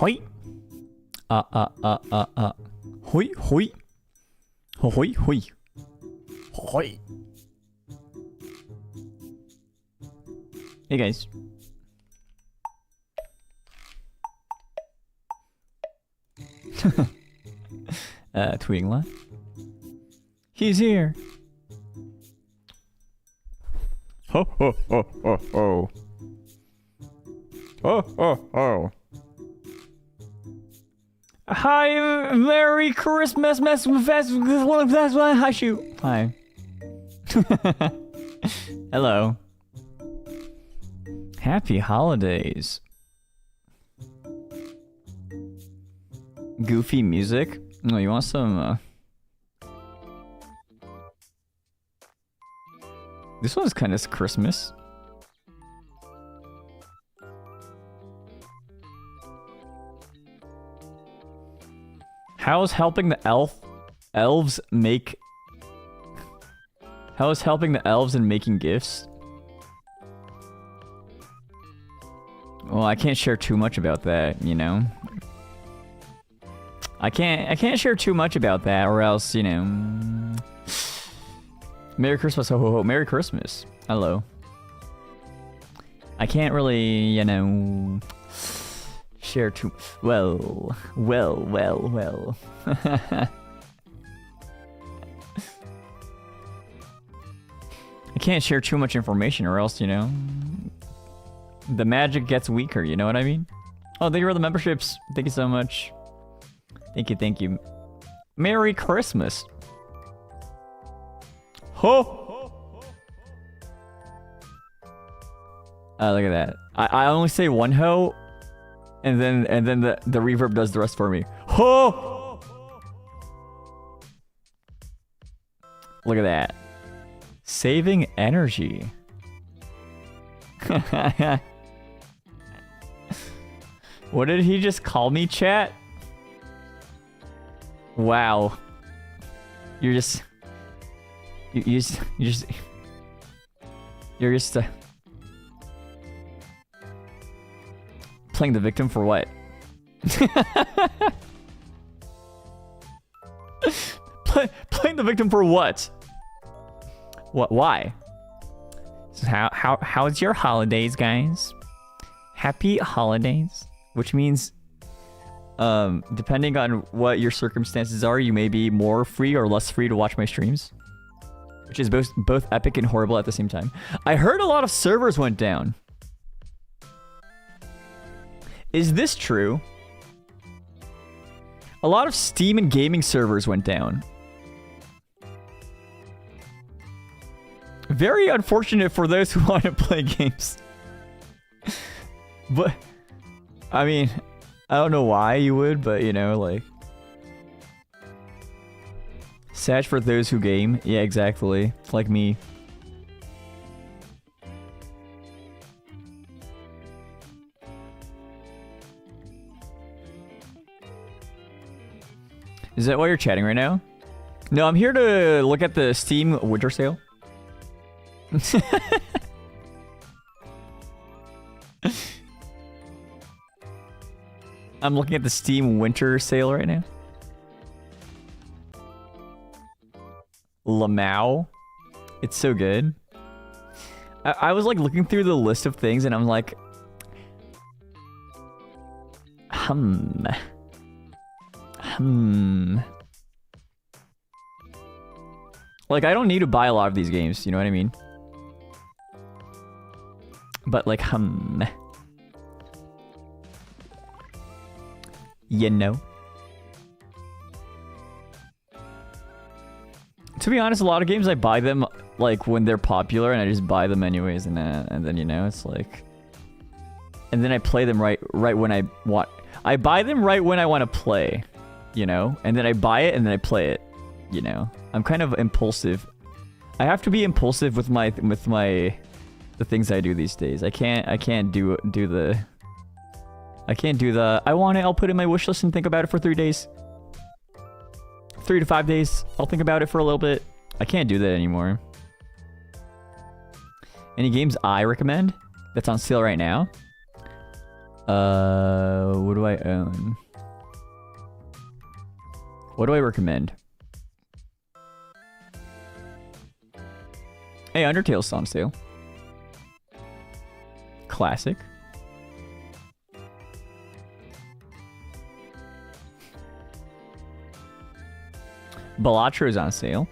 Hoi. Hoi, hoi. Hoi, hoi. Hoi. Hey guys. Tweeting live. He's here. Ho ho ho ho ho. Ho ho ho. Hi, Merry Christmas, hi, shoot. Hi. Hello. Happy holidays. Goofy music? No, you want some, This one's kind of Christmas. How's helping the elves make... How is helping the elves in making gifts? Well, I can't share too much about that, you know? I can't share too much about that, or else, you know... Merry Christmas, ho ho ho. Merry Christmas. Hello. I can't really, you know... share too... Well. I can't share too much information, or else, you know... the magic gets weaker, you know what I mean? Oh, thank you for the memberships. Thank you so much. Thank you. Merry Christmas. Ho! Look at that. I only say one ho, and then the reverb does the rest for me. Ho! Look at that. Saving energy. What did he just call me, chat? Wow. You're just playing the victim for what? Playing the victim for what? What? Why? So how's your holidays, guys? Happy holidays, which means, depending on what your circumstances are, you may be more free or less free to watch my streams, which is both epic and horrible at the same time. I heard a lot of servers went down. Is this true? A lot of Steam and gaming servers went down. Very unfortunate for those who want to play games. But, I mean, I don't know why you would, but, you know, like... sad for those who game. Yeah, exactly. Like me. Is that why you're chatting right now? No, I'm here to look at the Steam winter sale. I'm looking at the Steam winter sale right now. Lamau. It's so good. I was like looking through the list of things and I'm like... Like, I don't need to buy a lot of these games, you know what I mean? But like, you know? To be honest, a lot of games I buy them like when they're popular and I just buy them anyways, and then you know, it's like, and then I play them right when I want. I buy them right when I want to play, you know? And then I buy it and then I play it, you know? I'm kind of impulsive. I have to be impulsive with the things I do these days. I can't do the I want it, I'll put it in my wish list and think about it for 3 days. 3 to 5 days. I'll think about it for a little bit. I can't do that anymore. Any games I recommend that's on sale right now? What do I own? What do I recommend? Hey, Undertale's on sale. Classic. Balatro is on sale.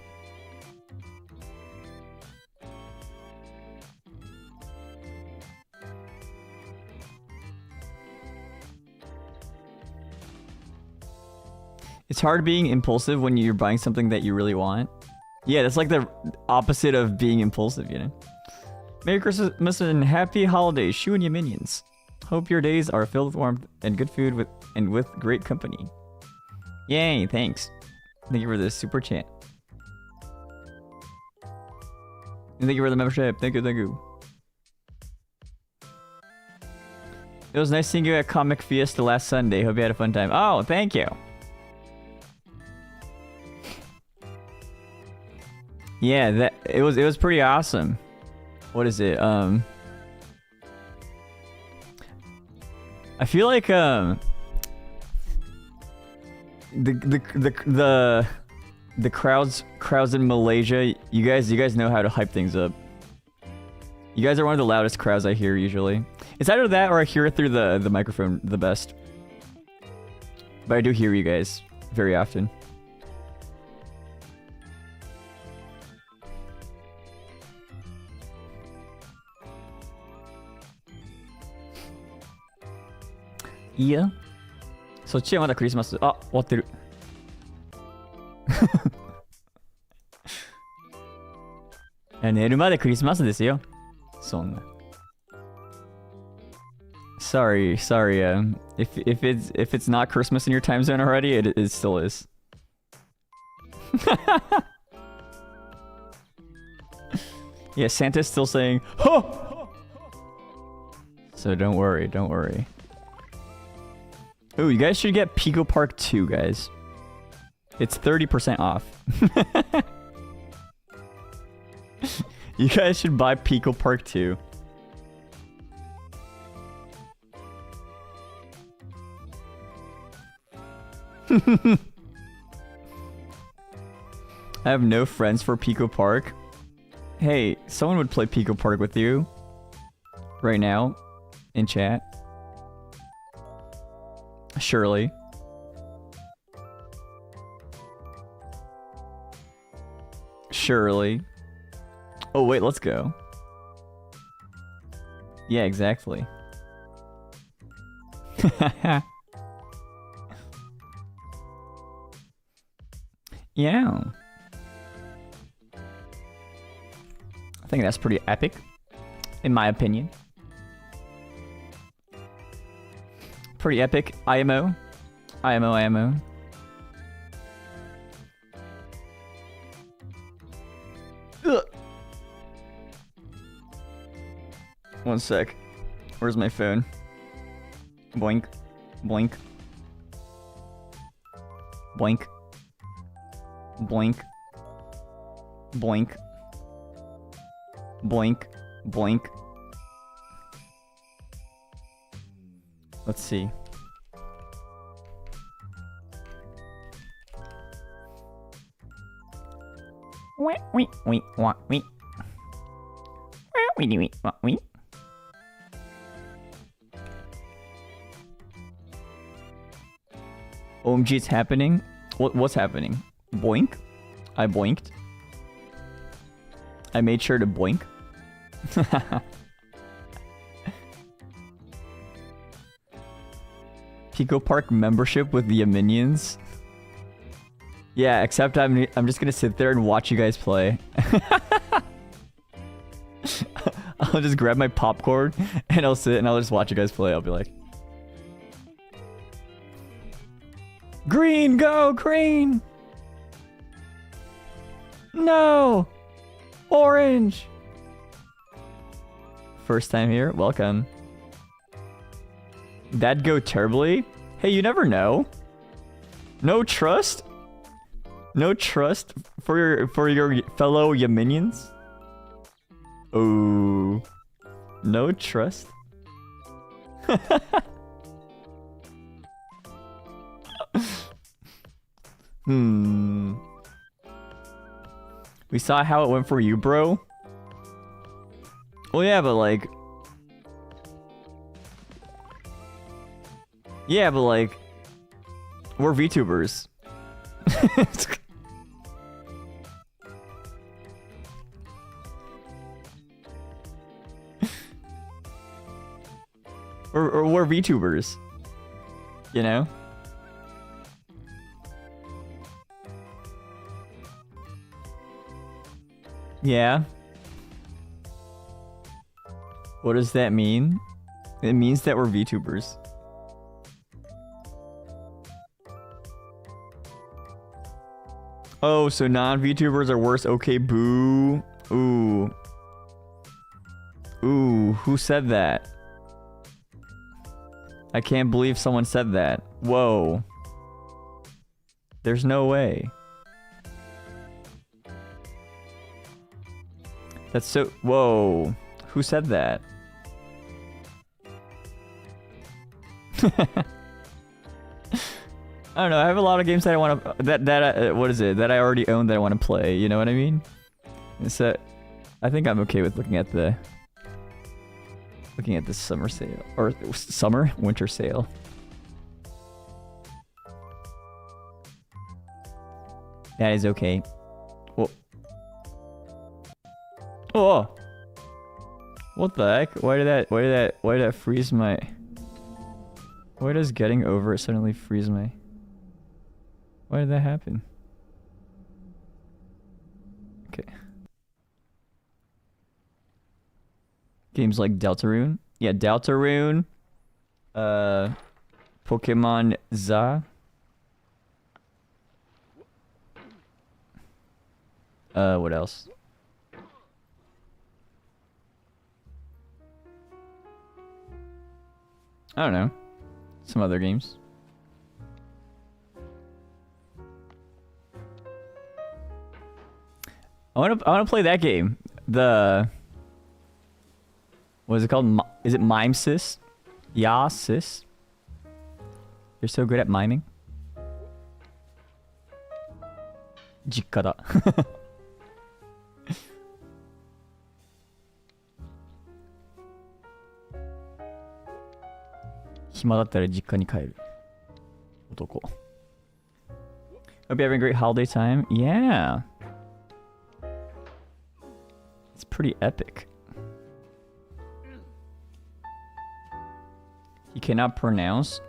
It's hard being impulsive when you're buying something that you really want. Yeah, that's like the opposite of being impulsive, you know? Merry Christmas and happy holidays, Shu and your minions. Hope your days are filled with warmth and good food with great company. Yay, thanks. Thank you for the super chat. And thank you for the membership. Thank you, thank you. It was nice seeing you at Comic Fiesta last Sunday. Hope you had a fun time. Oh, thank you. Yeah, it was pretty awesome. What is it? I feel like the crowds in Malaysia, you guys know how to hype things up. You guys are one of the loudest crowds I hear usually. It's either that or I hear it through the microphone the best. But I do hear you guys very often.いや、そっちはまだクリスマス。あ、終わってる。寝るまでクリスマスですよ。そんな。Sorry. If it's not Christmas in your time zone already, it still is. Yeah, Santa's still saying, "Ho!" So don't worry. Ooh, you guys should get Pico Park 2, guys. It's 30% off. You guys should buy Pico Park 2. I have no friends for Pico Park. Hey, someone would play Pico Park with you right now in chat. Surely. Oh, wait, let's go. Yeah, exactly. Yeah. I think that's pretty epic, in my opinion. Pretty epic. IMO. Ugh. One sec. Where's my phone? Boink. Boink. Boink. Boink. Boink. Boink. Boink. Let's see. OMG, it's happening. What's happening? Boink? I boinked. I made sure to boink. Pico Park membership with the minions. Yeah, except I'm just gonna sit there and watch you guys play. I'll just grab my popcorn and I'll sit and I'll just watch you guys play. I'll be like, green, go green. No, orange. First time here, welcome. That'd go terribly. Hey, you never know. No trust? No trust for your fellow Yaminians? Oh. No trust? We saw how it went for you, bro. Well, yeah, but like... Yeah, but like... We're VTubers. we're VTubers. You know? Yeah. What does that mean? It means that we're VTubers. Oh, so non-VTubers are worse. Okay, boo. Ooh. Ooh, who said that? I can't believe someone said that. Whoa. There's no way. That's so... Whoa. Who said that? I don't know. I have a lot of games that I want to... what is it? That I already own that I want to play. You know what I mean? So, I think I'm okay with looking at the... Looking at the summer sale. Or summer? Winter sale. That is okay. Well... Oh! What the heck? Why did that freeze my... Why does getting over it suddenly freeze my... Why did that happen? Okay. Games like Deltarune? Yeah, Deltarune. Pokemon Za. What else? I don't know. Some other games. I wanna play that game. The... What is it called? Is it Mime Sis? Yeah, sis. You're so good at miming. Jikka da. 暇だったら実家に帰る男. Hope you're having a great holiday time. Yeah. It's pretty epic. He cannot pronounce.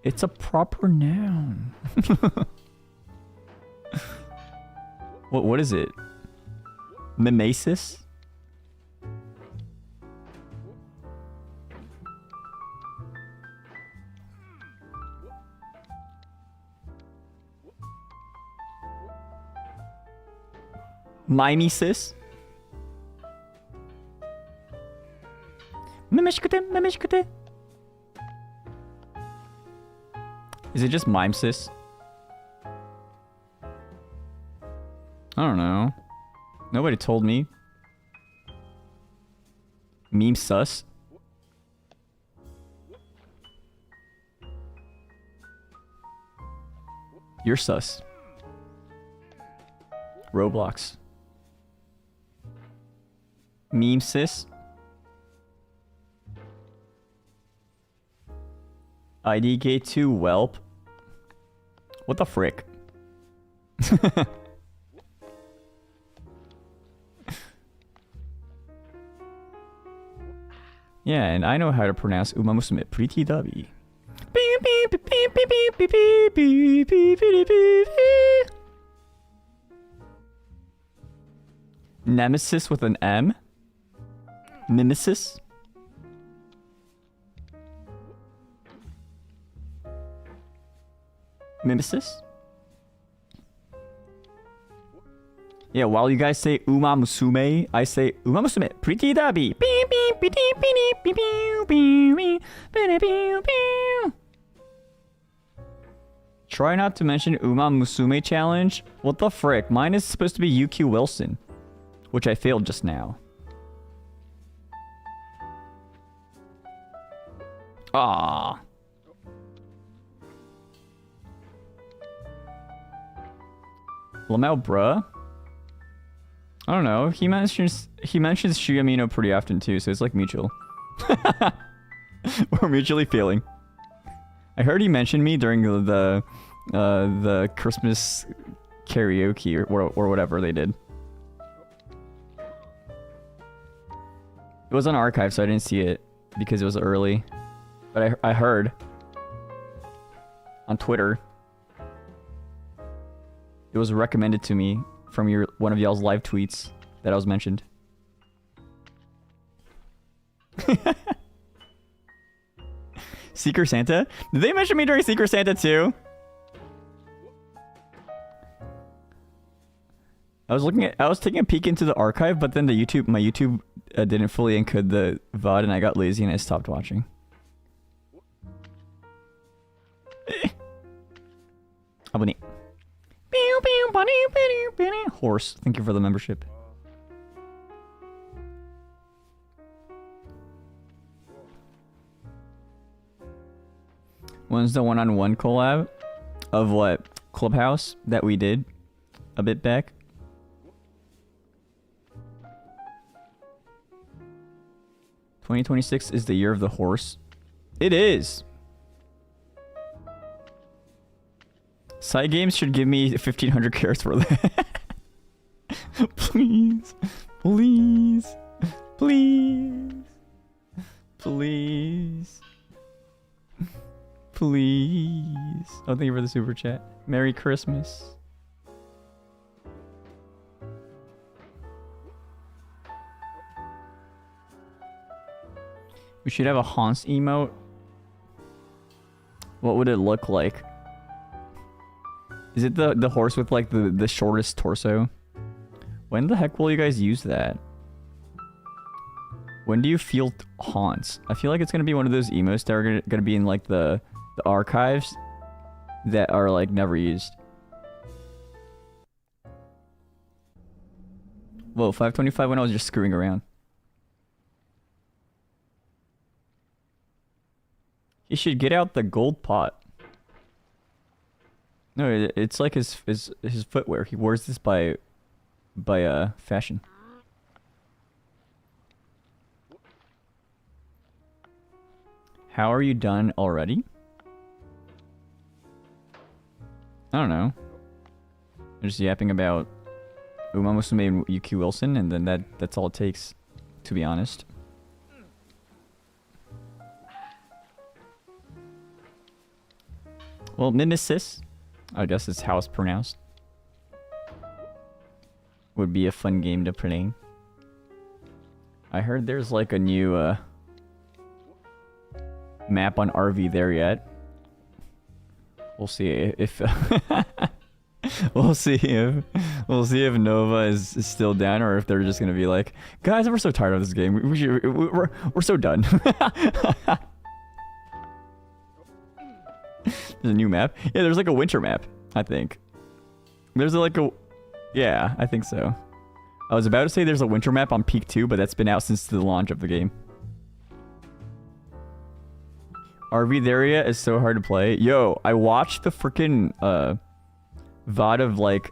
It's a proper noun. What is it? Mimesis? Mimesis? Mimeshikute. Is it just Mimesis? I don't know. Nobody told me. Meme sus? You're sus. Roblox. Meme sis? IDK2 whelp? What the frick? Yeah, and I know how to pronounce Umamusume pretty dubby. Nemesis with an M? Mimesis? Mimesis? Yeah, while you guys say Umamusume, I say Umamusume pretty dubby. Try not to mention Umamusume challenge? What the frick? Mine is supposed to be UQ Wilson, which I failed just now. Ah. Lamau bruh? I don't know. He mentions Yamino pretty often too, so it's like mutual. We're mutually feeling. I heard he mentioned me during the Christmas karaoke or whatever they did. It was on archive, so I didn't see it because it was early. But I heard on Twitter it was recommended to me from one of y'all's live tweets that I was mentioned. Secret Santa? Did they mention me during Secret Santa too? I was taking a peek into the archive, but then my YouTube didn't fully encode the VOD and I got lazy and I stopped watching. Abonee. Horse, thank you for the membership. When's the one-on-one collab of what? Clubhouse that we did a bit back? "2026 is the year of the horse." It is. Side games should give me 1,500 carats for that. Please. Please. Please. Please. Please. Oh, thank you for the super chat. Merry Christmas. We should have a Hans emote. What would it look like? Is it the horse with like the shortest torso? When the heck will you guys use that? When do you feel Hans? I feel like it's gonna be one of those emotes that are gonna be in like the archives that are like never used. Whoa, 525 when I was just screwing around. He should get out the gold pot. No, it's like his footwear. He wears this by fashion. How are you done already? I don't know. I'm just yapping about Uma Musume and Yuki Wilson, and then that's all it takes, to be honest. Well, Mimesis, I guess it's how it's pronounced, would be a fun game to play. I heard there's like a new map on RV there yet. We'll see if we'll see if Nova is still down or if they're just gonna be like, guys, we're so tired of this game. We're so done. There's a new map. Yeah, there's like a winter map, I think. There's like a... Yeah, I think so. I was about to say there's a winter map on Peak 2, but that's been out since the launch of the game. RV Theria is so hard to play. Yo, I watched the freaking VOD of like...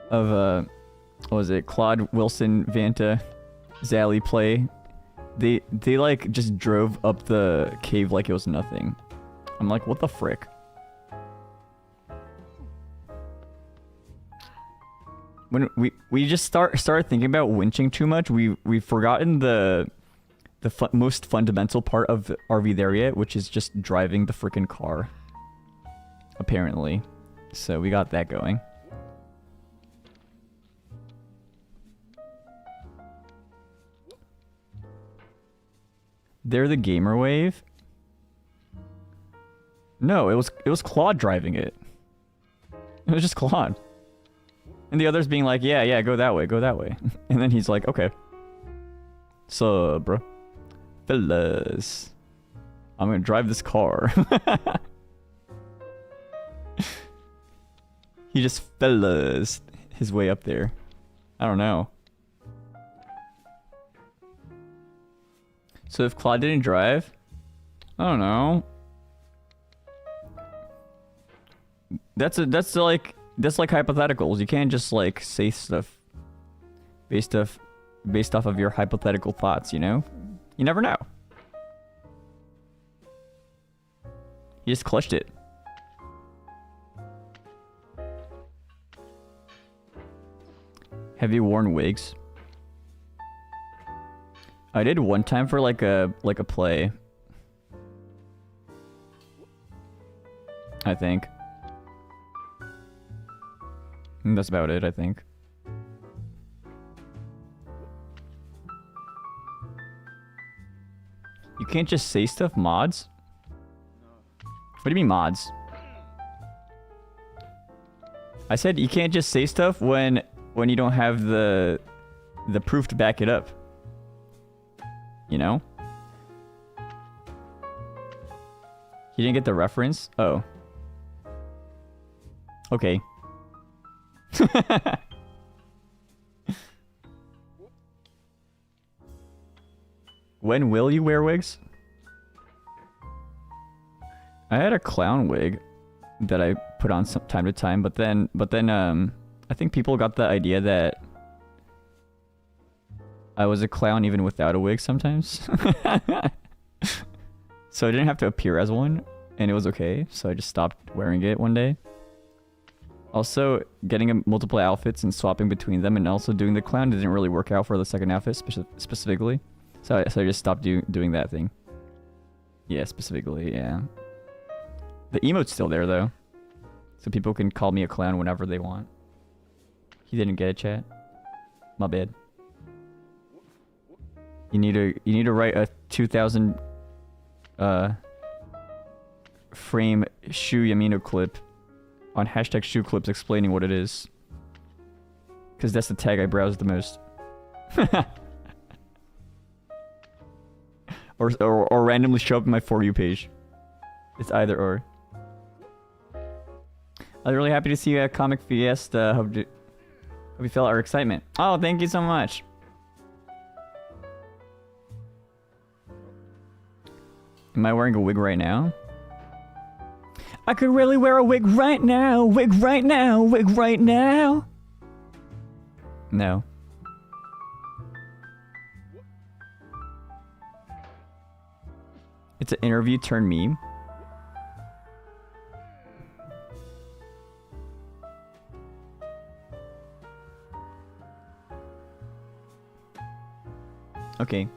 Of, what was it? Claude, Wilson, Vanta, Zally play. They like just drove up the cave like it was nothing. I'm like, what the frick? When we just started thinking about winching too much, we've forgotten the most fundamental part of RV Theria, which is just driving the freaking car. Apparently, so we got that going. They're the gamer wave? No, it was Claude driving it. It was just Claude. And the others being like, yeah, go that way. And then he's like, okay. So, bro. Fellas. I'm gonna drive this car. He just fellas his way up there. I don't know. So if Claude didn't drive, I don't know. That's like hypotheticals. You can't just like say stuff based off of your hypothetical thoughts, you know? You never know. You just clutched it. Have you worn wigs? I did one time for like a play. I think. And that's about it, I think. You can't just say stuff, mods? What do you mean mods? I said you can't just say stuff when you don't have the proof to back it up. You know? You didn't get the reference? Oh. Okay. When will you wear wigs? I had a clown wig that I put on some time to time, but then I think people got the idea that I was a clown even without a wig sometimes. So I didn't have to appear as one, and it was okay, so I just stopped wearing it one day. Also, getting multiple outfits and swapping between them and also doing the clown didn't really work out for the second outfit specifically. So I just stopped doing that thing. Yeah, specifically, yeah. The emote's still there, though. So people can call me a clown whenever they want. He didn't get it, chat. My bad. You need to write a 2,000 frame shoe Yamino clip on hashtag shoe clips explaining what it is. Because that's the tag I browse the most. or randomly show up in my For You page. It's either or. I was really happy to see you at Comic Fiesta. Hope you felt our excitement. Oh, thank you so much. Am I wearing a wig right now? I could really wear a wig right now. Wig right now. Wig right now. No. It's an interview turned meme. Okay.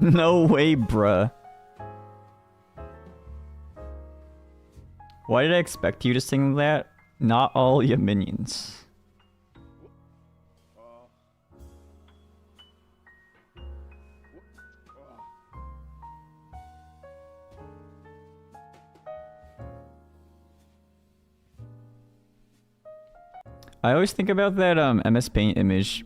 No way, bruh. Why did I expect you to sing that? Not all your minions. I always think about that MS Paint image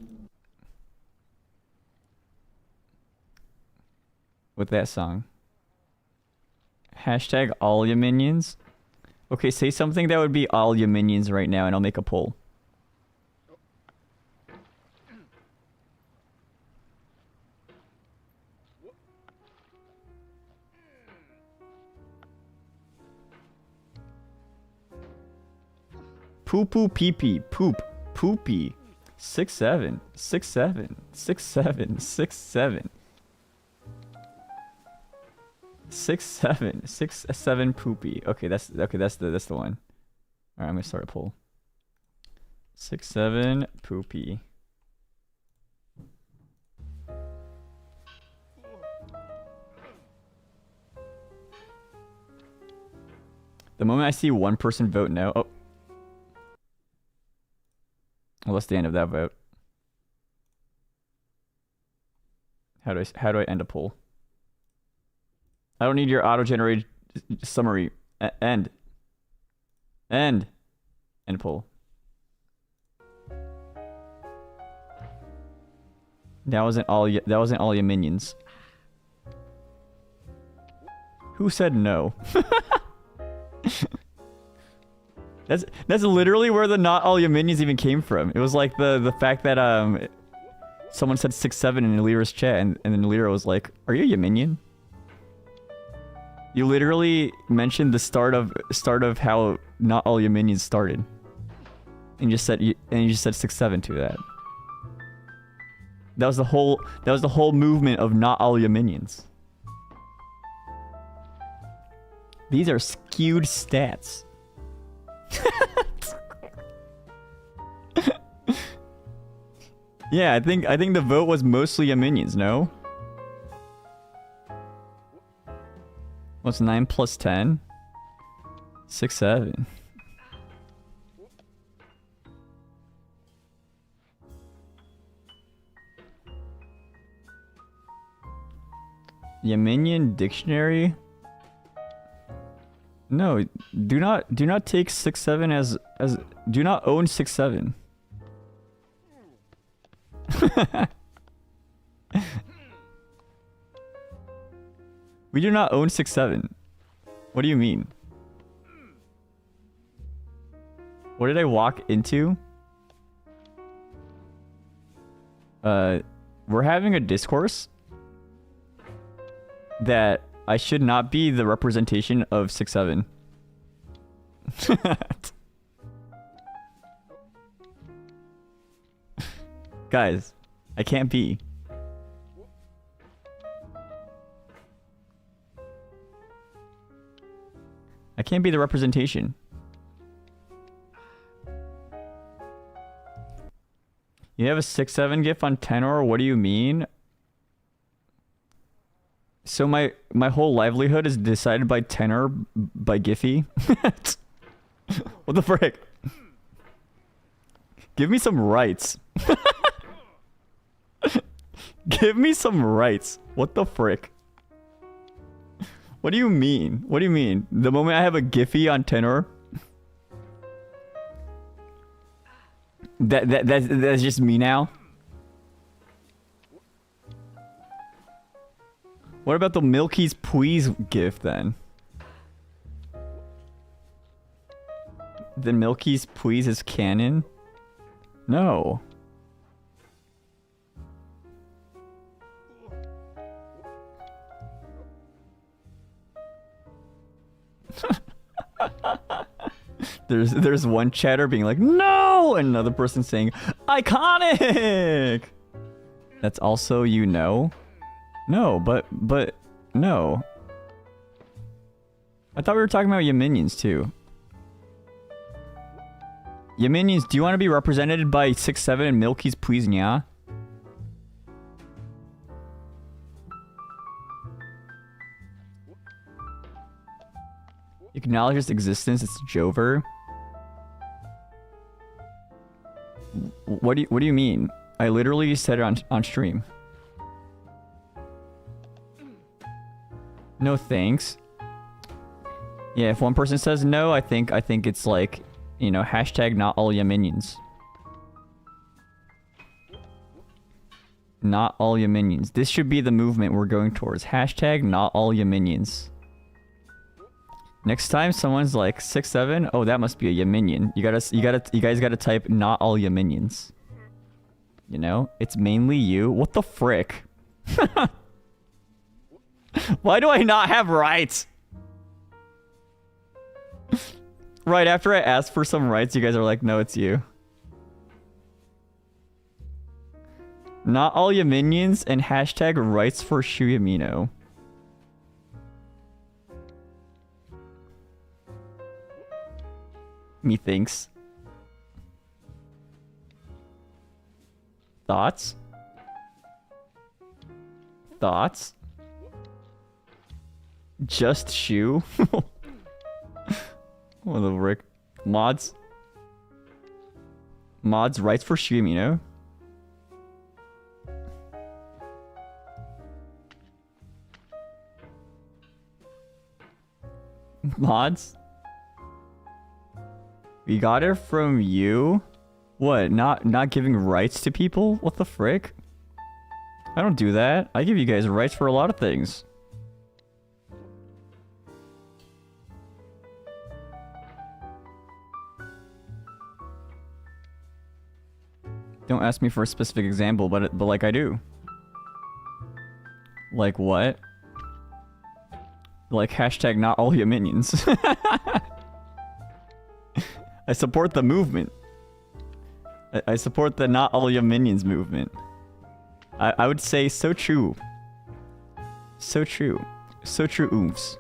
with that song. Hashtag all your minions. Okay, say something that would be all your minions right now and I'll make a poll. Poo poo pee pee poop poopy 6-7 6-7 6-7 6-7 6-7 6-7 poopy. Okay, that's the one. All right, I'm gonna start a poll. 6-7 poopy. The moment I see one person vote no, oh. Well, that's the end of that vote. How do I end a poll? I don't need your auto-generated summary. End poll. That wasn't all your minions. Who said no? That's literally where the not all your minions even came from. It was like the fact that someone said 6-7 in Alira's chat and then Alira was like, "Are you a minion?" You literally mentioned the start of how not all your minions started. And you just said 6-7 to that. That was the whole movement of not all your minions. These are skewed stats. Yeah, I think the vote was mostly your minions, no? What's 9 plus 10? 6-7. Yaminian dictionary? No, do not take 6-7 as do not own 6-7. We do not own 6-7. What do you mean? What did I walk into? We're having a discourse that I should not be the representation of 6-7. Guys, I can't be. I can't be the representation. You have a 6-7 gif on Tenor? What do you mean? So my whole livelihood is decided by Tenor by Giphy? What the frick? Give me some rights. Give me some rights. What the frick? What do you mean? What do you mean? The moment I have a Giphy on Tenor? That's just me now? What about the Milky's Please gif then? The Milky's Please is canon? No. There's one chatter being like, no! And another person saying, iconic! That's also you know? No, but no. I thought we were talking about your minions too. Your minions, do you want to be represented by 6-7 and Milky's Please Nya? Acknowledge its existence, it's Jover. What do you mean? I literally said it on stream. No thanks. Yeah, if one person says no, I think it's like, you know, hashtag not all your minions. Not all your minions. This should be the movement we're going towards. Hashtag not all your minions. Next time someone's like 6-7, oh, that must be a Yaminion. You guys gotta type not all your minions. You know, it's mainly you. What the frick? Why do I not have rights? Right after I asked for some rights, you guys are like, no, it's you. Not all your minions and hashtag rights for Yamino. Methinks. Thoughts? Thoughts? Just shoe? What the frick? Mods? Mods rights for Yamino? Mods? We got it from you? What? Not giving rights to people? What the frick? I don't do that. I give you guys rights for a lot of things. Don't ask me for a specific example, but like I do. Like what? Like hashtag not all your minions. I support the movement. I support the not all your minions movement. I would say so true. So true. So true oofs.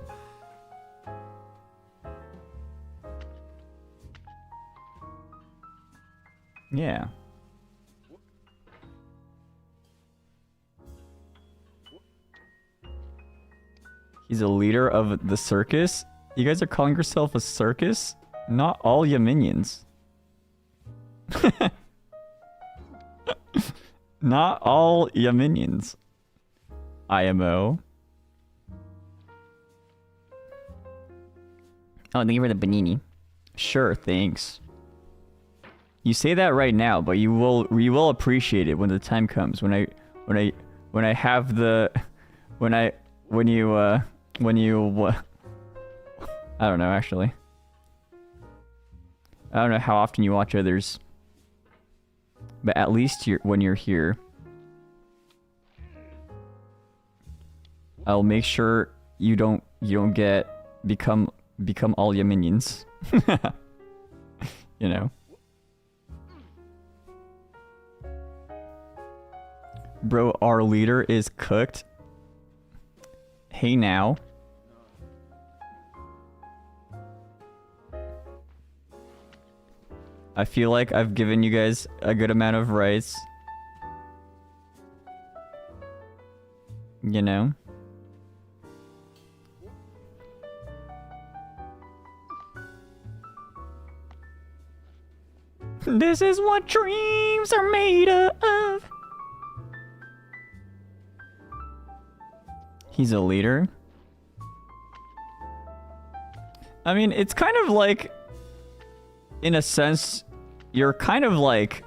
Yeah. He's a leader of the circus? You guys are calling yourself a circus? Not all your minions. Not all your minions. IMO. Oh, thank you for the panini. Sure, thanks. You say that right now, but you will appreciate it when the time comes. When I have the when you I don't know actually. I don't know how often you watch others, but at least when you're here, I'll make sure you don't become all your minions. You know. Bro, our leader is cooked. Hey now. I feel like I've given you guys a good amount of rights. You know? This is what dreams are made of. He's a leader. I mean, it's kind of like, in a sense, you're kind of like,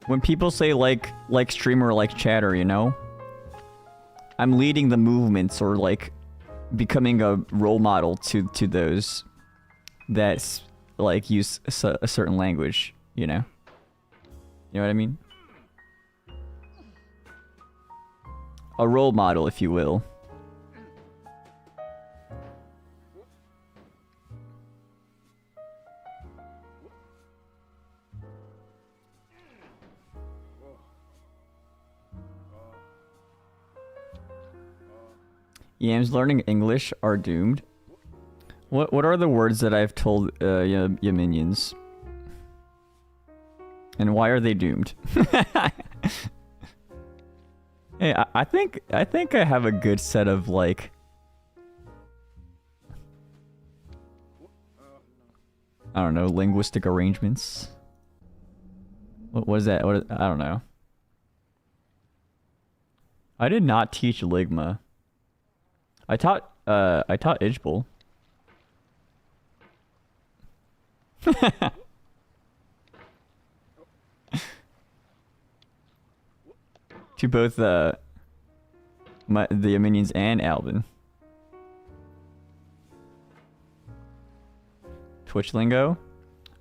when people say like streamer, like chatter, you know? I'm leading the movements or like becoming a role model to those that like use a certain language, you know? You know what I mean? A role model, if you will. Yams learning English are doomed. What are the words that I've told your minions? And why are they doomed? Hey, I think I have a good set of like I don't know, linguistic arrangements. What was that? I don't know. I did not teach Ligma. I taught Ijbal. To both the minions and Alvin. Twitch lingo.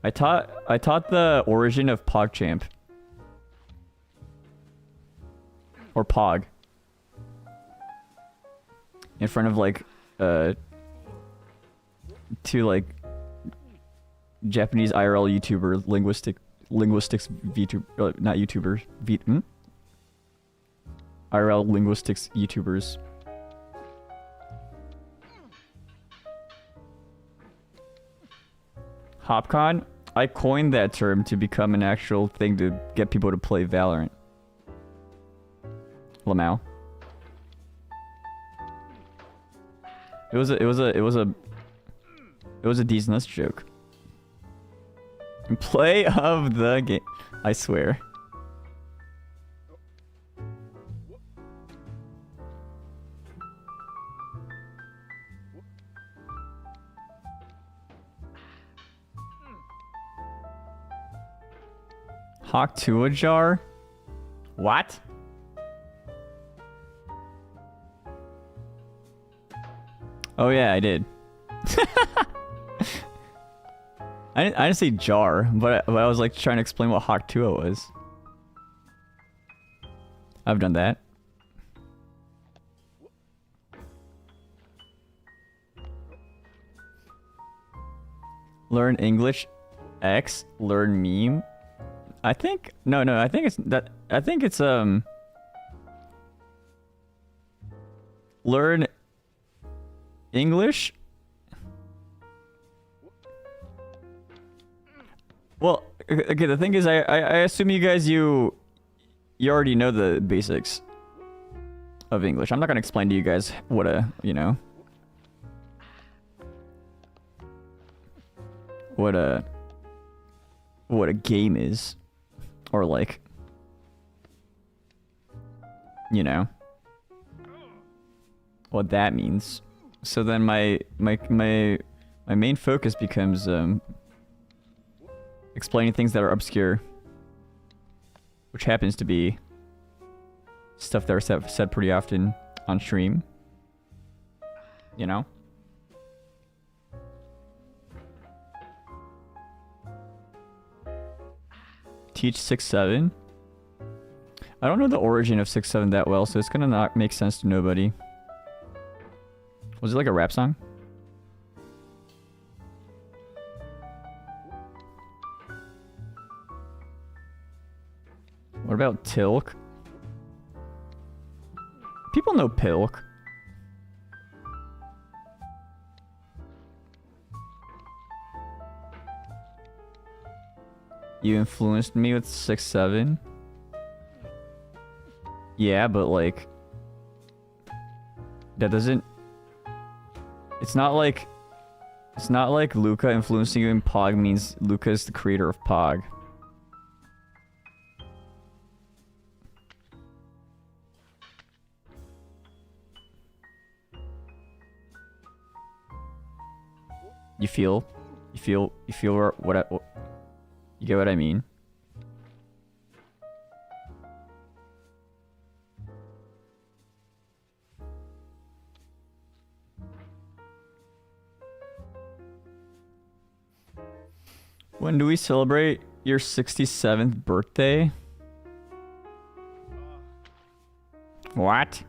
I taught the origin of PogChamp. Or Pog. In front of like two like Japanese IRL YouTuber linguistics VTuber not YouTubers IRL linguistics YouTubers. Hopcon? I coined that term to become an actual thing to get people to play Valorant. Lamau. It was a D's Nuts joke. Play of the game. I swear. Hawk to a jar? What? Oh yeah, I did. I didn't say jar, but I was like trying to explain what Hawk Tuo was. I've done that. Learn English. X. Learn meme. I think no. I think it's that. I think it's Learn English. Well, okay. The thing is, I assume you guys you already know the basics of English. I'm not gonna explain to you guys what a what a game is, or like what that means. So then my main focus becomes explaining things that are obscure, which happens to be stuff that are said pretty often on stream. Teach 6-7. I don't know the origin of 6-7 that well, so it's gonna not make sense to nobody. Was it like a rap song? What about Tilk? People know Pilk. You influenced me with 6-7. Yeah, but like that doesn't. It's not like Luca influencing you in Pog means Luca is the creator of Pog. You feel what you get what I mean? When do we celebrate your 67th birthday? What?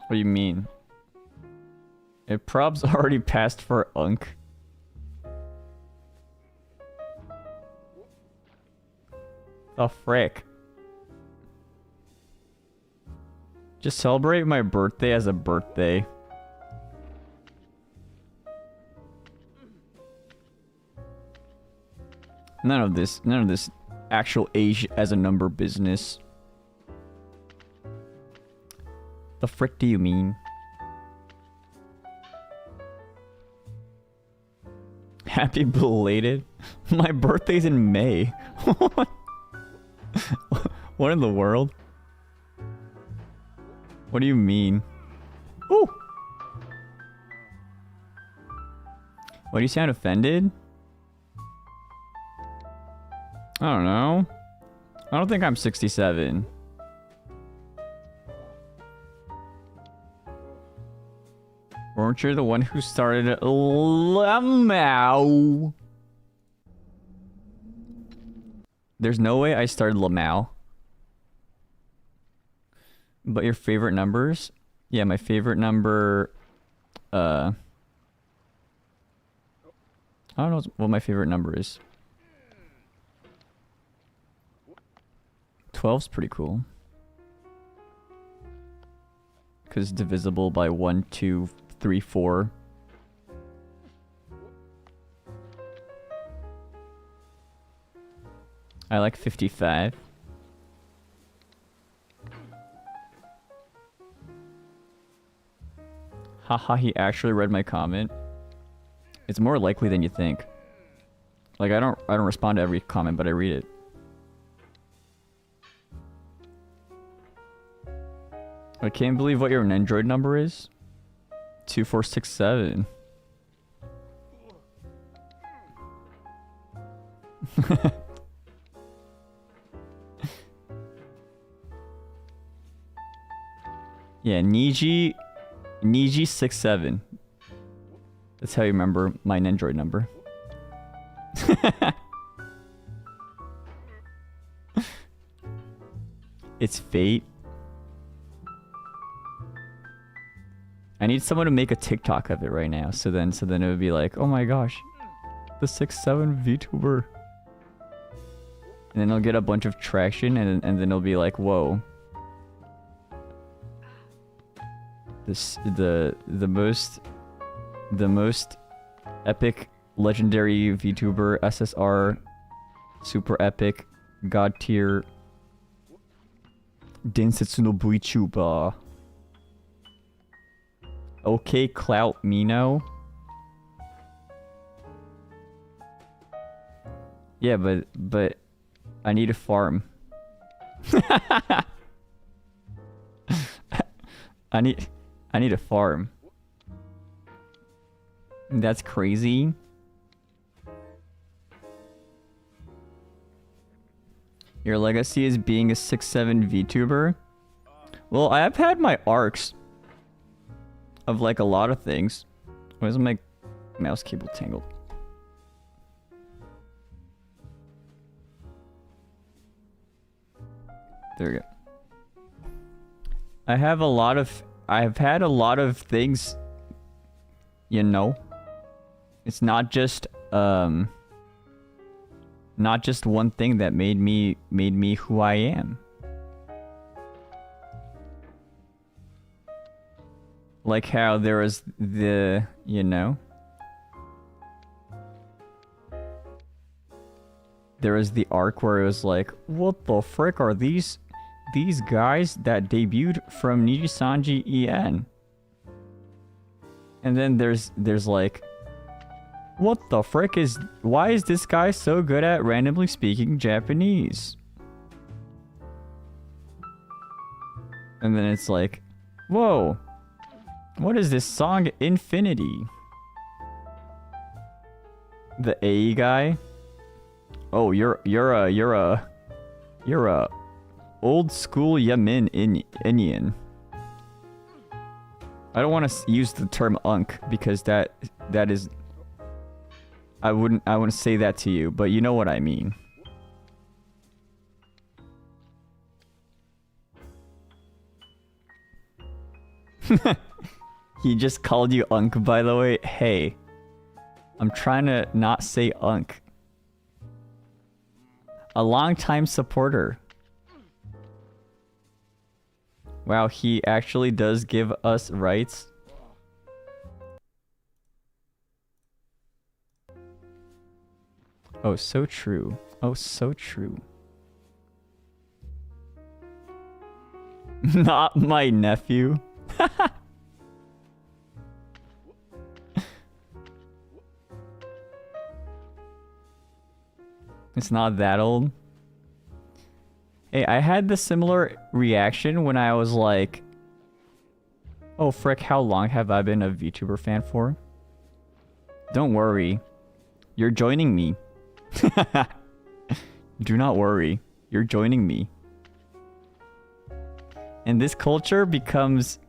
What do you mean? If prob's already passed for Unk. The frick? Just celebrate my birthday as a birthday. None of this actual age as a number business. The frick do you mean? Happy belated? My birthday's in May. What in the world? What do you mean? Ooh! Why do you sound offended? I don't know. I don't think I'm 67. Weren't you the one who started Lamau? There's no way I started Lamau. But your favorite numbers? Yeah, my favorite number... I don't know what my favorite number is. 12's pretty cool. Because it's divisible by 1, 2, 3, 4. I like 55. Haha, he actually read my comment. It's more likely than you think. Like I don't respond to every comment, but I read it. I can't believe what your Android number is. 2467. Yeah, Niji67. That's how you remember my Android number. It's fate. I need someone to make a TikTok of it right now. So then it would be like, oh my gosh, the 6'7" VTuber. And then it'll get a bunch of traction, and then it'll be like, whoa. The most epic legendary VTuber, SSR, super epic, god tier, Densetsu no VTuber. Okay, Clout Mino. Yeah, but I need a farm. I need a farm. That's crazy. Your legacy is being a 6'7" VTuber? Well, I have had my arcs of like a lot of things. Why is my mouse cable tangled? There we go. I've had a lot of things, you know. It's not just one thing that made me who I am. Like how there was the, you know, there was the arc where it was like, what the frick are these guys that debuted from Nijisanji EN? And then there's like, what the frick why is this guy so good at randomly speaking Japanese? And then it's like, whoa, what is this song Infinity? The A guy? Oh, you're a old school Yamin Indian. I don't want to use the term unk because that is, I wouldn't say that to you, but you know what I mean. He just called you unk, by the way. Hey, I'm trying to not say unk. A longtime supporter. Wow, he actually does give us rights. Oh, so true. Oh, so true. Not my nephew. It's not that old. Hey, I had the similar reaction when I was like, oh frick, how long have I been a VTuber fan for? Don't worry. You're joining me. Do not worry. You're joining me. And this culture becomes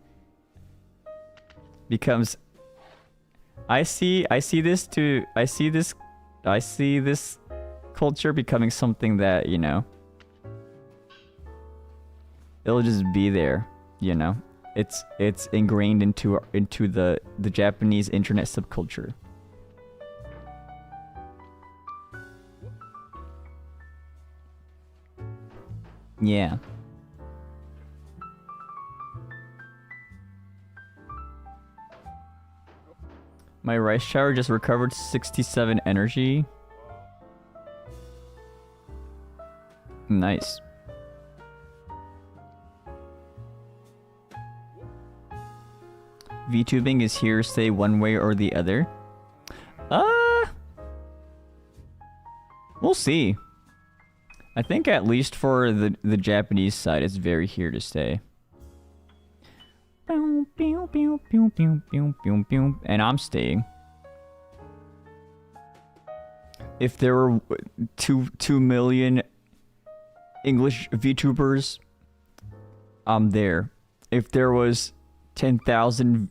I see this culture becoming something that, you know, it'll just be there, you know. It's ingrained into the Japanese internet subculture. Yeah. My rice shower just recovered 67 energy. Nice. VTubing is hearsay one way or the other. We'll see. I think at least for the Japanese side, it's very here to stay. And I'm staying. If there were 2 million English VTubers, I'm there. If there was 10,000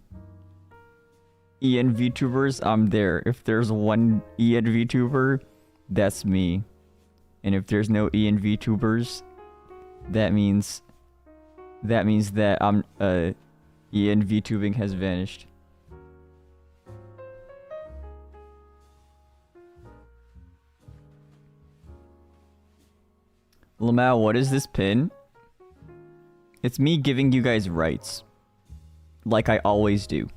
EN VTubers, I'm there. If there's 1 EN VTuber, that's me. And if there's no EN VTubers, that means that means that Ian VTubing has vanished. Lamau, what is this pin? It's me giving you guys rights. Like I always do.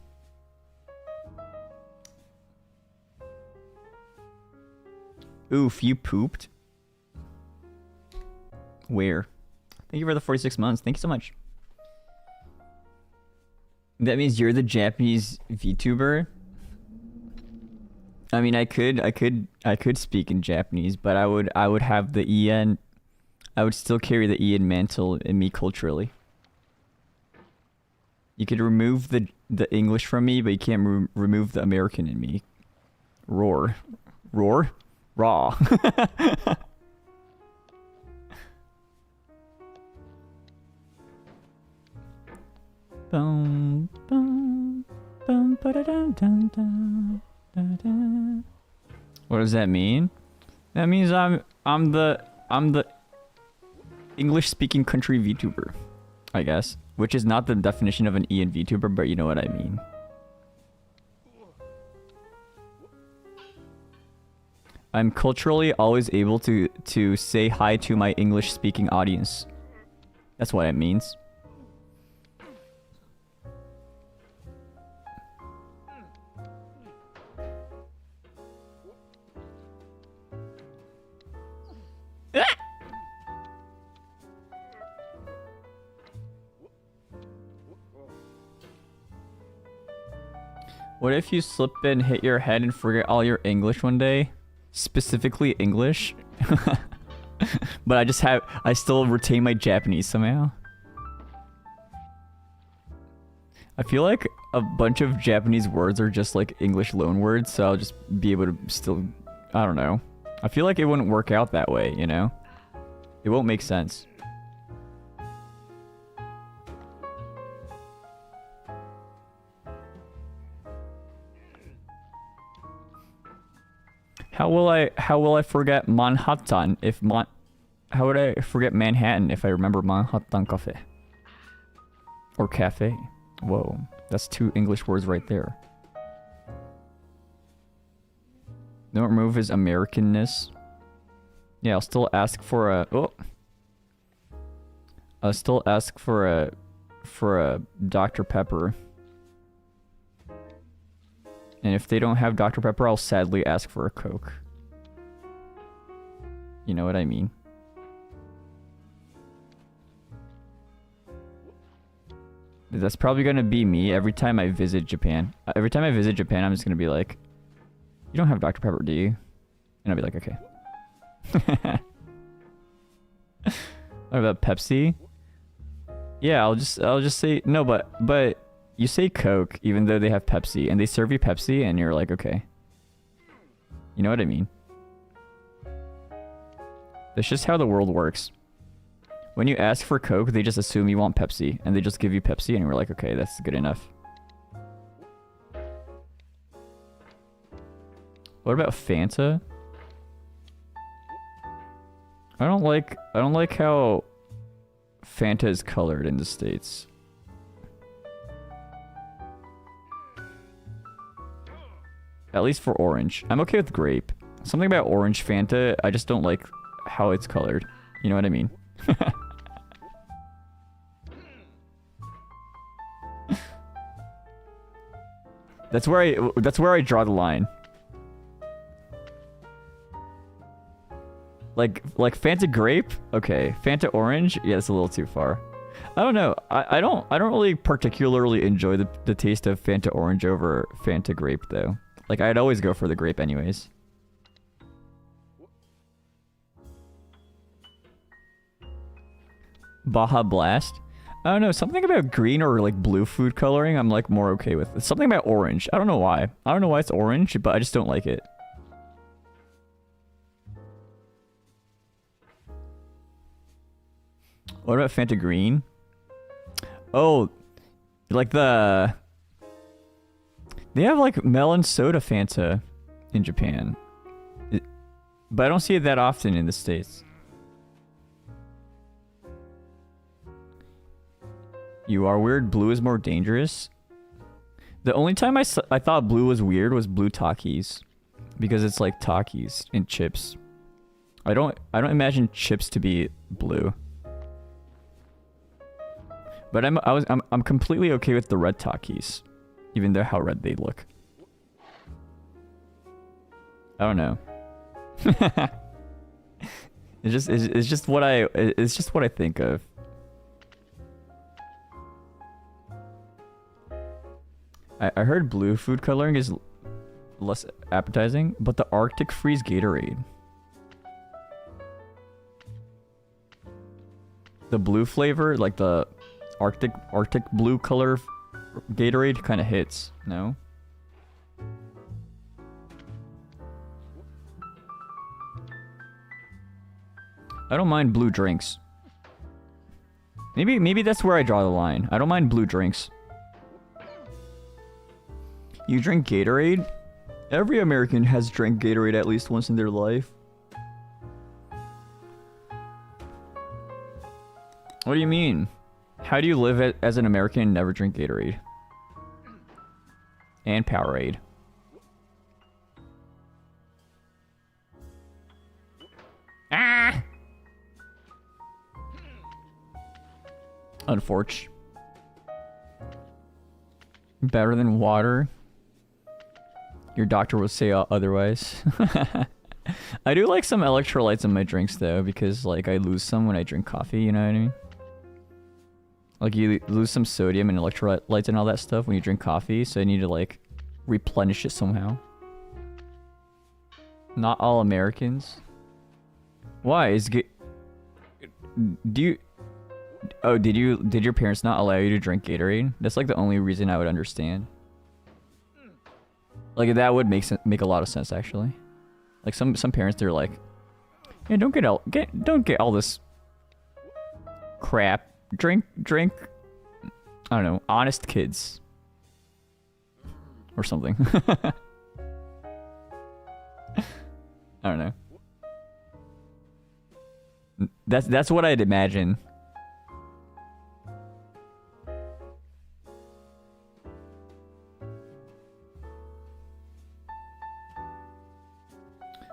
Oof, you pooped? Where? Thank you for the 46 months. Thank you so much. That means you're the Japanese VTuber? I mean, I could speak in Japanese, but I would have the Ian. I would still carry the Ian mantle in me culturally. You could remove the English from me, but you can't remove the American in me. Roar. Roar? Raw. Boom, boom, boom, what does that mean? That means I'm the English speaking country VTuber, I guess, which is not the definition of an Ian VTuber, but you know what I mean. I'm culturally always able to say hi to my English speaking audience. That's what it means. What if you slip and hit your head and forget all your English one day? Specifically English? But I still retain my Japanese somehow. I feel like a bunch of Japanese words are just like English loan words, so I'll just be able to still, I don't know. I feel like it wouldn't work out that way, you know? It won't make sense. How will I forget Manhattan if how would I forget Manhattan if I remember Manhattan Cafe? Or cafe? Whoa, that's 2 English words right there. Don't remove his Americanness. Yeah, I'll still ask for a I'll still ask for a Dr. Pepper. And if they don't have Dr. Pepper, I'll sadly ask for a Coke. You know what I mean? That's probably gonna be me every time I visit Japan. Every time I visit Japan, I'm just gonna be like, "You don't have Dr. Pepper, do you?" And I'll be like, "Okay." What about Pepsi? Yeah, I'll just say no, but you say Coke even though they have Pepsi, and they serve you Pepsi, and you're like, okay. You know what I mean? That's just how the world works. When you ask for Coke, they just assume you want Pepsi, and they just give you Pepsi, and you're like, okay, that's good enough. What about Fanta? I don't like how Fanta is colored in the States. At least for orange. I'm okay with grape. Something about orange Fanta, I just don't like how it's colored. You know what I mean? That's where I draw the line. Like Fanta grape? Okay. Fanta orange? Yeah, it's a little too far. I don't know. I don't really particularly enjoy the taste of Fanta orange over Fanta grape though. Like, I'd always go for the grape anyways. Baja Blast? I don't know, something about green or like blue food coloring I'm like more okay with. Something about orange. I don't know why. I don't know why it's orange, but I just don't like it. What about Fanta Green? Oh, like the... They have like melon soda Fanta in Japan. But I don't see it that often in the States. You are weird. Blue is more dangerous. The only time I thought blue was weird was blue Takis, because it's like Takis and chips. I don't imagine chips to be blue. But I'm completely okay with the red Takis, even though how red they look. I don't know. it's just what I think of. I heard blue food coloring is less appetizing, but the Arctic Freeze Gatorade. The blue flavor, like the Arctic blue color Gatorade kind of hits, no? I don't mind blue drinks. Maybe that's where I draw the line. I don't mind blue drinks. You drink Gatorade? Every American has drank Gatorade at least once in their life. What do you mean? How do you live as an American and never drink Gatorade? And Powerade. Ah! Unfortunate. Better than water. Your doctor will say otherwise. I do like some electrolytes in my drinks though, because like I lose some when I drink coffee, you know what I mean? Like you lose some sodium and electrolytes and all that stuff when you drink coffee, so you need to like replenish it somehow. Not all Americans. Why? Oh, did your parents not allow you to drink Gatorade? That's like the only reason I would understand. Like that would make a lot of sense actually. Like some parents, they're like, yeah, don't get all this crap. Drink. I don't know, honest kids or something. I don't know. That's what I'd imagine.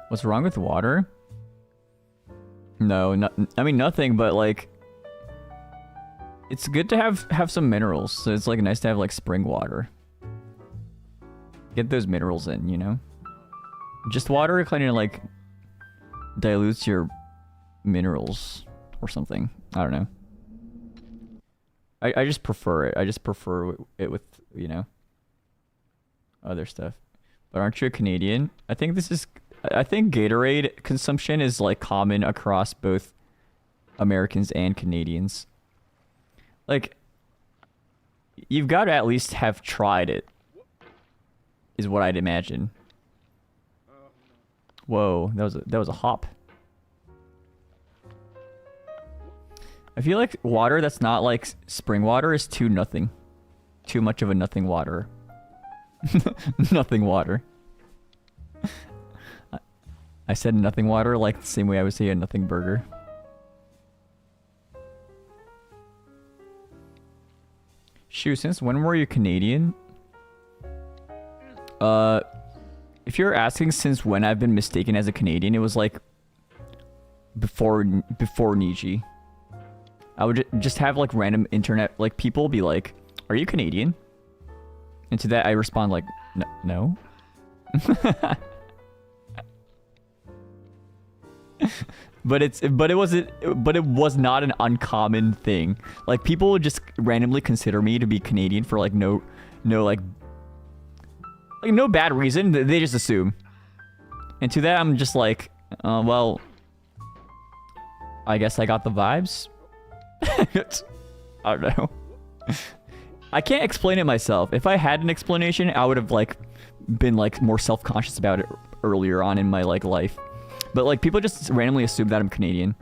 What's wrong with water? No, I mean nothing, but like it's good to have some minerals. So it's like nice to have like spring water. Get those minerals in, you know? Just water kind of like dilutes your minerals or something. I don't know. I just prefer it. I just prefer it with, you know, other stuff. But aren't you a Canadian? I think Gatorade consumption is like common across both Americans and Canadians. Like, you've got to at least have tried it, is what I'd imagine. Whoa, that was a hop. I feel like water that's not like spring water is too nothing. Too much of a nothing water. Nothing water. I said nothing water like the same way I would say a nothing burger. Shoot, since when were you Canadian? If you're asking since when I've been mistaken as a Canadian, it was like before Niji. I would just have like random internet like people be like, "Are you Canadian?" And to that I respond like, "No." But it was not an uncommon thing. Like people would just randomly consider me to be Canadian for like no bad reason. They just assume. And to that I'm just like, well, I guess I got the vibes. I don't know. I can't explain it myself. If I had an explanation, I would have like been like more self-conscious about it earlier on in my like life. But like people just randomly assume that I'm Canadian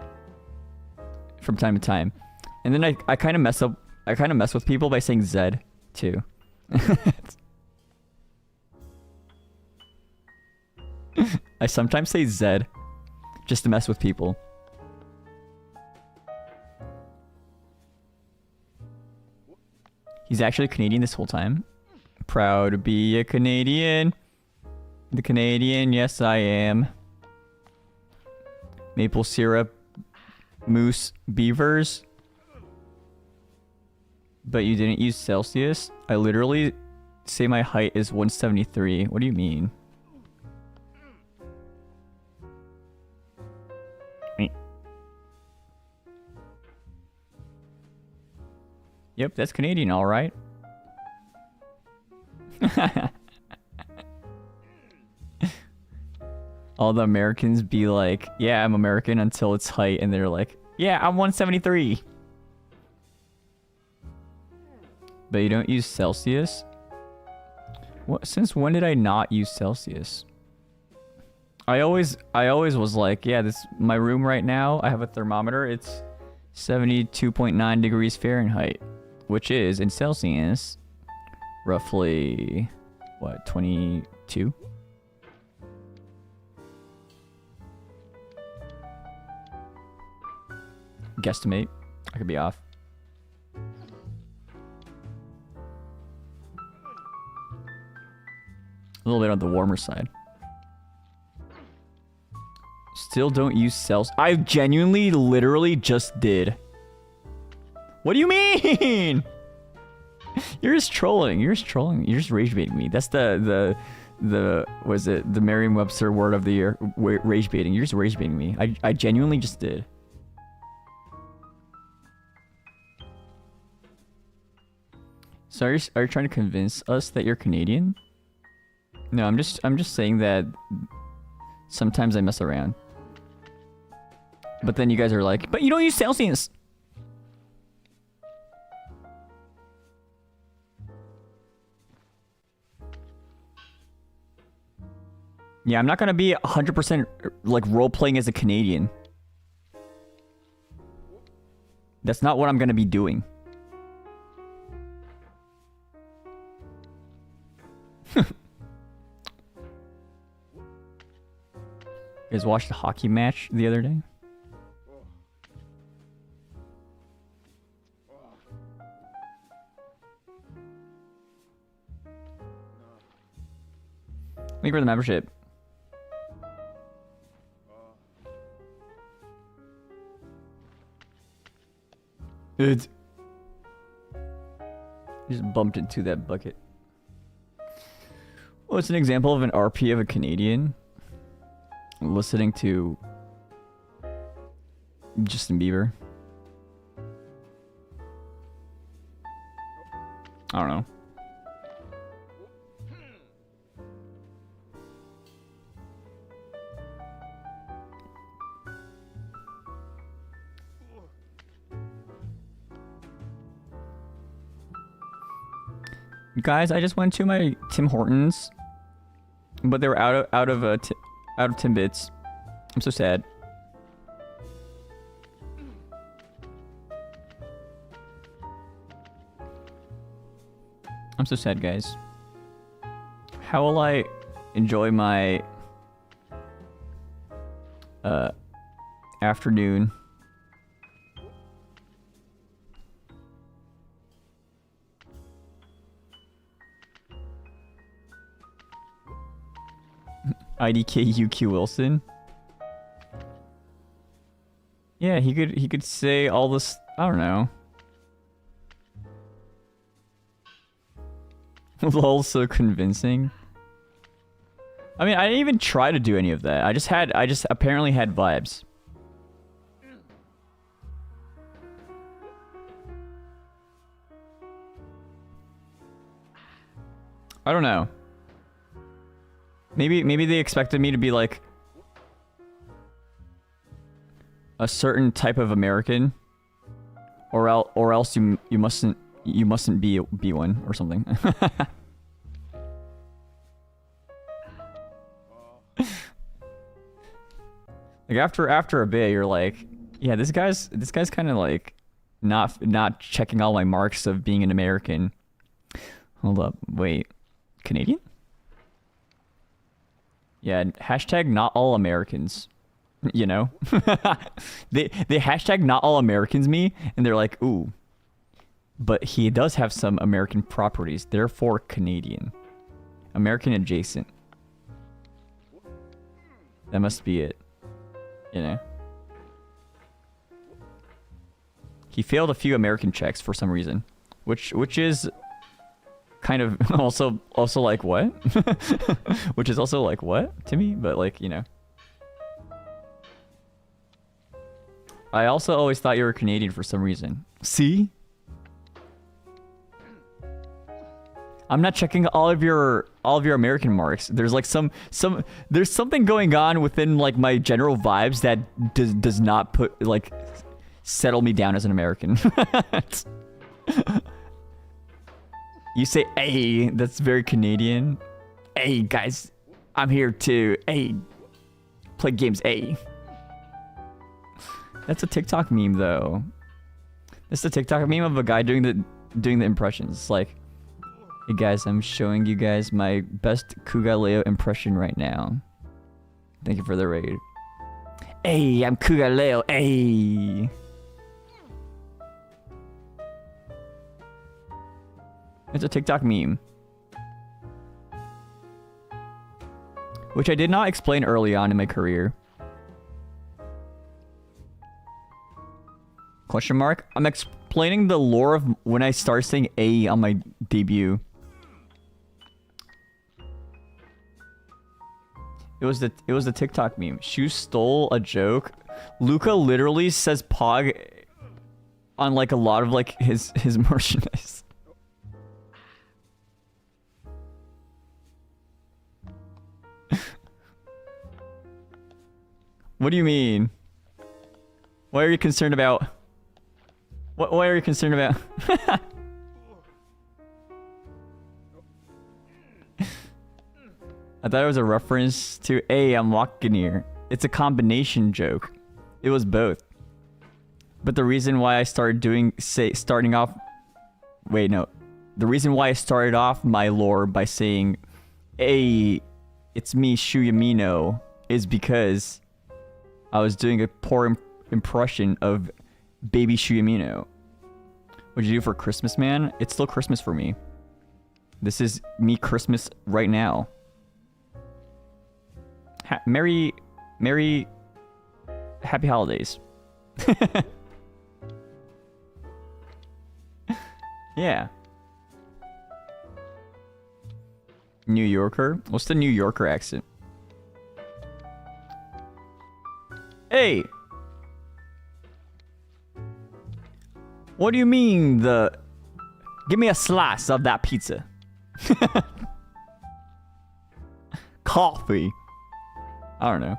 from time to time. And then I kind of mess with people by saying Zed too. I sometimes say Zed just to mess with people. He's actually Canadian this whole time. Proud to be a Canadian. The Canadian, yes I am. Maple syrup, moose, beavers. But you didn't use Celsius? I literally say my height is 173. What do you mean? Yep, that's Canadian, all right. All the Americans be like, yeah, I'm American until it's height, and they're like, yeah, I'm 173. But you don't use Celsius? What? Since when did I not use Celsius? I always was like, yeah, this my room right now. I have a thermometer. It's 72.9 degrees Fahrenheit, which is in Celsius roughly what, 22? Guesstimate. I could be off. A little bit on the warmer side. Still don't use Celsius. I genuinely, literally just did. What do you mean? You're just trolling. You're just trolling. You're just rage baiting me. That's the was it the Merriam-Webster word of the year? Rage baiting. You're just rage baiting me. I genuinely just did. So are you trying to convince us that you're Canadian? No, I'm just saying that sometimes I mess around. But then you guys are like, but you don't use Celsius. Yeah, I'm not gonna be 100% like role-playing as a Canadian. That's not what I'm gonna be doing. You guys watched the hockey match the other day? Thank you for the membership. It just bumped into that bucket. Well, it's an example of an RP of a Canadian listening to Justin Bieber. I don't know. Guys, I just went to my Tim Hortons, but they were out of Timbits. I'm so sad. I'm so sad, guys. How will I enjoy my afternoon? IDK UQ Wilson. Yeah, he could say all this. I don't know. Lol, so convincing. I mean, I didn't even try to do any of that. I just apparently had vibes. I don't know. Maybe they expected me to be like a certain type of American, or else you mustn't be one or something. Like after a bit, you're like, yeah, this guy's kind of like not checking all my marks of being an American. Hold up, wait, Canadian? Yeah, hashtag not all Americans, you know? they hashtag not all Americans me, and they're like, ooh, but he does have some American properties, therefore Canadian. American adjacent. That must be it. You know? He failed a few American checks for some reason. Which is kind of also like what? Which is also like what to me, but like, you know. I also always thought you were Canadian for some reason. See? I'm not checking all of your American marks. There's like there's something going on within like my general vibes that does not put like settle me down as an American. You say, "Hey," that's very Canadian. "Hey guys, I'm here to play games." Hey. That's a TikTok meme though. It's a TikTok meme of a guy doing the impressions. It's like, "Hey guys, I'm showing you guys my best Kugaleo impression right now. Thank you for the raid." "Hey, I'm Kugaleo. Hey." It's a TikTok meme. Which I did not explain early on in my career. Question mark? I'm explaining the lore of when I start saying A on my debut. It was the TikTok meme. Shu stole a joke. Luca literally says Pog on like a lot of like his merchandise. What do you mean? What are you concerned about? What are you concerned about? I thought it was a reference to "Hey, I'm walking here." It's a combination joke. It was both. But the reason why I started starting off... Wait, no. The reason why I started off my lore by saying, "Hey, it's me, Shu Yamino," is because I was doing a poor impression of baby Shu Yamino. What'd you do for Christmas, man? It's still Christmas for me. This is me Christmas right now. Merry happy holidays. Yeah. New Yorker? What's the New Yorker accent? Hey! What do you mean give me a slice of that pizza. Coffee. I don't know.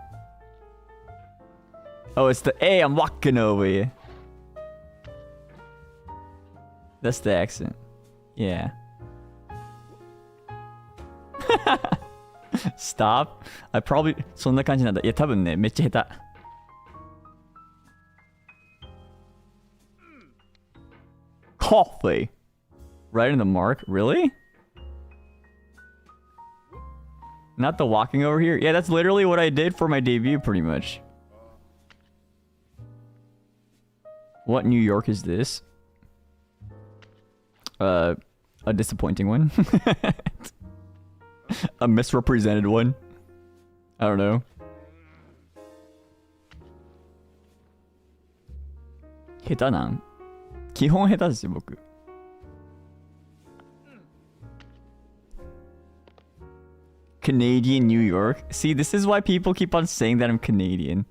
Oh, it's the "Hey, I'm walking over here." That's the accent. Yeah. Stop. I probably そんな感じなんだ。いや、多分ね、めっちゃ下手。Coffee. Right in the mark? Really? Not the walking over here? Yeah, that's literally what I did for my debut, pretty much. What New York is this? A disappointing one. A misrepresented one. I don't know. 下手なん?基本下手ですよ、僕。Canadian New York. See, this is why people keep on saying that I'm Canadian.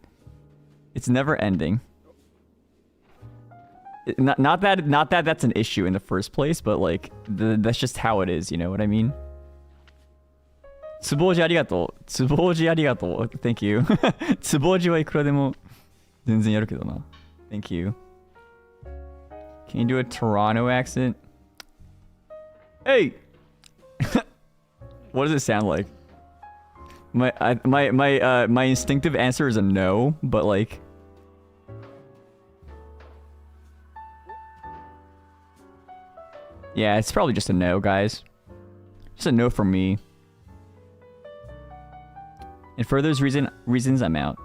It's never ending. Not that that's an issue in the first place, but like that's just how it is, you know what I mean? つぼうじありがとう。つぼうじありがとう。Thank you. つぼうじはいくらでも全然やるけどな。Thank you. Can you do a Toronto accent? Hey! What does it sound like? My instinctive answer is a no, but like... Yeah, it's probably just a no, guys. Just a no from me. And for those reasons, I'm out.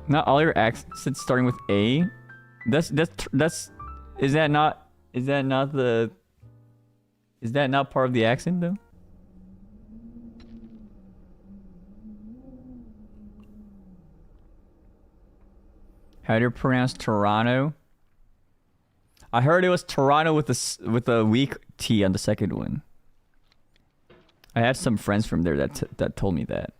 Not all your accents starting with A That's is that not part of the accent though? How do you pronounce Toronto? I heard it was Toronto with a weak T on the second one. I had some friends from there that told me that.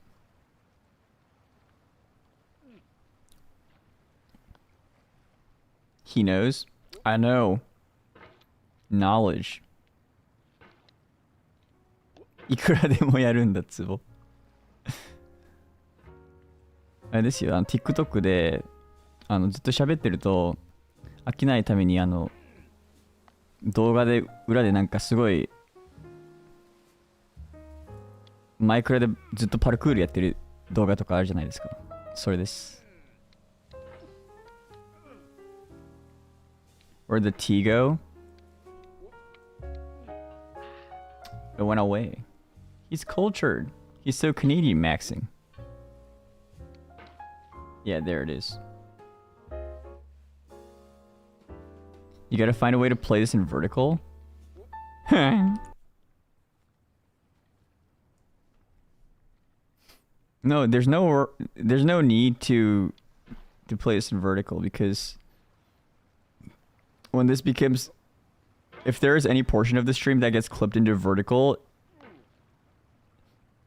He knows. I know. Knowledge. いくらでもやるんだツボ。あれですよ、TikTok でずっと喋ってると飽きないために動画で裏でなんかすごいマイクラでずっとパルクールやってる動画とかあるじゃないですか。それです。Where'd the T go? It went away. He's cultured. He's so Canadian maxing. Yeah, there it is. You gotta find a way to play this in vertical. No, there's no need to play this in vertical because when this becomes, if there is any portion of the stream that gets clipped into vertical,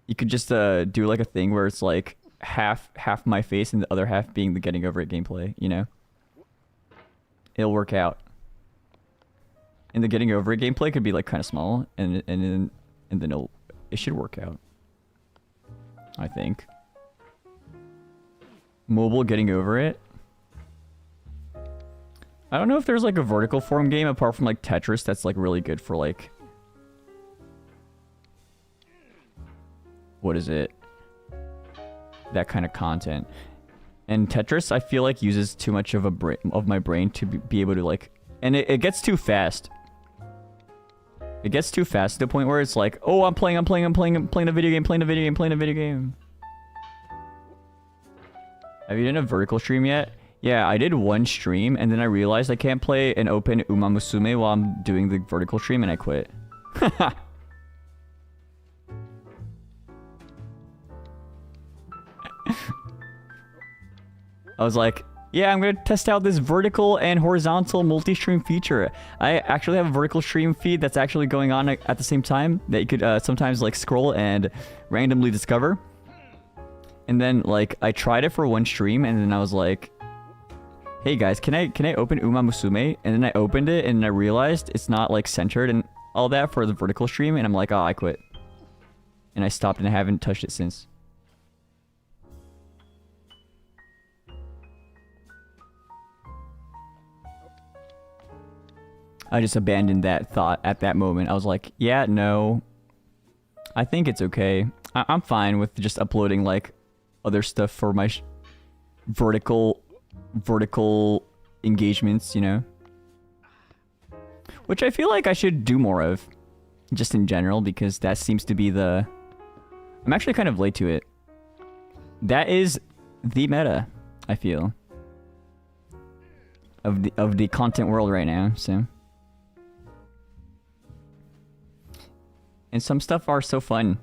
you could just do like a thing where it's like half my face and the other half being the getting over it gameplay, you know? It'll work out. And the getting over it gameplay could be like kind of small, and then it should work out. I think. Mobile getting over it. I don't know if there's like a vertical form game apart from like Tetris that's like really good for like, what is it? That kind of content. And Tetris, I feel like uses too much of my brain to be able to like, and it gets too fast. It gets too fast to the point where it's like, oh, I'm playing a video game. Have you done a vertical stream yet? Yeah, I did one stream, and then I realized I can't play an open Uma Musume while I'm doing the vertical stream, and I quit. I was like, yeah, I'm going to test out this vertical and horizontal multi-stream feature. I actually have a vertical stream feed that's actually going on at the same time that you could sometimes like scroll and randomly discover. And then like I tried it for one stream and then I was like, hey guys, can I open Uma Musume? And then I opened it and I realized it's not like centered and all that for the vertical stream, and I'm like, oh, I quit. And I stopped and I haven't touched it since. I just abandoned that thought at that moment. I was like, yeah, no. I think it's okay. I'm fine with just uploading like other stuff for my vertical engagements, you know? Which I feel like I should do more of, just in general, because that seems to be the... I'm actually kind of late to it. That is the meta, I feel, of the content world right now, so... And some stuff are so fun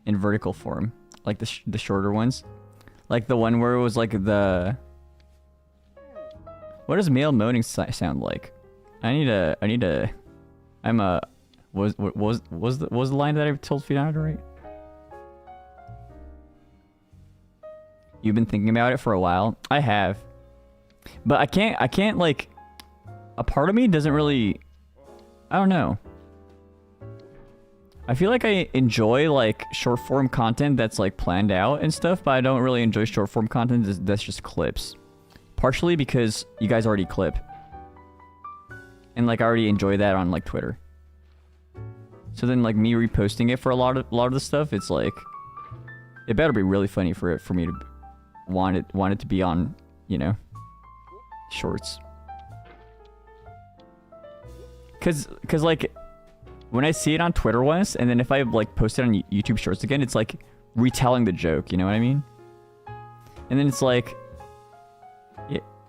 in vertical form, like the shorter ones, like the one where it was like the. What does male moaning sound like? Was the line that I told Fiona to write? You've been thinking about it for a while. I have, but I can't like. A part of me doesn't really. I don't know. I feel like I enjoy like short form content that's like planned out and stuff, but I don't really enjoy short form content that's just clips. Partially because you guys already clip. And like I already enjoy that on like Twitter. So then like me reposting it for a lot of the stuff, it's like it better be really funny for me to want it to be on, you know, shorts. Cause like when I see it on Twitter once, and then if I like post it on YouTube Shorts again, it's like retelling the joke, you know what I mean? And then it's like,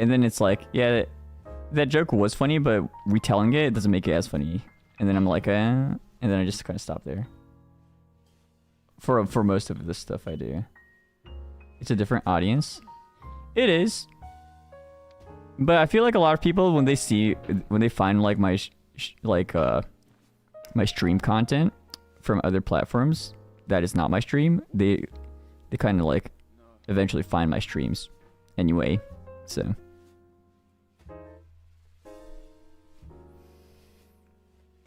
and then it's like, yeah, that joke was funny, but retelling it doesn't make it as funny. And then I'm like, and then I just kind of stop there. For most of the stuff I do, it's a different audience. It is, but I feel like a lot of people when they find like my my stream content from other platforms that is not my stream, they kind of like eventually find my streams anyway. So.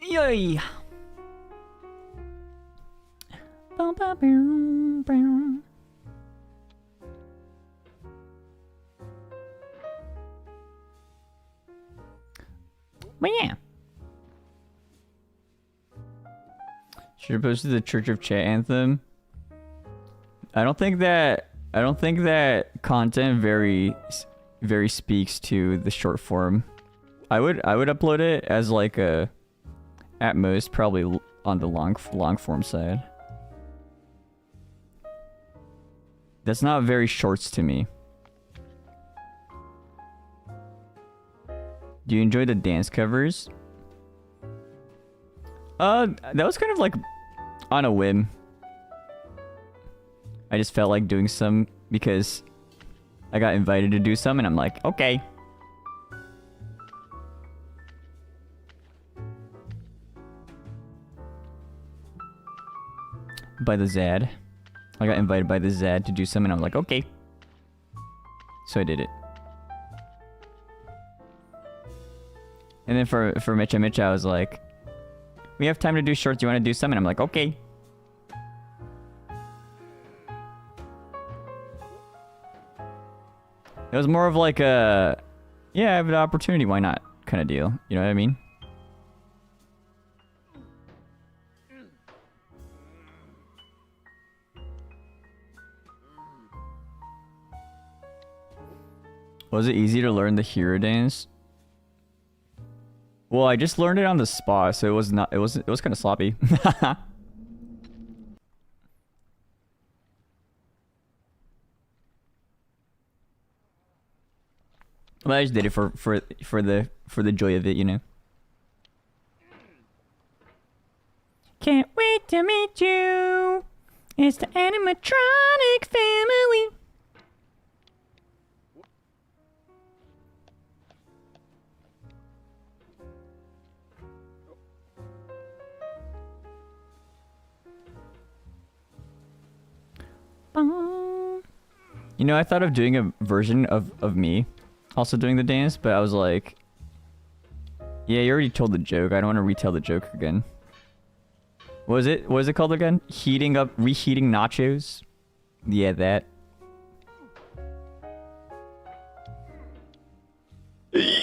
Yay! Well, yeah. Should have posted the Church of Chat anthem. I don't think that content very speaks to the short form. I would upload it as like a, at most probably on the long form side. That's not very shorts to me. Do you enjoy the dance covers? That was kind of like on a whim. I just felt like doing some because I got invited to do some and I'm like, okay. By the Zad. I got invited by the Zad to do some and I'm like, okay. So I did it. And then for Mitcha, I was like, we have time to do shorts. You want to do some? And I'm like, okay. It was more of like a, yeah, I have an opportunity. Why not? Kind of deal. You know what I mean? Was it easy to learn the hero dance? Well, I just learned it on the spot, so it was kind of sloppy. Well, I just did it for the joy of it, you know. Can't wait to meet you. It's the animatronic family. You know, I thought of doing a version of me also doing the dance, but I was like, yeah, you already told the joke. I don't want to retell the joke again. What was it called again? Reheating nachos? Yeah, that. Did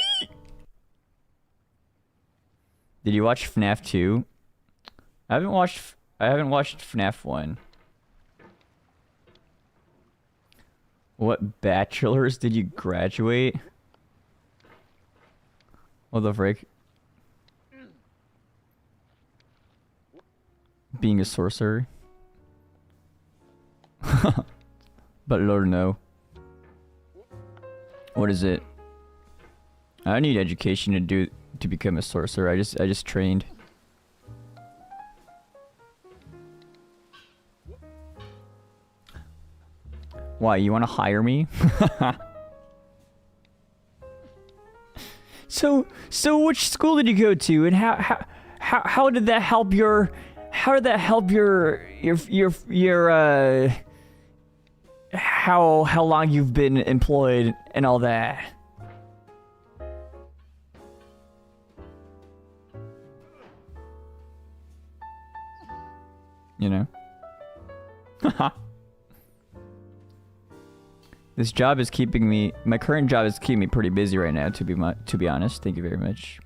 you watch FNAF 2? I haven't watched FNAF 1. What bachelors did you graduate? What the frick? Being a sorcerer? But Lord, no. What is it? I need education to become a sorcerer. I just trained. Why, you want to hire me? So which school did you go to, and how did that help your how long you've been employed and all that? You know? This job is keeping me... My current job is keeping me pretty busy right now, to be honest. Thank you very much.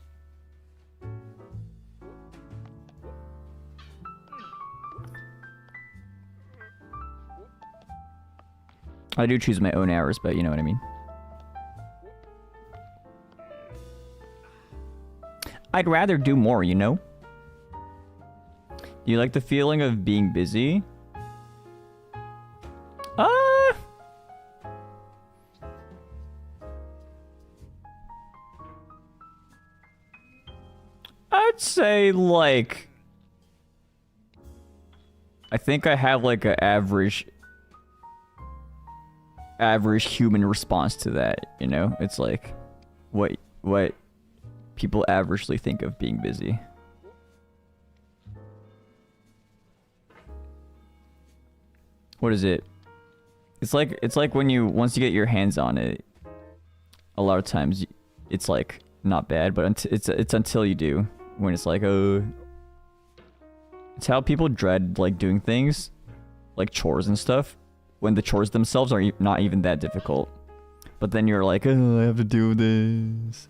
I do choose my own hours, but you know what I mean. I'd rather do more, you know? You like the feeling of being busy? would say like I think I have like an average human response to that, you know? It's like what people averagely think of being busy. What is it? It's like when once you get your hands on it, a lot of times it's like not bad, but it's until you do when it's like, oh, it's how people dread like doing things like chores and stuff when the chores themselves are not even that difficult, but then you're like, oh, I have to do this,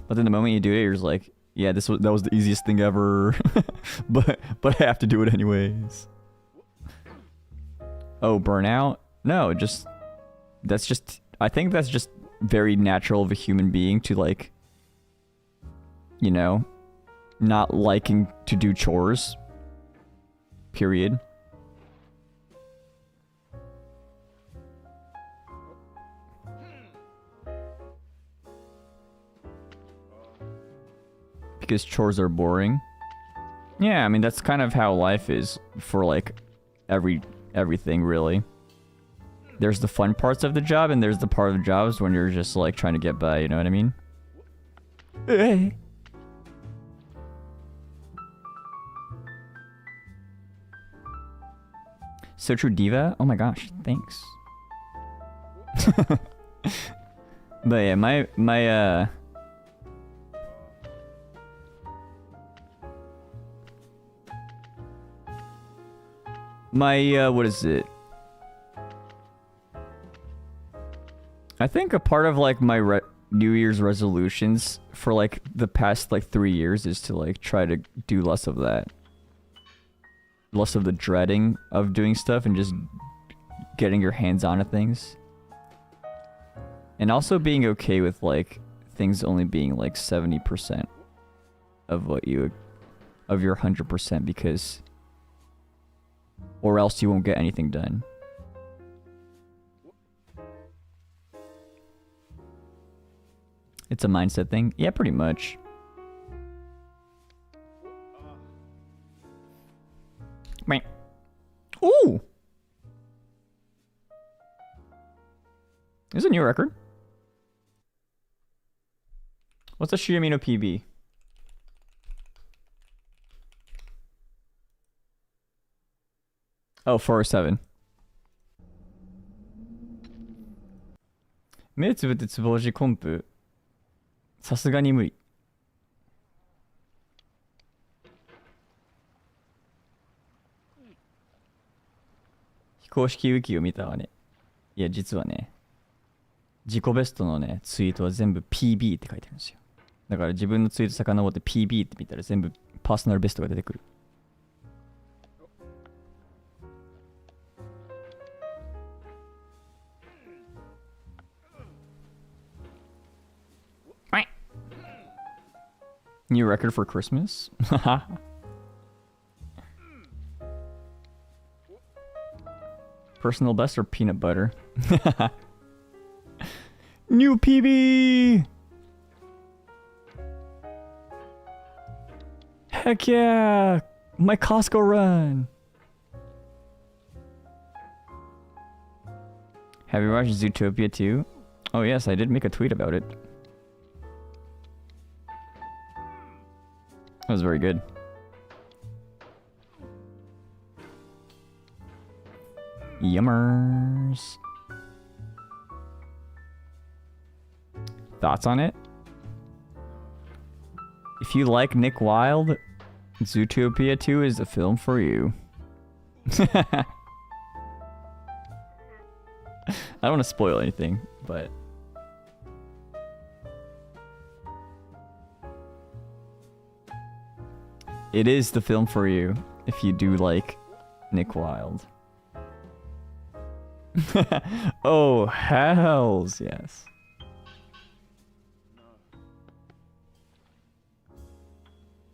but then the moment you do it, you're just like, yeah, that was the easiest thing ever. but I have to do it anyways. Oh, burnout? No, I think that's just very natural of a human being to like, you know, not liking to do chores. Period. Because chores are boring. Yeah, I mean that's kind of how life is for like everything really. There's the fun parts of the job and there's the part of the jobs when you're just like trying to get by, you know what I mean? Hey. So true diva? Oh my gosh, thanks. But yeah, my what is it? I think a part of like my New Year's resolutions for like the past like 3 years is to like try to do less of that. Less of the dreading of doing stuff and just getting your hands on things. And also being okay with like things only being like 70% of what of your 100% because or else you won't get anything done. It's a mindset thing? Yeah, pretty much. Ooh! This is a new record. What's the Yamino PB? Oh, 407. 目つぶってつぼじコンプ。さすがに無理。非公式ウィキを見たわね。いや、実はね、自己ベストのね、ツイートは全部 PB って書いてあるんですよ。だから自分のツイート遡って PB って見たら全部パーソナルベストが出てくる。New record for Christmas? Personal best or peanut butter? New PB! Heck yeah! My Costco run! Have you watched Zootopia 2? Oh yes, I did make a tweet about it. That was very good. Yummers. Thoughts on it? If you like Nick Wilde, Zootopia 2 is the film for you. I don't want to spoil anything, but... It is the film for you, if you do like Nick Wilde. Oh, hells yes.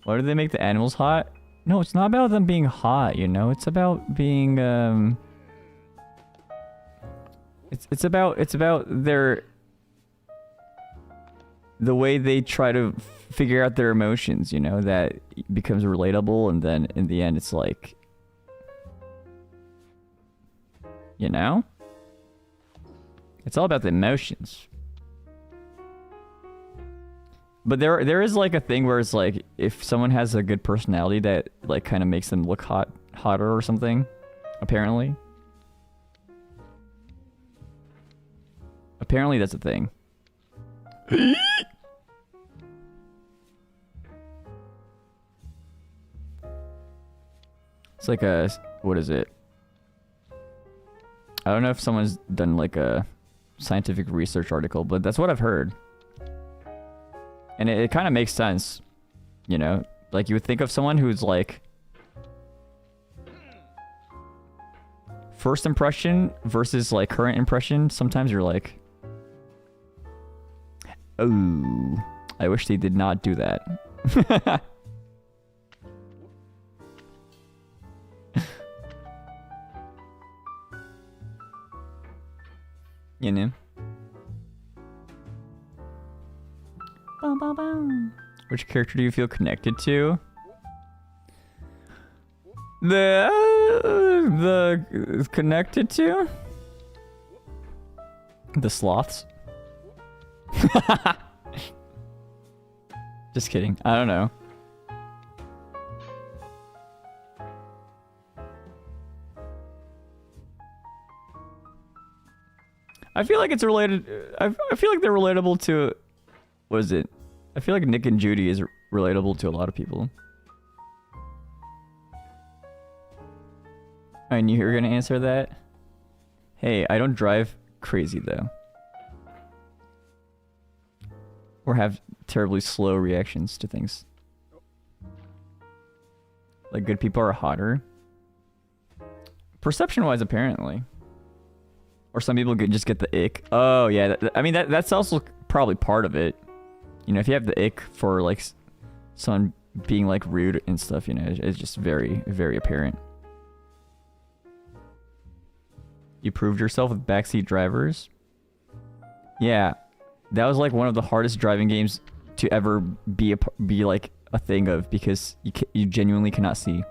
Why do they make the animals hot? No, it's not about them being hot, you know? It's about being, It's about their... the way they try to figure out their emotions, you know, that becomes relatable, and then in the end it's like, you know? It's all about the emotions. But there is like a thing where it's like, if someone has a good personality that like kind of makes them look hotter or something, apparently. Apparently that's a thing. It's like a, what is it? I don't know if someone's done like a scientific research article, but that's what I've heard. And it kind of makes sense, you know? Like, you would think of someone who's like, first impression versus like current impression, sometimes you're like, oh, I wish they did not do that. You know? Which character do you feel connected to? The connected to? The sloths? Just kidding. I don't know. I feel like it's related. I feel like they're relatable to. What is it? I feel like Nick and Judy is relatable to a lot of people. I knew you were gonna answer that. Hey, I don't drive crazy though. Or have terribly slow reactions to things. Like, good people are hotter. Perception-wise, apparently. Or some people could just get the ick. Oh, yeah. I mean, that's also probably part of it. You know, if you have the ick for, like, someone being, like, rude and stuff, you know, it's just very, very apparent. You proved yourself with backseat drivers? Yeah. That was, like, one of the hardest driving games to ever be like, a thing of, because you genuinely cannot see.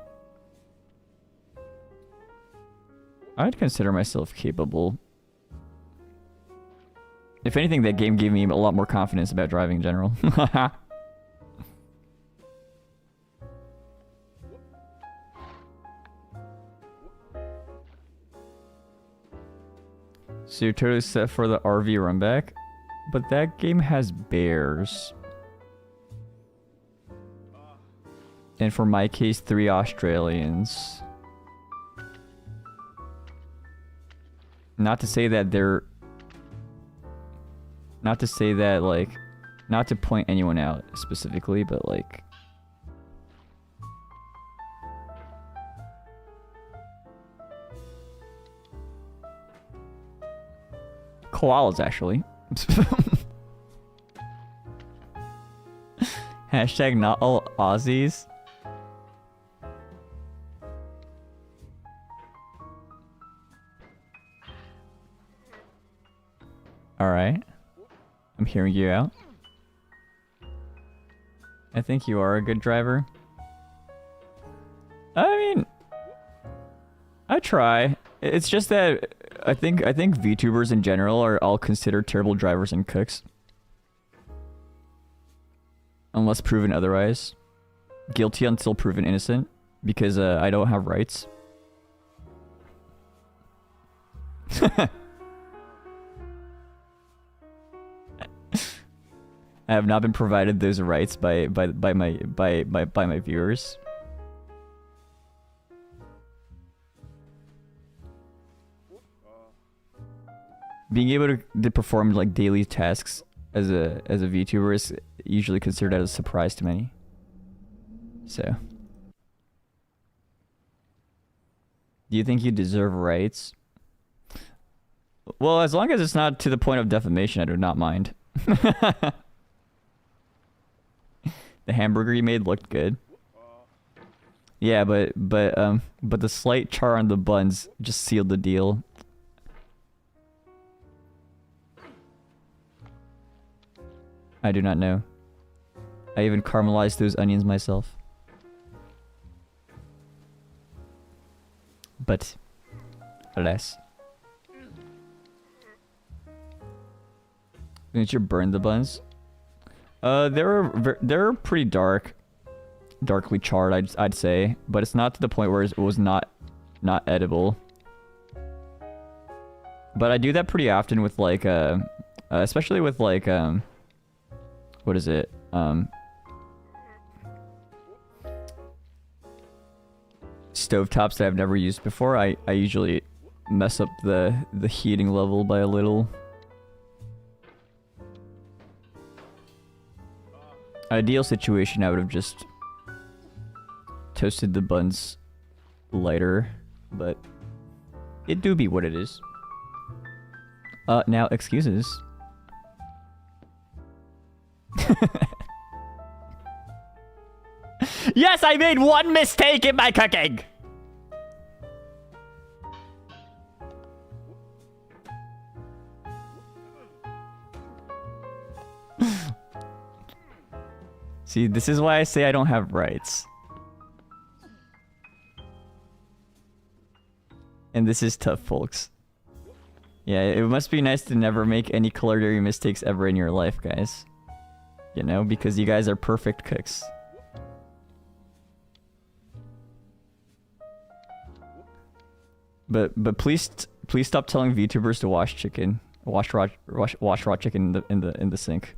I'd consider myself capable. If anything, that game gave me a lot more confidence about driving in general. So you're totally set for the RV run back? But that game has bears. And for my case, 3 Australians. Not to say that they're... Not to say that, like... Not to point anyone out specifically, but, like... Koalas, actually. Hashtag not all Aussies. Alright. I'm hearing you out. I think you are a good driver. I mean... I try. It's just that I think VTubers in general are all considered terrible drivers and cooks. Unless proven otherwise. Guilty until proven innocent. Because I don't have rights. I have not been provided those rights by my viewers. Being able to perform like daily tasks as a VTuber is usually considered as a surprise to many. So, do you think you deserve rights? Well, as long as it's not to the point of defamation, I do not mind. The hamburger you made looked good. Yeah, but the slight char on the buns just sealed the deal. I do not know. I even caramelized those onions myself. But, alas. Didn't you burn the buns? They're pretty darkly charred, I'd say, but it's not to the point where it was not edible. But I do that pretty often with like especially with like what is it? Stovetops that I've never used before. I usually mess up the heating level by a little. Ideal situation, I would have just toasted the buns lighter, but it do be what it is. Now excuses. Yes, I made one mistake in my cooking! See, this is why I say I don't have rights. And this is tough, folks. Yeah, it must be nice to never make any culinary mistakes ever in your life, guys. You know, because you guys are perfect cooks. But please stop telling VTubers to wash chicken. Wash raw chicken in the sink.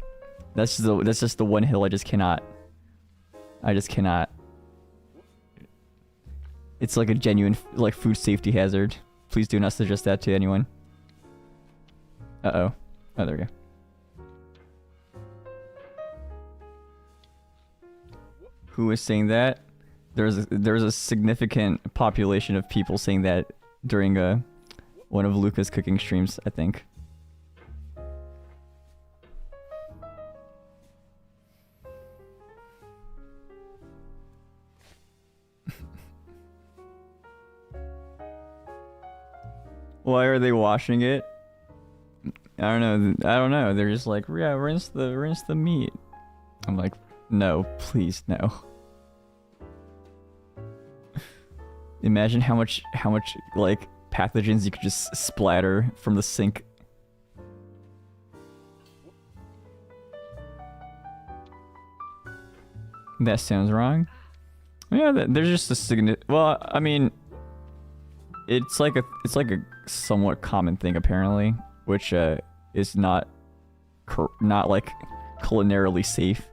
That's just the one hill I just cannot. It's like a genuine like food safety hazard. Please do not suggest that to anyone. Uh-oh. Oh, there we go. Who was saying that? There's a significant population of people saying that during one of Luca's cooking streams, I think. Why are they washing it? I don't know. They're just like, yeah, rinse the meat. I'm like, no, please, no. Imagine how much like pathogens you could just splatter from the sink. That sounds wrong. Yeah, there's just a significant. Well, I mean, it's like a somewhat common thing apparently, which is not like culinarily safe.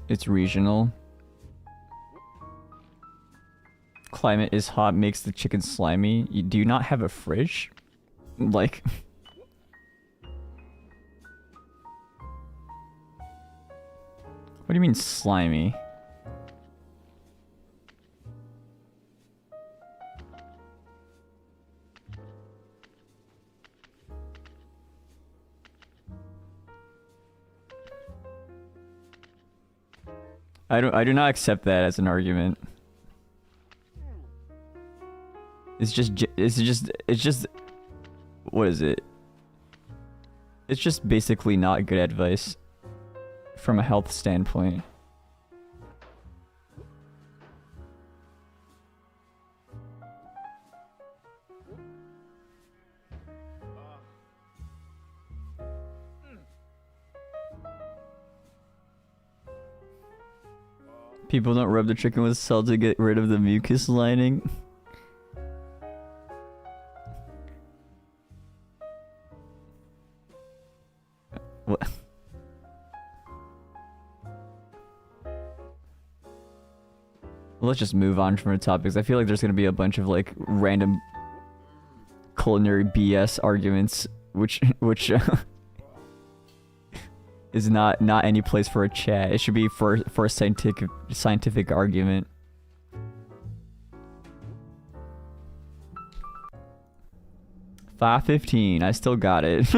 It's regional. Climate is hot, makes the chicken slimy. Do you not have a fridge? Like... What do you mean slimy? I do not accept that as an argument. It's just what is it? It's just basically not good advice from a health standpoint. People don't rub the chicken with salt to get rid of the mucus lining. What? Let's just move on from the topics. I feel like there's gonna be a bunch of like random culinary BS arguments, which is not any place for a chat. It should be for a scientific argument. $5.15. I still got it.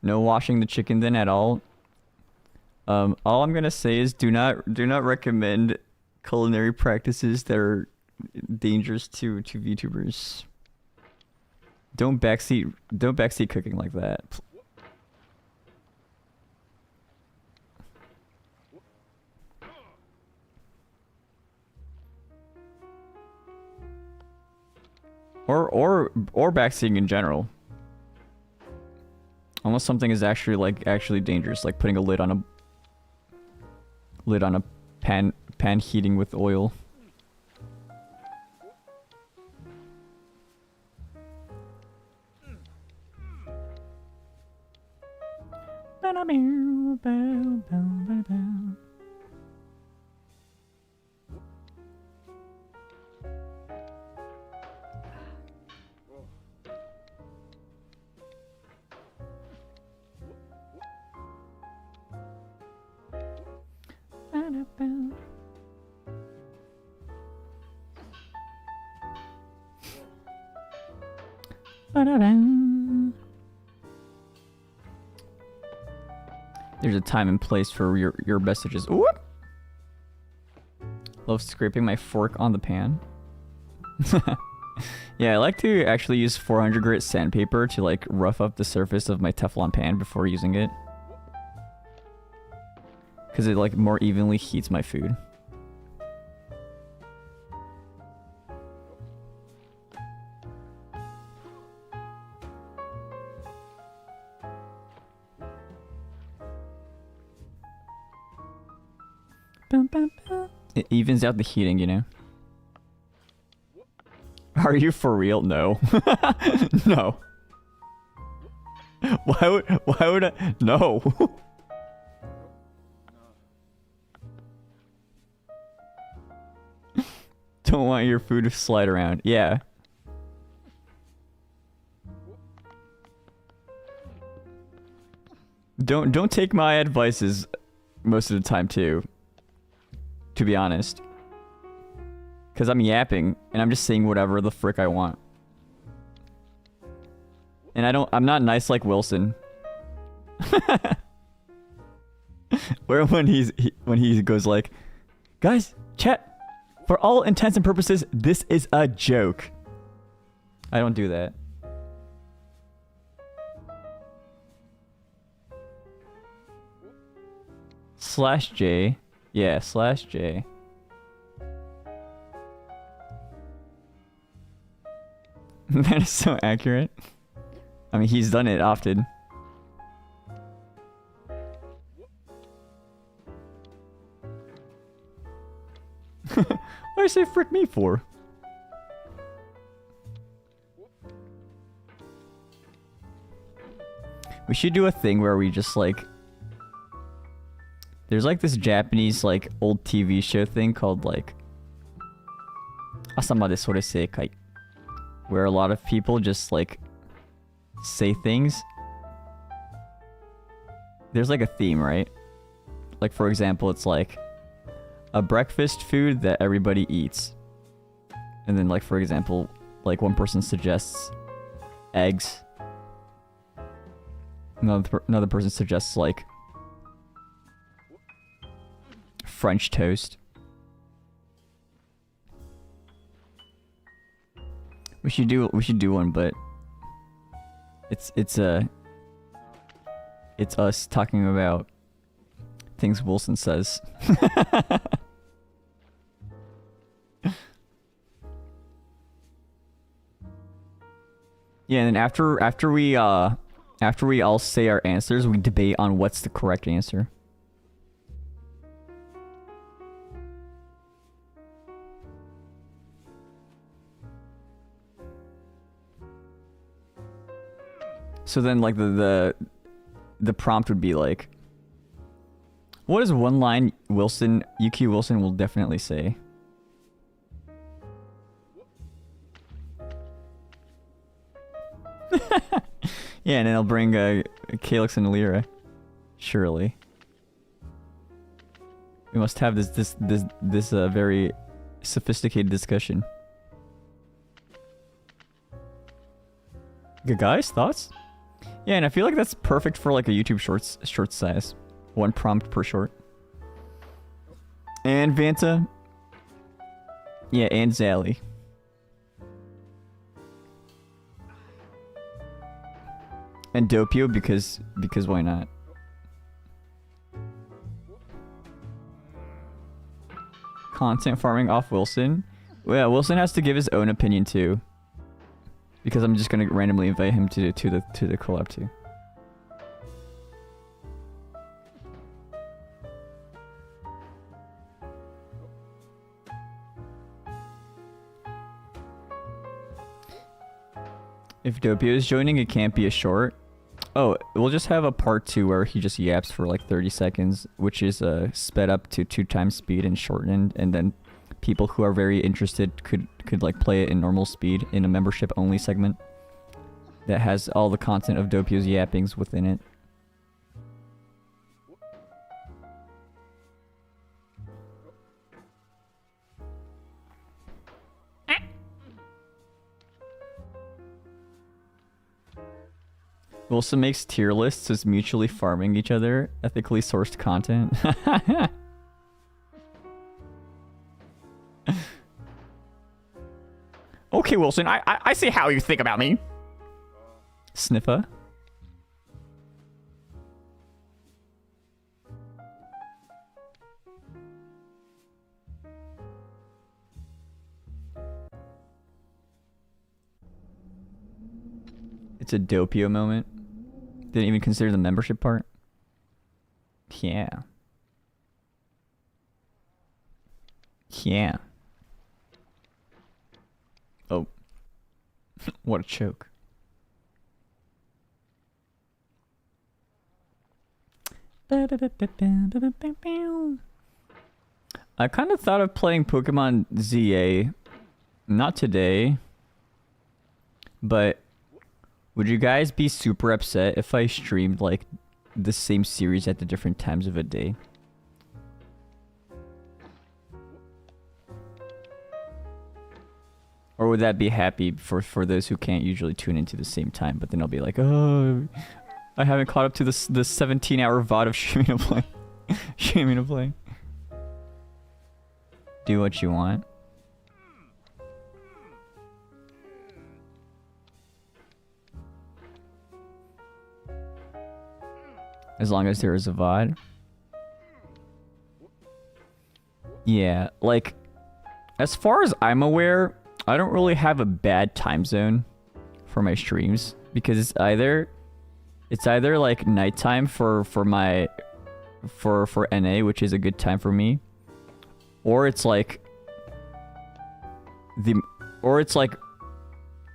No washing the chicken then at all. All I'm gonna say is do not recommend culinary practices that are dangerous to VTubers. Don't backseat cooking like that. Or backseating in general. Unless something is actually dangerous, like putting a lid on a pan heating with oil. There's a time and place for your messages. Ooh. Love scraping my fork on the pan. Yeah, I like to actually use 400 grit sandpaper to like rough up the surface of my Teflon pan before using it. Because it like more evenly heats my food. It evens out the heating, you know? Are you for real? No. No. Why would I? No. Don't want your food to slide around. Yeah. Don't take my advices most of the time too. To be honest. Because I'm yapping, and I'm just saying whatever the frick I want. And I'm not nice like Wilson. Where when he goes like, guys, chat, for all intents and purposes, this is a joke. I don't do that. /J. Yeah, /J. That is so accurate. I mean, he's done it often. What do I say frick me for? We should do a thing where we just like... There's like this Japanese like old TV show thing called like... Asama de sore seikai. Where a lot of people just like say things. There's like a theme, right? Like for example, it's like a breakfast food that everybody eats. And then like for example, like one person suggests eggs. Another person suggests like French toast. We should do one, but it's us talking about things Wilson says. Yeah, and then after we all say our answers, we debate on what's the correct answer. So then like the prompt would be like, what is one line Yuki Wilson will definitely say? Yeah, and then I'll bring Calyx and Lyra. Surely. We must have this very sophisticated discussion. Good guys, thoughts? Yeah, and I feel like that's perfect for like a YouTube short size. 1 prompt per short. And Vanta. Yeah, and Zally. And Doppio because why not? Content farming off Wilson. Well, yeah, Wilson has to give his own opinion too. Because I'm just gonna randomly invite him to the collab too. If Doppio is joining, it can't be a short. Oh, we'll just have a part 2 where he just yaps for like 30 seconds, which is sped up to 2 times speed and shortened, and then people who are very interested could like play it in normal speed in a membership only segment that has all the content of Doppio's yappings within it. Wilson makes tier lists as mutually farming each other, ethically sourced content. Okay, Wilson, I see how you think about me. Sniffer. It's a Doppio moment. Didn't even consider the membership part. Yeah. Yeah. Oh. What a choke. I kind of thought of playing Pokemon ZA. Not today. But would you guys be super upset if I streamed like the same series at the different times of a day? Or would that be happy for those who can't usually tune into the same time, but then I'll be like, oh, I haven't caught up to the 17-hour VOD of Yamino playing. Yamino playing. Do what you want. As long as there is a VOD. Yeah, like, as far as I'm aware, I don't really have a bad time zone for my streams. Because it's either like nighttime for NA, which is a good time for me. Or it's like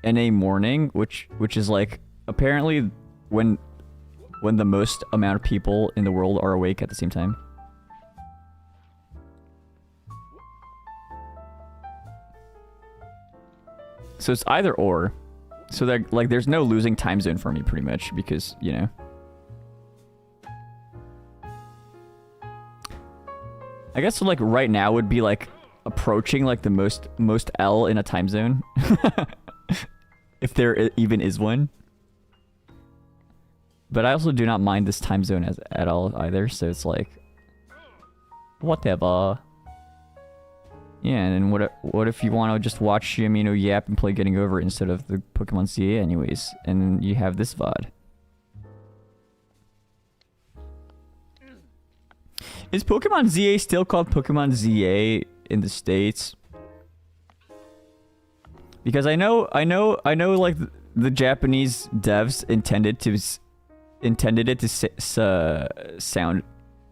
NA morning, which is like apparently when the most amount of people in the world are awake at the same time. So it's either or. So like there's no losing time zone for me pretty much because, you know. I guess like right now would be like approaching like the most L in a time zone. If there even is one. But I also do not mind this time zone at all either, so it's like whatever. Yeah, and then what if you want to just watch Yamino yap and play Getting Over instead of the Pokemon ZA anyways, and then you have this VOD. Is Pokemon ZA still called Pokemon ZA in the States? Because I know like the Japanese devs intended it to sound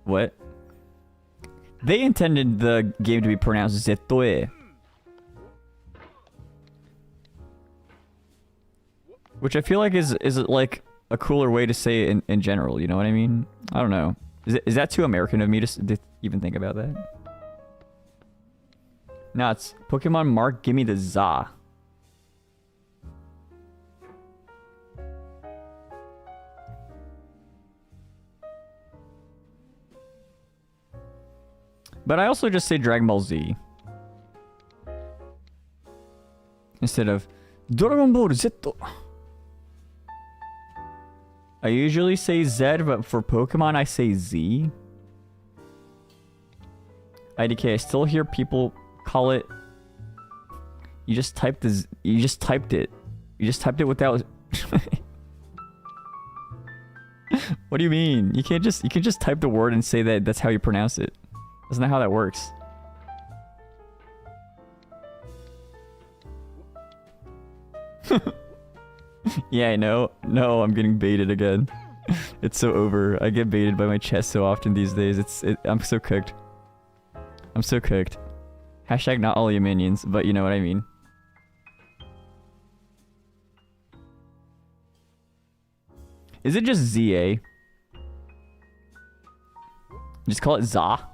what? They intended the game to be pronounced Zetoe. Which I feel like is like a cooler way to say it in general, you know what I mean? I don't know. Is that too American of me to even think about that? No, it's Pokemon Mark, give me the za. But I also just say Dragon Ball Z. Instead of Dragon Ball Z. I usually say Z, but for Pokemon I say Z. IDK, I still hear people call it. You just typed this. You just typed it. You just typed it without. What do you mean? You can just type the word and say that that's how you pronounce it. That's not how that works. Yeah, I know. No, I'm getting baited again. It's so over. I get baited by my chest so often these days. I'm so cooked. I'm so cooked. Hashtag not all your minions, but you know what I mean. Is it just ZA? Just call it ZA.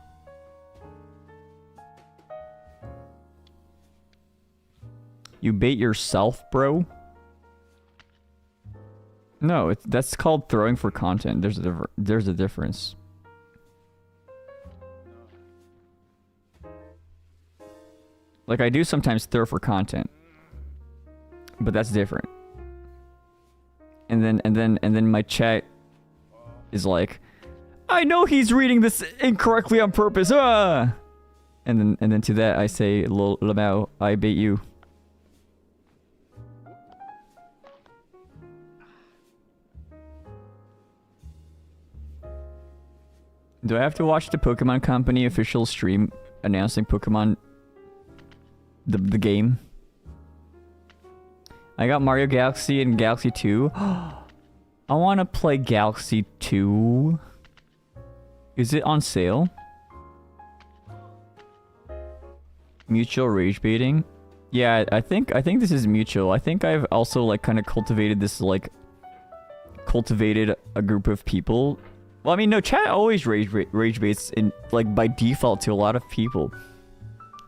You bait yourself, bro? No, that's called throwing for content. There's a difference. Like I do sometimes throw for content, but that's different. And then my chat is like, I know he's reading this incorrectly on purpose. Ah! And then to that I say, Lamau, I bait you. Do I have to watch the Pokemon Company official stream announcing Pokemon the game? I got Mario Galaxy and Galaxy 2. I want to play Galaxy 2. Is it on sale? Mutual rage baiting? Yeah, I think this is mutual. I think I've also like kind of cultivated a group of people. Well, I mean, no, chat always rage baits in like by default to a lot of people.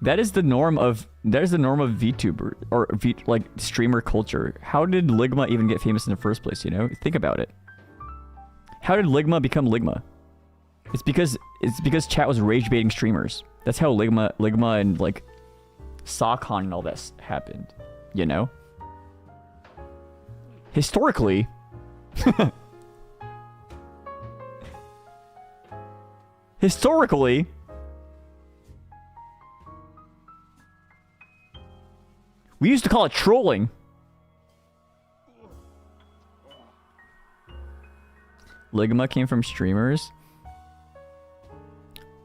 That is the norm of VTuber or like streamer culture. How did Ligma even get famous in the first place, you know? Think about it. How did Ligma become Ligma? It's because chat was rage baiting streamers. That's how Ligma and like Sakon and all this happened, you know? Historically, we used to call it trolling. Ligma came from streamers.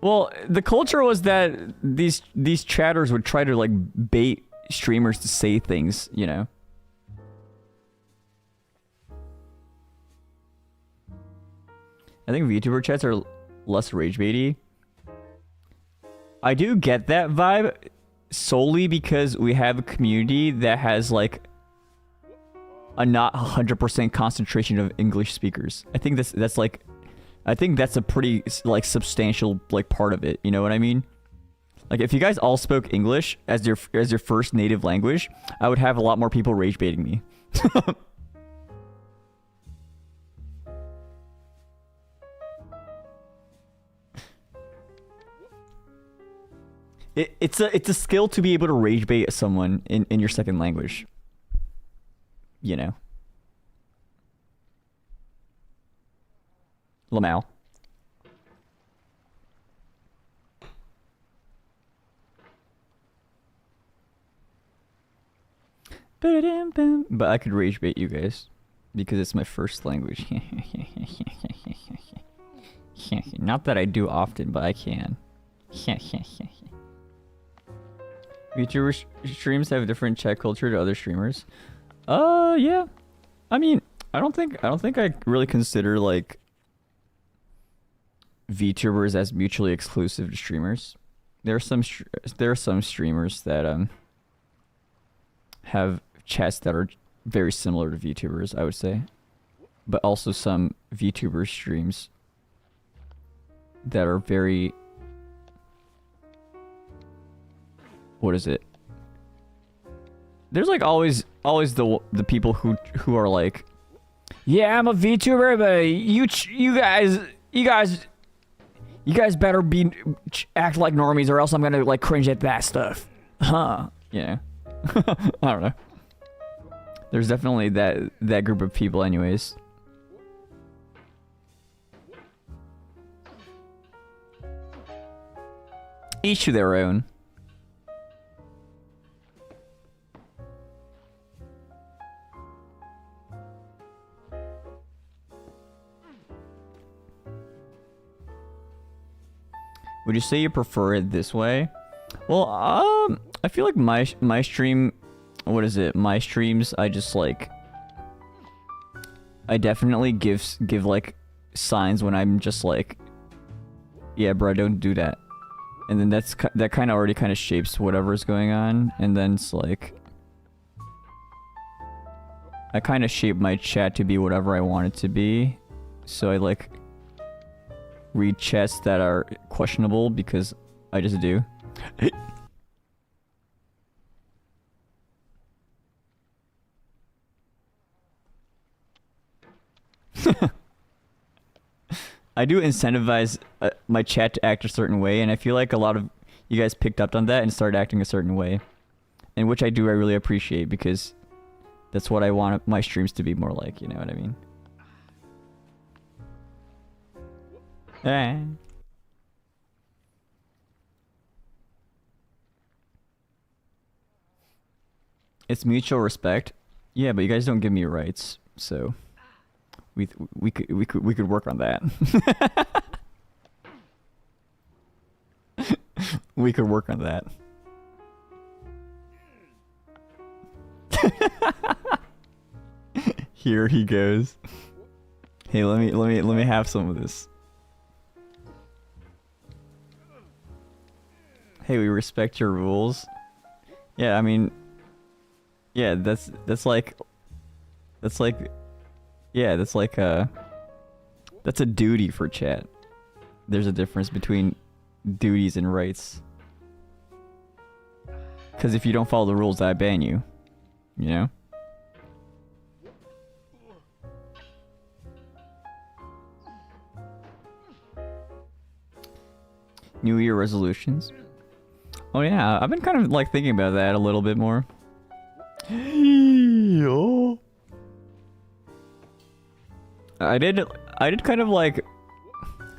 Well, the culture was that these chatters would try to like bait streamers to say things, you know. I think VTuber chats are less rage baity. I do get that vibe solely because we have a community that has like a not 100% concentration of English speakers. I think that's like, I think that's a pretty like substantial like part of it. You know what I mean? Like if you guys all spoke English as your first native language, I would have a lot more people rage baiting me. It's a skill to be able to rage bait someone in your second language. You know. Lamau. But I could rage bait you guys because it's my first language. Not that I do often, but I can. VTuber streams have a different chat culture to other streamers. Yeah. I mean, I don't think I really consider like VTubers as mutually exclusive to streamers. There are some streamers that have chats that are very similar to VTubers, I would say, but also some VTuber streams that are very, what is it? There's like always the people who are like, yeah, I'm a VTuber, but you guys better act like normies or else I'm gonna like cringe at that stuff. Huh? Yeah. I don't know. There's definitely that group of people anyways. Each to their own. Would you say you prefer it this way? Well, I feel like my stream, what is it? My streams, I just like, I definitely give like signs when I'm just like, yeah, bro, don't do that. And then that kind of already kind of shapes whatever's going on. And then it's like, I kind of shape my chat to be whatever I want it to be. So I like read chats that are questionable because I just do. I do incentivize my chat to act a certain way, and I feel like a lot of you guys picked up on that and started acting a certain way. And which I really appreciate, because that's what I want my streams to be more like, you know what I mean? It's mutual respect. Yeah, but you guys don't give me rights, so we could work on that. We could work on that. Here he goes. Hey, let me have some of this. Hey, we respect your rules. Yeah, I mean, yeah, that's like that's a duty for chat. There's a difference between duties and rights. Because if you don't follow the rules, I ban you. You know? New Year resolutions. Oh yeah, I've been kind of like thinking about that a little bit more. I did kind of like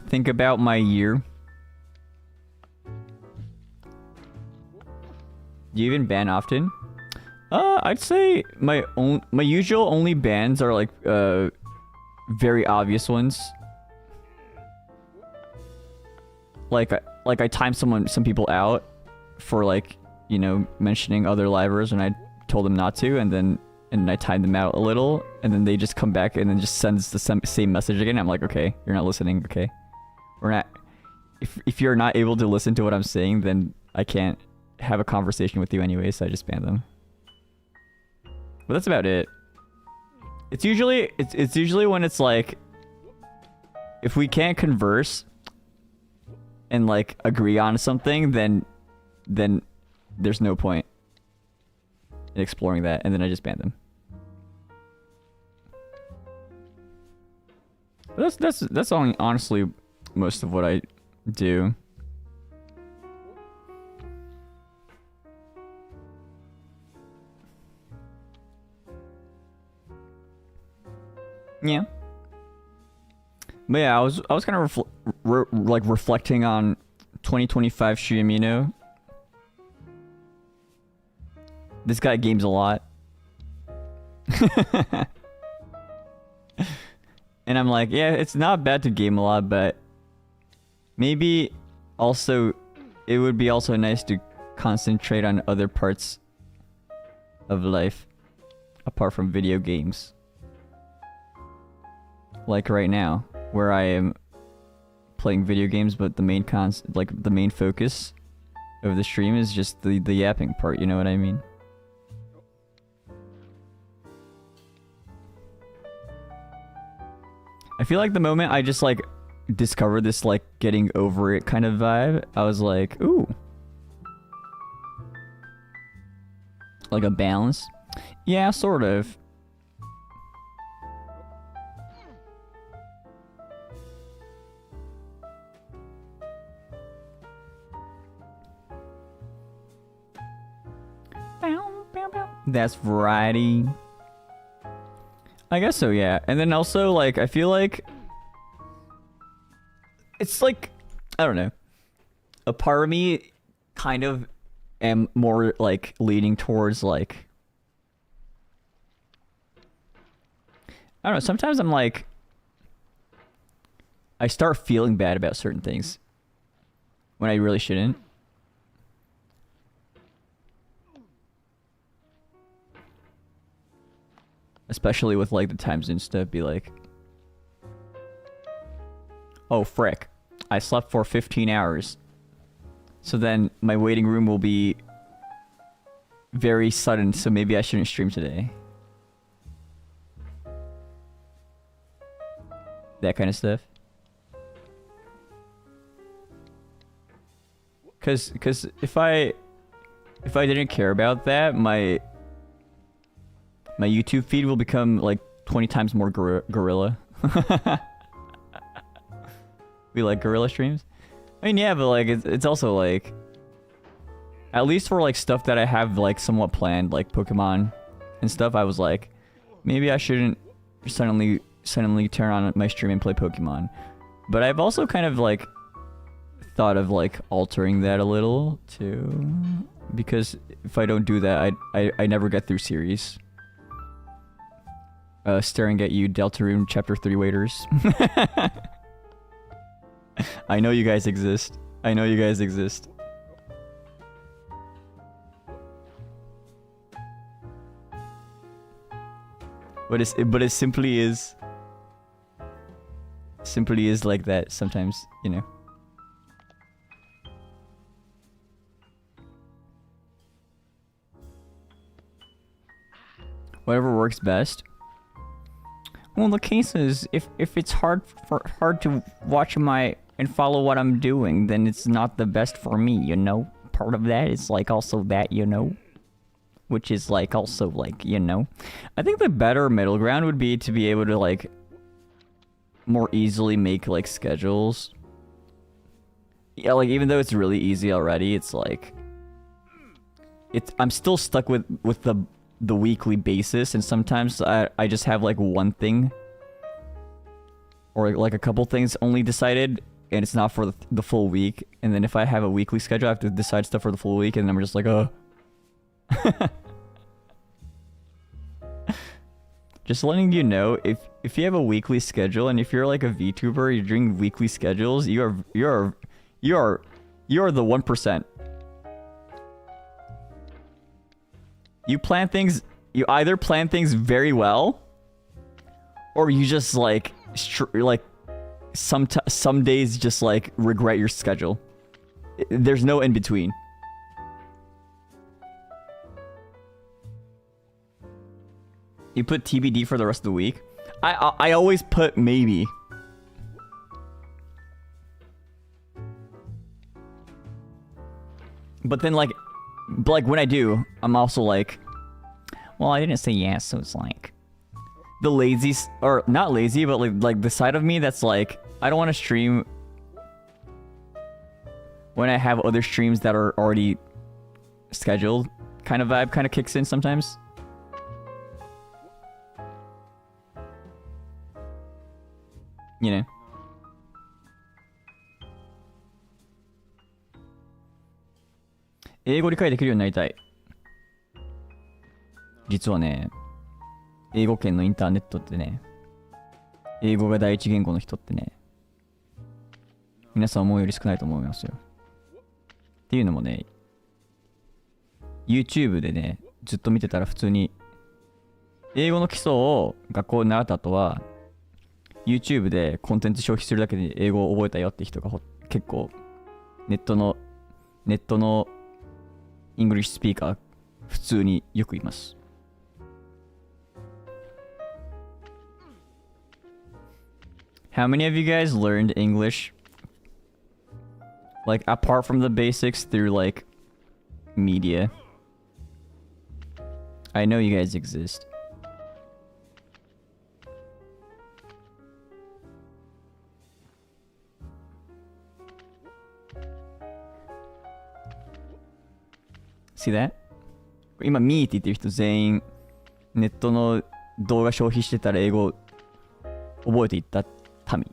think about my year. Do you even ban often? I'd say my usual only bans are like very obvious ones. Like I time some people out for like, you know, mentioning other livers, and I told them not to, and then I timed them out a little, and then they just come back and then just sends the same message again. I'm like, okay, you're not listening. Okay, we're not. If you're not able to listen to what I'm saying, then I can't have a conversation with you anyway. So I just ban them. But that's about it. It's usually when it's like, if we can't converse and like agree on something, then there's no point in exploring that, and then I just ban them. But that's only honestly most of what I do. Yeah. But yeah, I was kind of like reflecting on 2025 Yamino. This guy games a lot. And I'm like, yeah, it's not bad to game a lot, but maybe also it would be also nice to concentrate on other parts of life apart from video games. Like right now, where I am playing video games, but the main the main focus of the stream is just the yapping part, you know what I mean? I feel like the moment I just like discovered this like getting over it kind of vibe, I was like, ooh. Like a balance? Yeah, sort of. That's variety. I guess so, yeah. And then also, like, I feel like it's like, I don't know. A part of me kind of am more like leaning towards like, I don't know, sometimes I'm like, I start feeling bad about certain things when I really shouldn't. Especially with like the times Insta be like, oh frick, I slept for 15 hours. So then my waiting room will be very sudden, so maybe I shouldn't stream today. That kind of stuff. Cause if I didn't care about that, my YouTube feed will become like 20 times more gorilla. We like gorilla streams? I mean, yeah, but like it's also like, at least for like stuff that I have like somewhat planned, like Pokemon and stuff, I was like, maybe I shouldn't suddenly turn on my stream and play Pokemon. But I've also kind of like thought of like altering that a little too, because if I don't do that, I never get through series. Staring at you, Deltarune Chapter 3 waiters. I know you guys exist. I know you guys exist. But it simply is like that sometimes, you know. Whatever works best. Well, the case is, if it's hard to watch and follow what I'm doing, then it's not the best for me, you know? Part of that is like also that, you know? Which is like also like, you know? I think the better middle ground would be to be able to like more easily make like schedules. Yeah, like even though it's really easy already, it's like I'm still stuck with the weekly basis, and sometimes I just have like one thing or like a couple things only decided, and it's not for the full week. And then if I have a weekly schedule, I have to decide stuff for the full week, and I'm just like, Just letting you know, if you have a weekly schedule, and if you're like a VTuber, you're doing weekly schedules, you are the 1%. You plan things. You either plan things very well, or you just like some days just like regret your schedule. There's no in between. You put TBD for the rest of the week. I always put maybe. But then like when I do, I'm also like, well, I didn't say yes, so it's like the lazy, or not lazy, but like the side of me that's like, I don't want to stream when I have other streams that are already scheduled kind of vibe kind of kicks in sometimes. You know. English 理解できるようになりたい。実はね、英語圏のインターネットってね、英語が第一言語の人ってね、皆さん思うより少ないと思いますよ。っていうのもね、YouTube でね、ずっと見てたら普通に、英語の基礎を学校で習った後は、YouTube でコンテンツ消費するだけで英語を覚えたよって人が結構、ネットのイングリッシュスピーカー普通によくいます。How many of you guys learned English? Like apart from the basics through like media? I know you guys exist. See that? 今、ミーって言ってる人全員、ネットの動画消費してたら英語覚えていった民。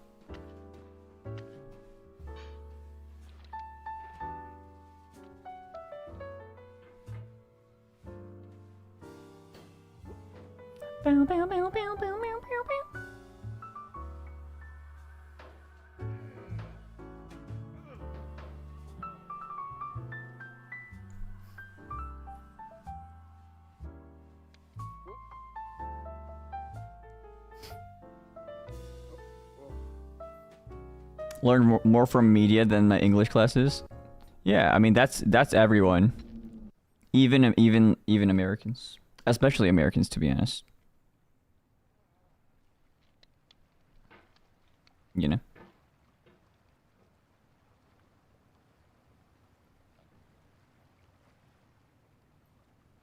Learn more from media than my English classes. Yeah, I mean that's everyone. Even Americans, especially Americans, to be honest. You know.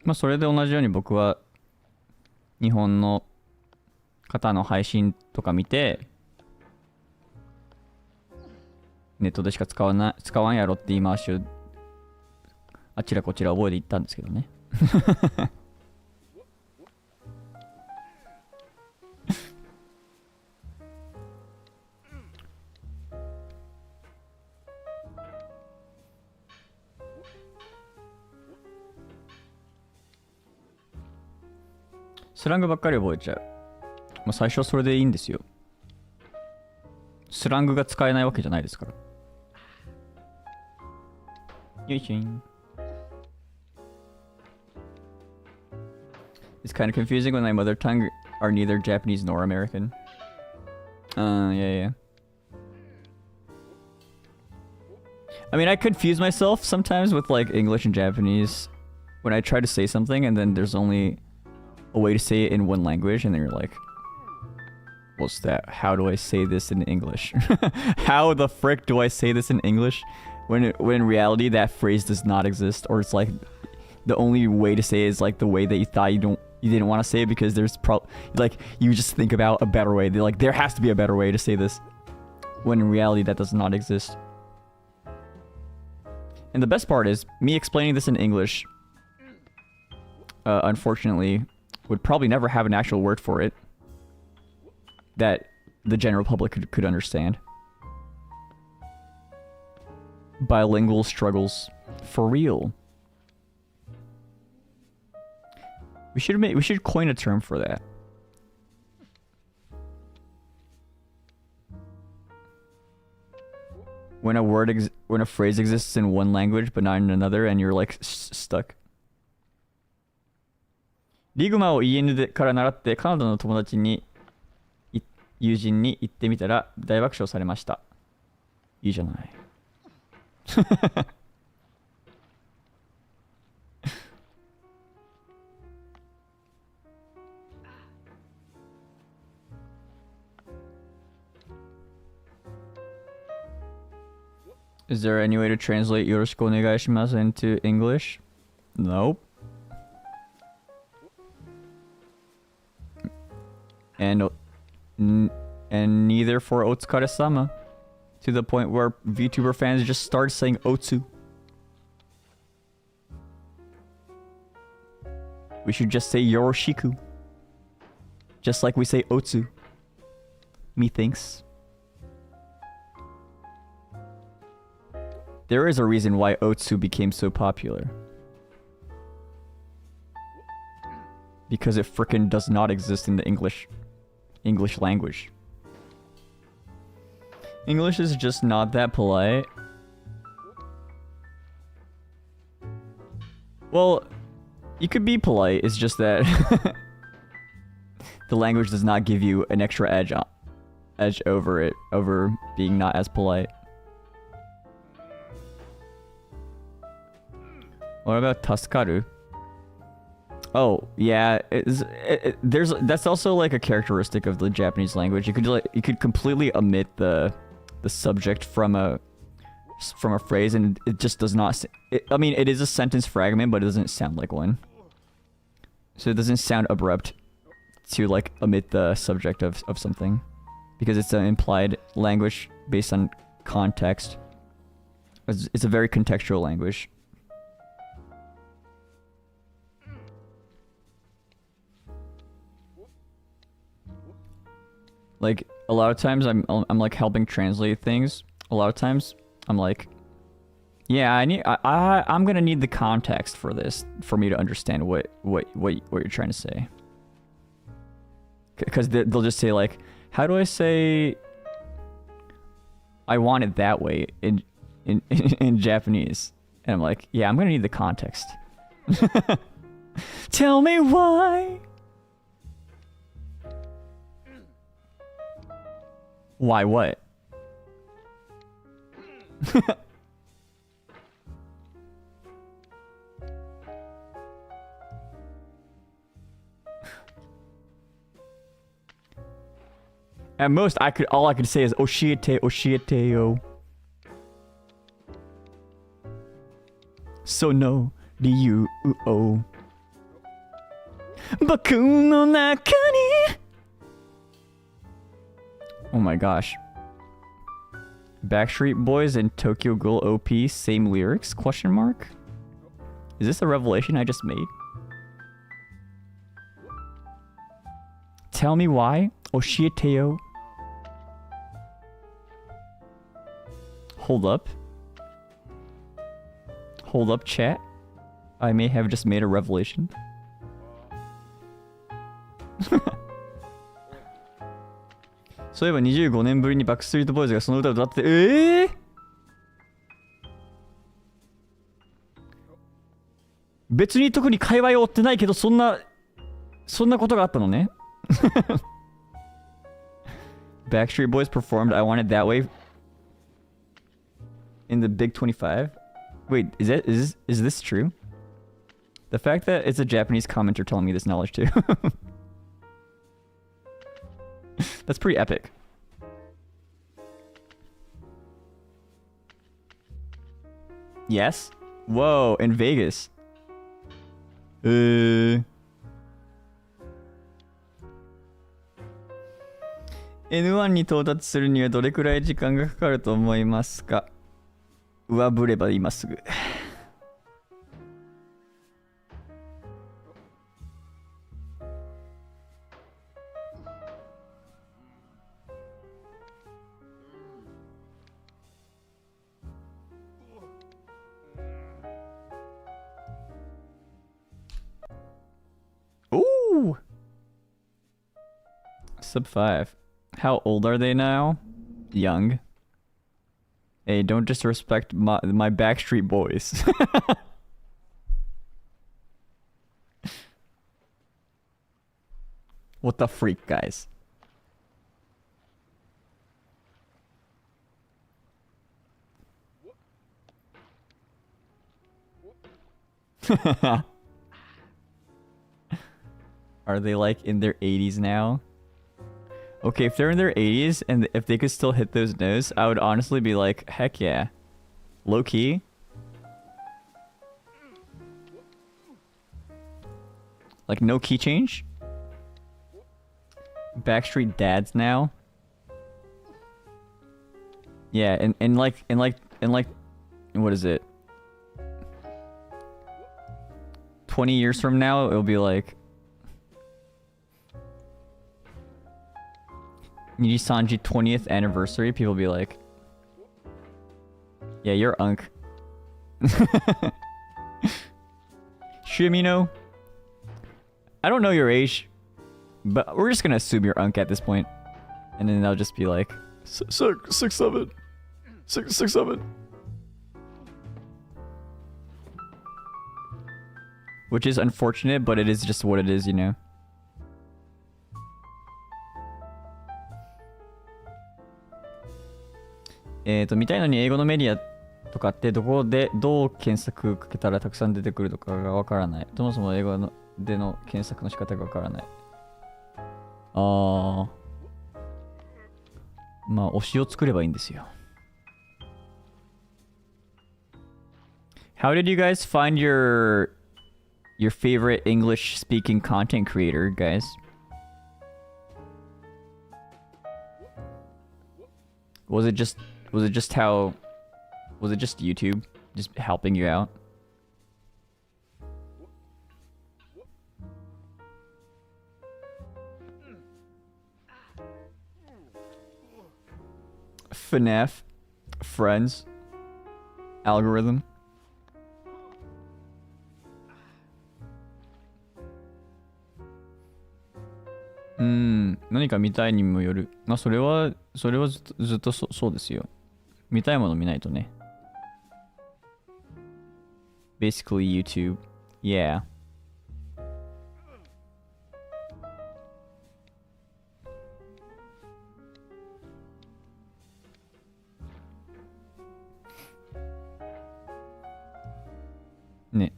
まあそれで同じように僕は日本の方の配信とか見てネットでしか使わんやろって言い回しをあちらこちら覚えていったんですけどね。スラングばっかり覚えちゃう。まあ最初はそれでいいんですよ。スラングが使えないわけじゃないですから。よいしょん。It's kind of confusing when my mother tongue are neither Japanese nor American. Yeah. I mean, I confuse myself sometimes with like English and Japanese when I try to say something and then there's only a way to say it in one language and then you're like, what's that? How do I say this in English? How the frick do I say this in English? When in reality that phrase does not exist, or it's like the only way to say it is like the way that you thought you didn't want to say it because there's like you just think about a better way. They're like there has to be a better way to say this. When in reality that does not exist. And the best part is me explaining this in English. Unfortunately, would probably never have an actual word for it that the general public could understand. Bilingual struggles for real. We should coin a term for that. When a phrase exists in one language but not in another, and you're like stuck. リグマを家でから習ってカナダの友達に友人に言ってみたら大爆笑されました。いいじゃない。Is there any way to translate よろしくお願いします into English? Nope. And neither for Otsukare-sama. To the point where VTuber fans just start saying Otsu. We should just say Yoroshiku. Just like we say Otsu. Methinks. There is a reason why Otsu became so popular. Because it frickin' does not exist in the English language. English is just not that polite. Well, you could be polite, it's just that the language does not give you an extra edge over being not as polite. What about Tasukaru? Oh yeah, that's also like a characteristic of the Japanese language. You could completely omit the subject from a phrase, and it just does not. I mean, it is a sentence fragment, but it doesn't sound like one. So it doesn't sound abrupt to like omit the subject of something, because it's an implied language based on context. It's a very contextual language. Like a lot of times I'm like helping translate things. A lot of times I'm like, yeah, I'm gonna need the context for this for me to understand what you're trying to say. Because they'll just say like, how do I say I want it that way in Japanese? And I'm like, yeah, I'm gonna need the context. Tell me why. Why what? At most, all I could say is Oshiete, Oshiete, yo. So no, Ryu, o. Boku no naka ni. Oh my gosh. Backstreet Boys and Tokyo Ghoul OP, same lyrics? Question mark? Is this a revelation I just made? Tell me why? Oshiete, yo. Hold up. Hold up, chat. I may have just made a revelation.そういえば25年ぶりにバックストリートボーイズがその歌を歌って別に特に会話を追ってないけどそんなことがあったのね。Backstreet Boys performed I Want It That Way in the Big 25. Wait, is this true? The fact that it's a Japanese commenter telling me this knowledge too. That's pretty epic. Yes? Whoa, in Vegas. N1 に到達するにはどれくらい時間がかかると思いますか？上振れば今すぐ。Ooh! Sub 5. How old are they now? Young. Hey, don't disrespect my Backstreet Boys. What the freak, guys? Are they like in their 80s now? Okay, if they're in their 80s and if they could still hit those notes, I would honestly be like, heck yeah. Low key. Like no key change? Backstreet dads now? Yeah, and like what is it? 20 years from now, it'll be like Nijisanji 20th anniversary, people will be like, yeah, you're Unk. Yamino, I don't know your age, but we're just gonna assume you're Unk at this point. And then they'll just be like, 6'7". 6'7". Which is unfortunate, but it is just what it is, you know? 見たいのに英語のメディアとかってどこでどう検索かけたらたくさん出てくるとかがわからない。そもそも英語での検索の仕方がわからない。まあ推しを作ればいいんですよ。How did you guys find your favorite English speaking content creator, guys? Was it just YouTube just helping you out? FNAF, Friends, Algorithm. 何か見たいにもよる。まあ、それはずっとそうですよ。見たいもの見ないとね。Basically YouTube. Yeah. ね。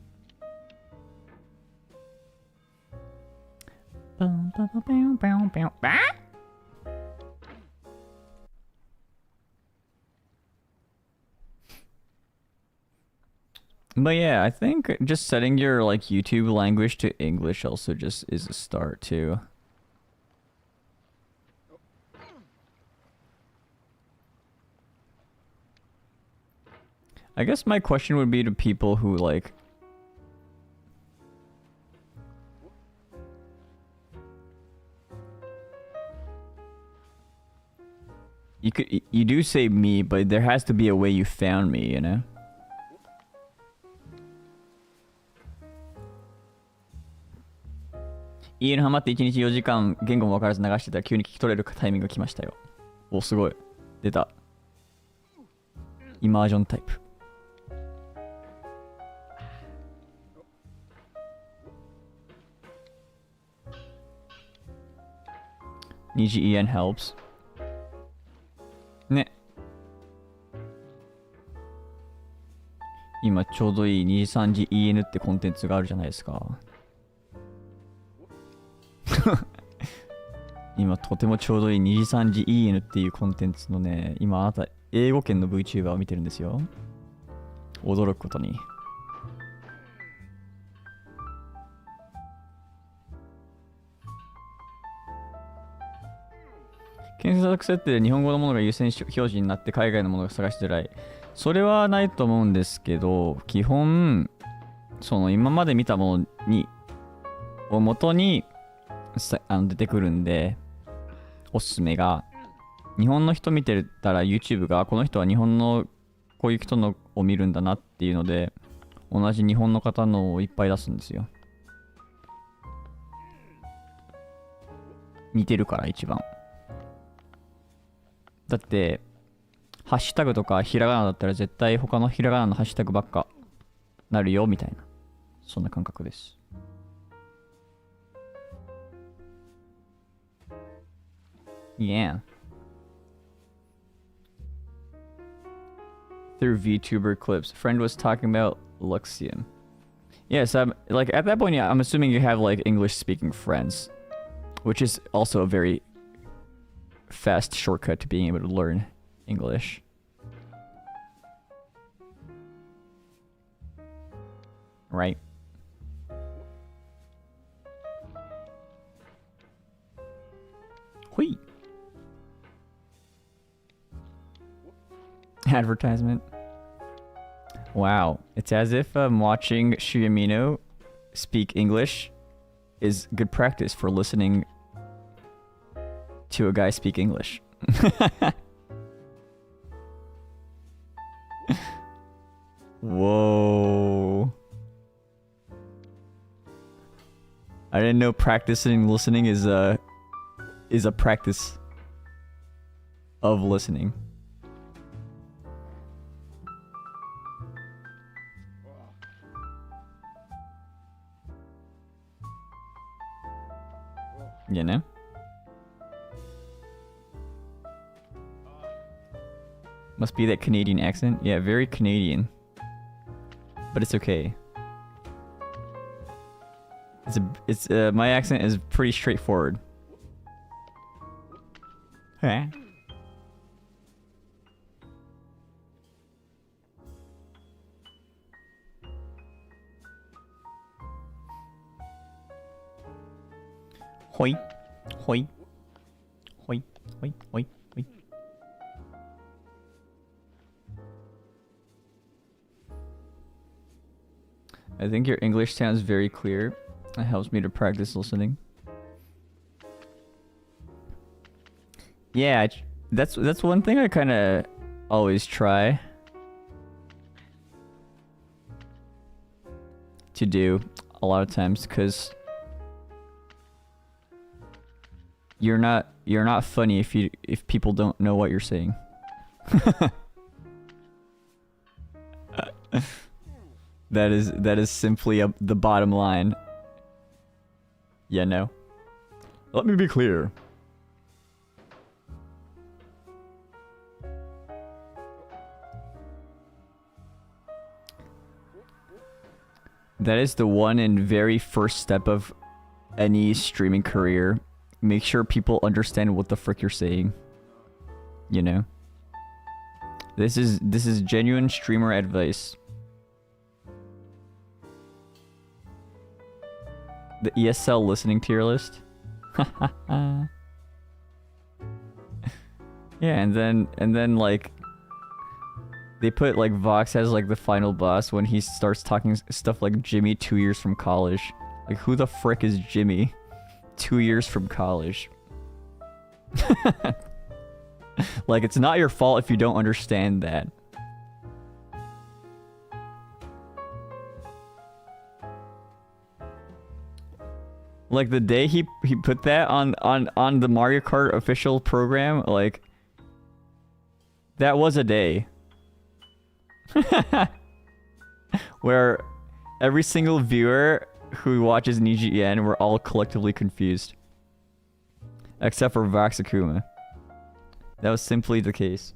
But yeah, I think just setting your like YouTube language to English also just is a start too. I guess my question would be to people who like you do say me, but there has to be a way you found me, you know? 家にハマって1日4時間言語も分からず流してたら急に聞き取れるタイミングが来ましたよ。お、すごい。出た。イマージョンタイプ。Niji helps. ね。今ちょうどいいNijisanji EN ってコンテンツがあるじゃないですか。今とてもちょうどいいNijisanji EN っていうコンテンツのね、今あなた英語圏の VTuber を見てるんですよ。驚くことに。検索設定で日本語のものが優先表示になって海外のものが探しづらい。それはないと思うんですけど、基本、その今まで見たものを元に出てくるんで、おすすめが。日本の人見てたら YouTube がこの人は日本のこういう人のを見るんだなっていうので、同じ日本の方のをいっぱい出すんですよ。似てるから一番。だって、ハッシュタグとかひらがなだったら絶対他のひらがなのハッシュタグばっかなるよみたいな。そんな感覚です。Yeah. Through VTuber clips. A friend was talking about Luxium. Yes, like at that point, yeah, I'm assuming you have like English speaking friends, which is also a very fast shortcut to being able to learn English. Right? Hui. Advertisement. Wow. It's as if watching Yamino speak English is good practice for listening to a guy speak English. Whoa. I didn't know practicing listening is a practice of listening. You know? Must be that Canadian accent. Yeah, very Canadian. But it's okay. My accent is pretty straightforward. Huh? Hoi, hoi, hoi, hoi, hoi, hoi. I think your English sounds very clear. It helps me to practice listening. Yeah, that's one thing I kind of always try to do a lot of times, because you're not funny if people don't know what you're saying. That is simply the bottom line. Yeah, no. Let me be clear. That is the one and very first step of any streaming career. Make sure people understand what the frick you're saying. You know? This is genuine streamer advice. The ESL listening tier list. Yeah, and then like they put like Vox as like the final boss when he starts talking stuff like Jimmy 2 years from college. Like who the frick is Jimmy? 2 years from college. Like it's not your fault if you don't understand that. Like the day he put that on the Mario Kart official program, like that was a day. Where every single viewer who watches NijiN were all collectively confused. Except for Vaxakuma. That was simply the case.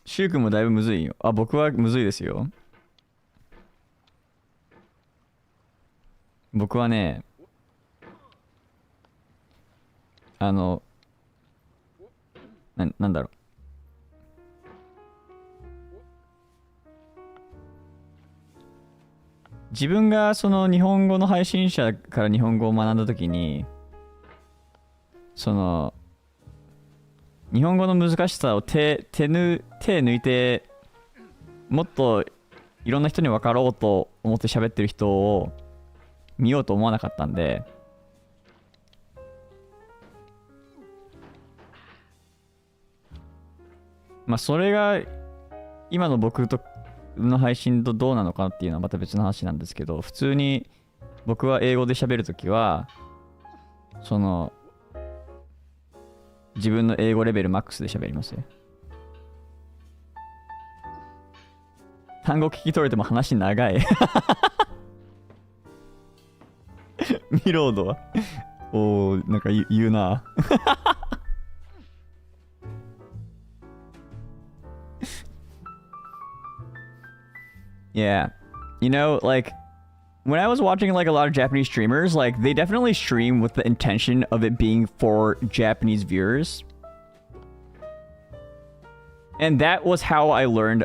Shu君もだいぶむずいよ。あ、僕はむずいですよ。僕はね、なんだろう。自分がその日本語の配信者から日本語を学んだときに、その日本語の難しさを手抜いてもっといろんな人に分かろうと思って喋ってる人を見ようと思わなかったんで、まあそれが今の僕との配信とどうなのかっていうのはまた別の話なんですけど、普通に僕は英語で喋るときはその自分の英語レベルマックスで喋りますよ。単語聞き取れても話長い。ミロードはおー、なんか言うな。Yeah. You know, like, when I was watching, like, a lot of Japanese streamers, like, they definitely stream with the intention of it being for Japanese viewers. And that was how I learned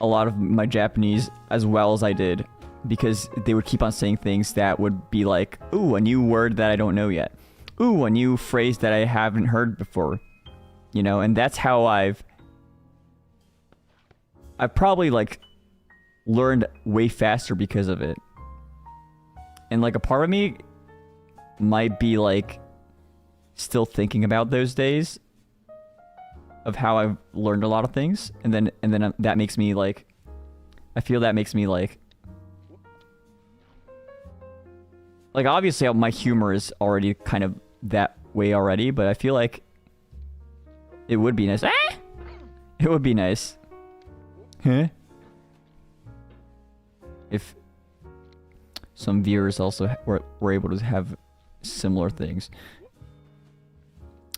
a lot of my Japanese as well as I did. Because they would keep on saying things that would be like, ooh, a new word that I don't know yet. Ooh, a new phrase that I haven't heard before. You know, and that's how I've probably, like, learned way faster because of it. And like a part of me might be like still thinking about those days of how I've learned a lot of things, and then that makes me like, I feel that makes me like obviously my humor is already kind of that way already, but I feel like it would be nice. It would be nice. Huh? If some viewers also were able to have similar things.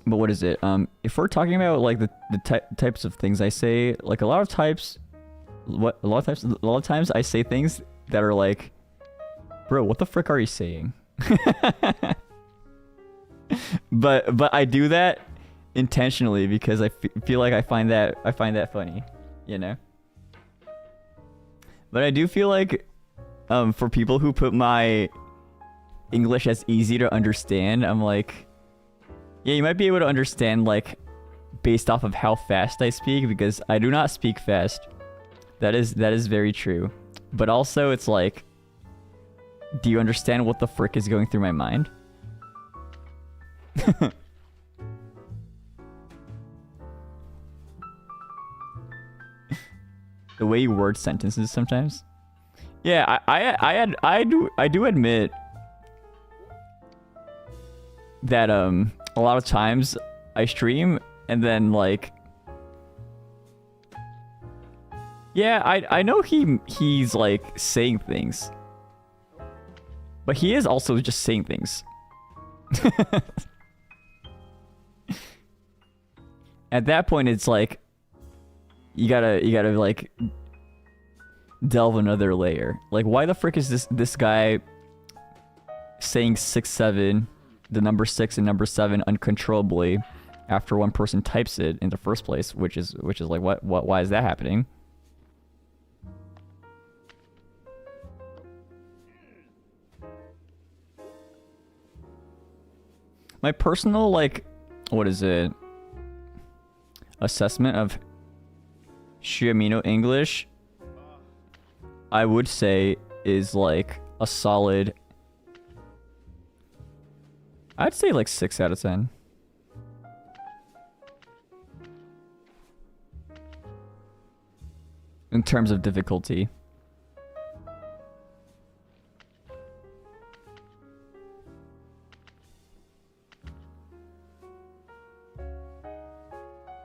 But what is it? If we're talking about like the types of things I say, like a lot of times I say things that are like, bro, what the frick are you saying? but I do that intentionally because I feel like I find that funny, you know? But I do feel like for people who put my English as easy to understand, I'm like, yeah, you might be able to understand like based off of how fast I speak, because I do not speak fast. That is very true. But also it's like, do you understand what the frick is going through my mind? The way you word sentences sometimes. Yeah, I do admit that a lot of times I stream and then like yeah, I know he's like saying things. But he is also just saying things. At that point it's like you gotta like delve another layer. Like why the frick is this guy saying 6-7, the number 6 and number 7 uncontrollably after one person types it in the first place, which is like what why is that happening? My personal like what is it? Assessment of Yamino English, I would say, is like a solid. I'd say like 6 out of 10. In terms of difficulty.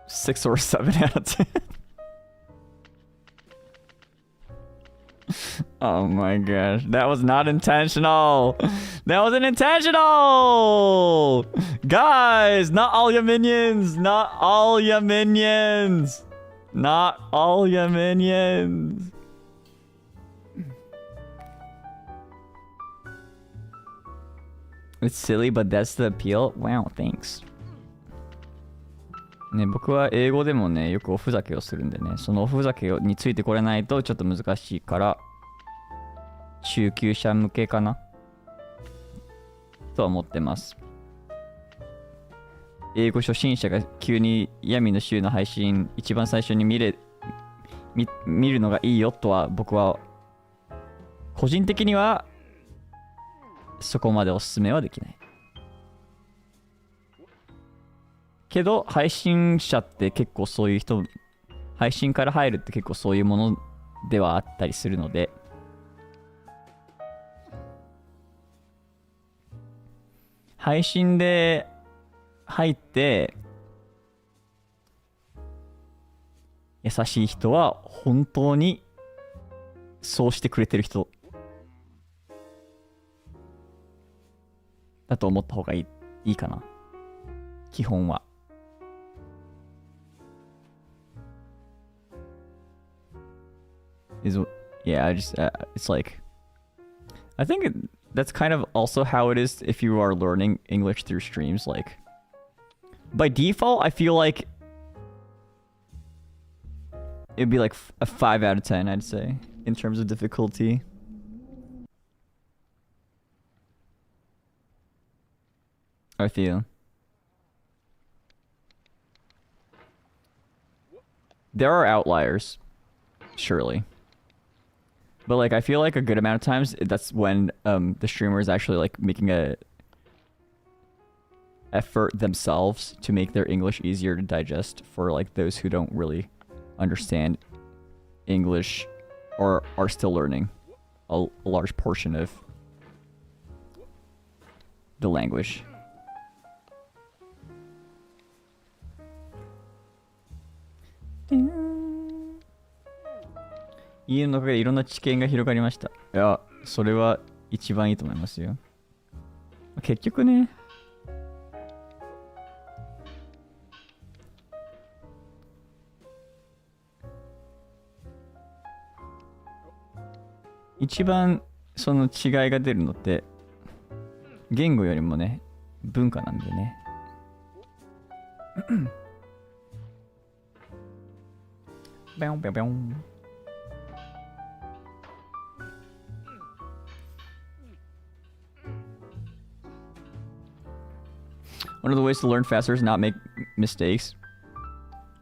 Six or 7 out of 10. Oh my gosh, that was not intentional. That wasn't intentional. Guys, not all your minions. Not all your minions. Not all your minions. It's silly, but that's the appeal. Wow, thanks. ね、僕は英語でもね、よくおふざけをするんでね、そのおふざけについてこれないとちょっと難しいから、中級者向けかなとは思ってます。英語初心者が急に闇の週の配信一番最初に見るのがいいよとは僕は個人的にはそこまでおすすめはできない。けど配信者って結構そういう人、配信から入るって結構そういうものではあったりするので、配信で入って優しい人は本当にそうしてくれてる人だと思った方がいいかな、基本は。Yeah, it's like, I think that's kind of also how it is if you are learning English through streams. Like, by default, I feel like it'd be like a 5 out of 10, I'd say, in terms of difficulty. I feel. There are outliers, surely. But like I feel like a good amount of times that's when the streamer is actually like making a effort themselves to make their English easier to digest for like those who don't really understand English or are still learning a large portion of the language. 家の中でいろんな知見が広がりました。いや、それは一番いいと思いますよ。結局ね、一番その違いが出るのって言語よりもね、文化なんでね。ビョンビョンビョン。One of the ways to learn faster is not make mistakes.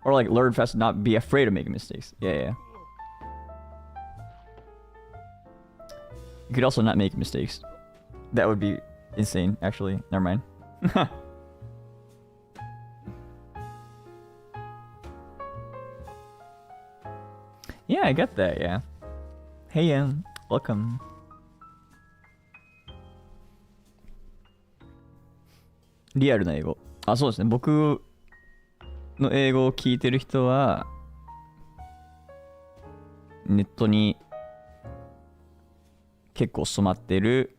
Or like learn faster, not be afraid of making mistakes. Yeah. You could also not make mistakes. That would be insane, actually. Never mind. Yeah, I get that, yeah. Hey, Welcome. リアルな英語。あ、そうですね。僕の英語を聞いてる人は、ネットに結構染まってる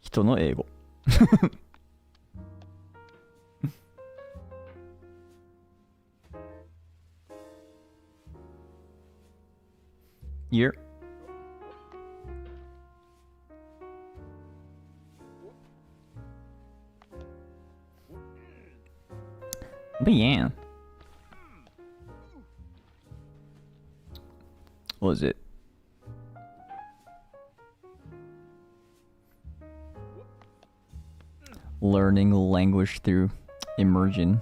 人の英語。Year? But yeah. What was it? Learning language through immersion.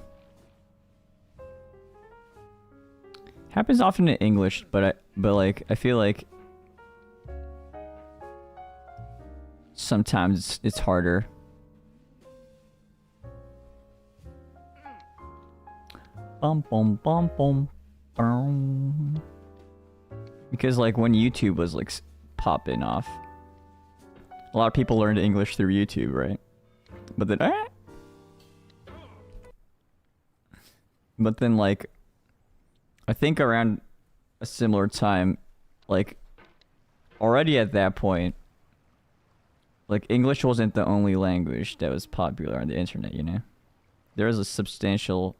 Happens often in English, but I feel like sometimes it's harder. Bum bum bum bum bum. Because like when YouTube was like popping off, a lot of people learned English through YouTube, right? But then like I think around a similar time, like already at that point, like English wasn't the only language that was popular on the internet, you know? There was a substantial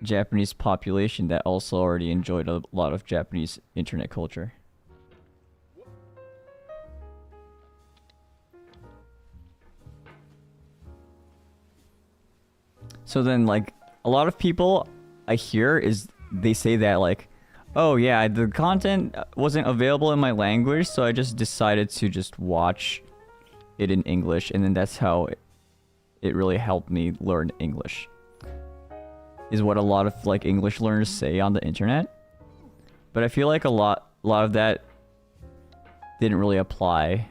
Japanese population that also already enjoyed a lot of Japanese internet culture. So then, like, a lot of people I hear is they say that, like, oh yeah, the content wasn't available in my language, so I just decided to just watch it in English, and then that's how it really helped me learn English. Is what a lot of like English learners say on the internet. But I feel like a lot of that didn't really apply,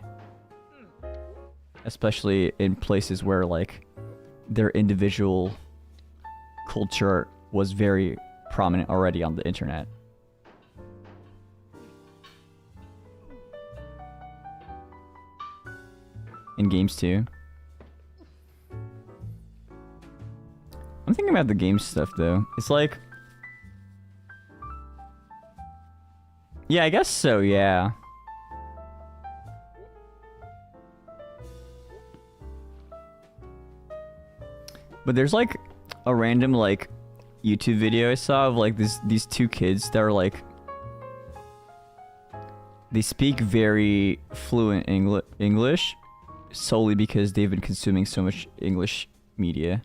especially in places where like their individual culture was very prominent already on the internet. In games too. I'm thinking about the game stuff though. It's like, yeah, I guess so, yeah. But there's like a random like YouTube video I saw of like these two kids that are like, they speak very fluent English solely because they've been consuming so much English media.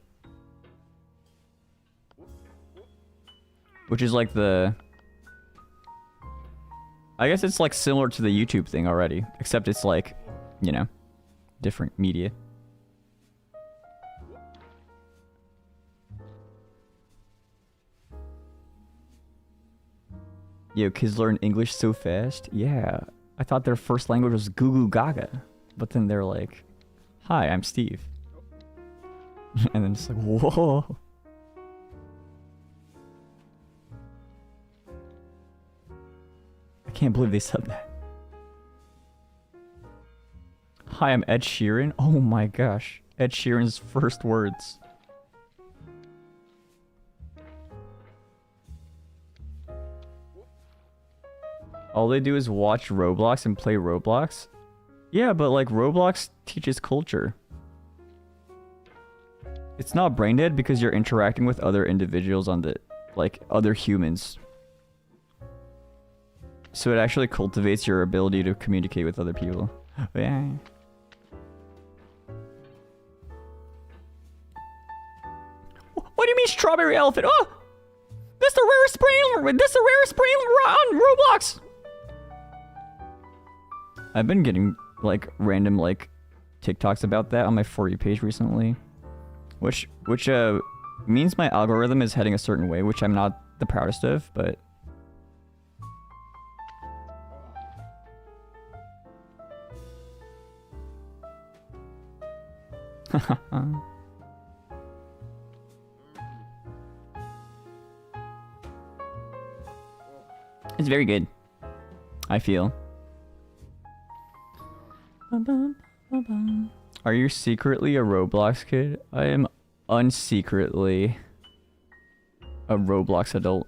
Which is like the... I guess it's like similar to the YouTube thing already. Except it's like, you know, different media. Yo, kids learn English so fast? Yeah. I thought their first language was Goo Goo Gaga. But then they're like, hi, I'm Steve. And then it's like, whoa. I can't believe they said that. Hi, I'm Ed Sheeran. Oh my gosh. Ed Sheeran's first words. All they do is watch Roblox and play Roblox? Yeah, but like Roblox teaches culture. It's not brain dead because you're interacting with other individuals on the, like, other humans. So it actually cultivates your ability to communicate with other people. Yeah. What do you mean strawberry elephant? Oh! That's the rarest brain! That's the rarest brain on Roblox! I've been getting, like, random, like, TikToks about that on my For You page recently. Which means my algorithm is heading a certain way, which I'm not the proudest of, but... It's very good, I feel. Are you secretly a Roblox kid? I am unsecretly a Roblox adult.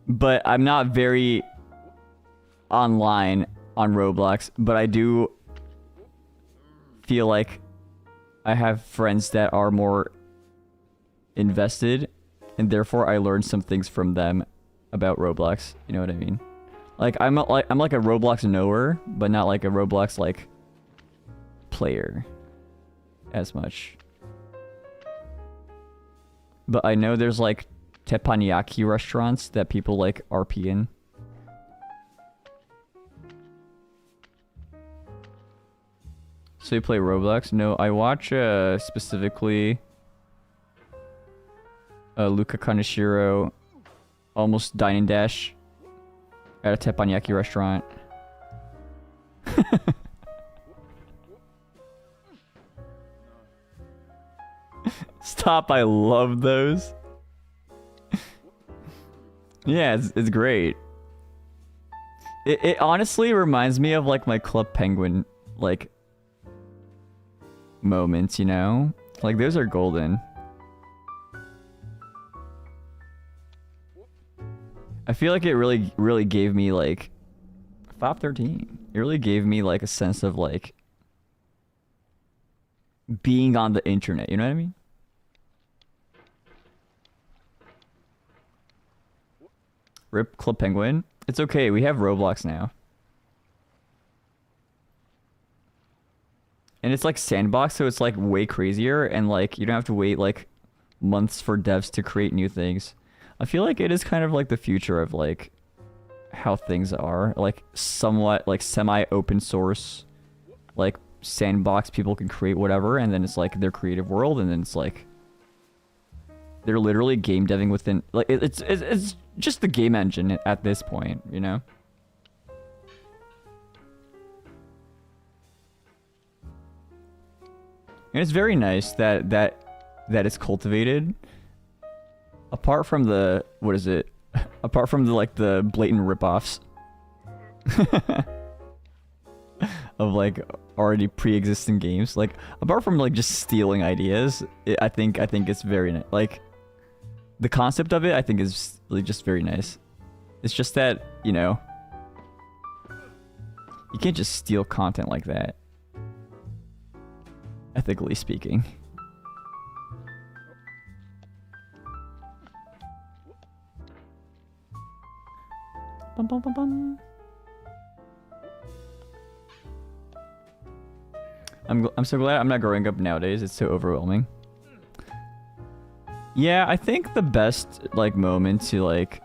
But I'm not very online on Roblox, but I do feel like I have friends that are more invested, and therefore I learned some things from them about Roblox. You know what I mean? Like I'm like a Roblox knower, but not like a Roblox like player as much. But I know there's like teppanyaki restaurants that people like RP in. So you play Roblox? No, I watch specifically Luca Kaneshiro almost dine and dash at a teppanyaki restaurant. Stop, I love those. Yeah, it's great. It honestly reminds me of like my Club Penguin like moments, you know? Like those are golden. I feel like it really gave me like FOP 13. It really gave me like a sense of like being on the internet, you know what I mean? Rip Club Penguin. It's okay, we have Roblox now. And it's like sandbox, so it's like way crazier, and like you don't have to wait like months for devs to create new things. I feel like it is kind of like the future of like how things are, like somewhat like semi-open source, like sandbox, people can create whatever, and then it's like their creative world, and then it's like they're literally game deving within, like it's just the game engine at this point, you know? And it's very nice that it's cultivated. Apart from the, what is it? Apart from the like the blatant ripoffs of like already pre-existing games, like apart from like just stealing ideas, I think it's very nice. Like the concept of it, I think is really just very nice. It's just that, you know, you can't just steal content like that, ethically speaking. Bum, bum, bum, bum. I'm so glad I'm not growing up nowadays. It's so overwhelming. Yeah, I think the best like moment to like,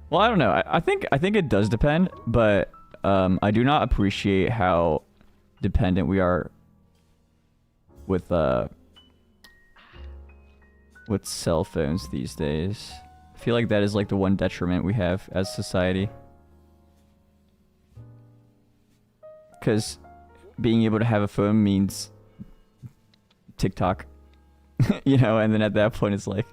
well, I don't know. I think it does depend, but I do not appreciate how dependent we are with cell phones these days. I feel like that is like the one detriment we have as society. Because being able to have a phone means TikTok. You know, and then at that point it's like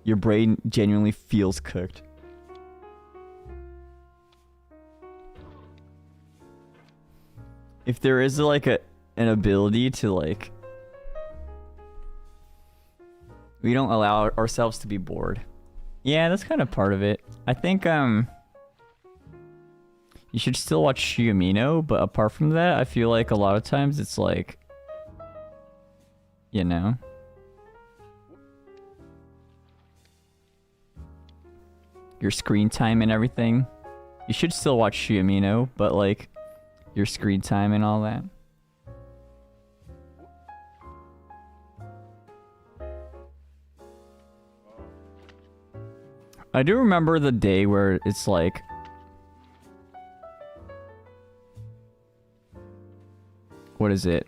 your brain genuinely feels cooked. If there is like an ability to like, we don't allow ourselves to be bored. Yeah, that's kind of part of it. I think you should still watch Yamino, but apart from that, I feel like a lot of times it's like, you know, your screen time and everything. You should still watch Yamino, but like your screen time and all that. I do remember the day where it's like, what is it?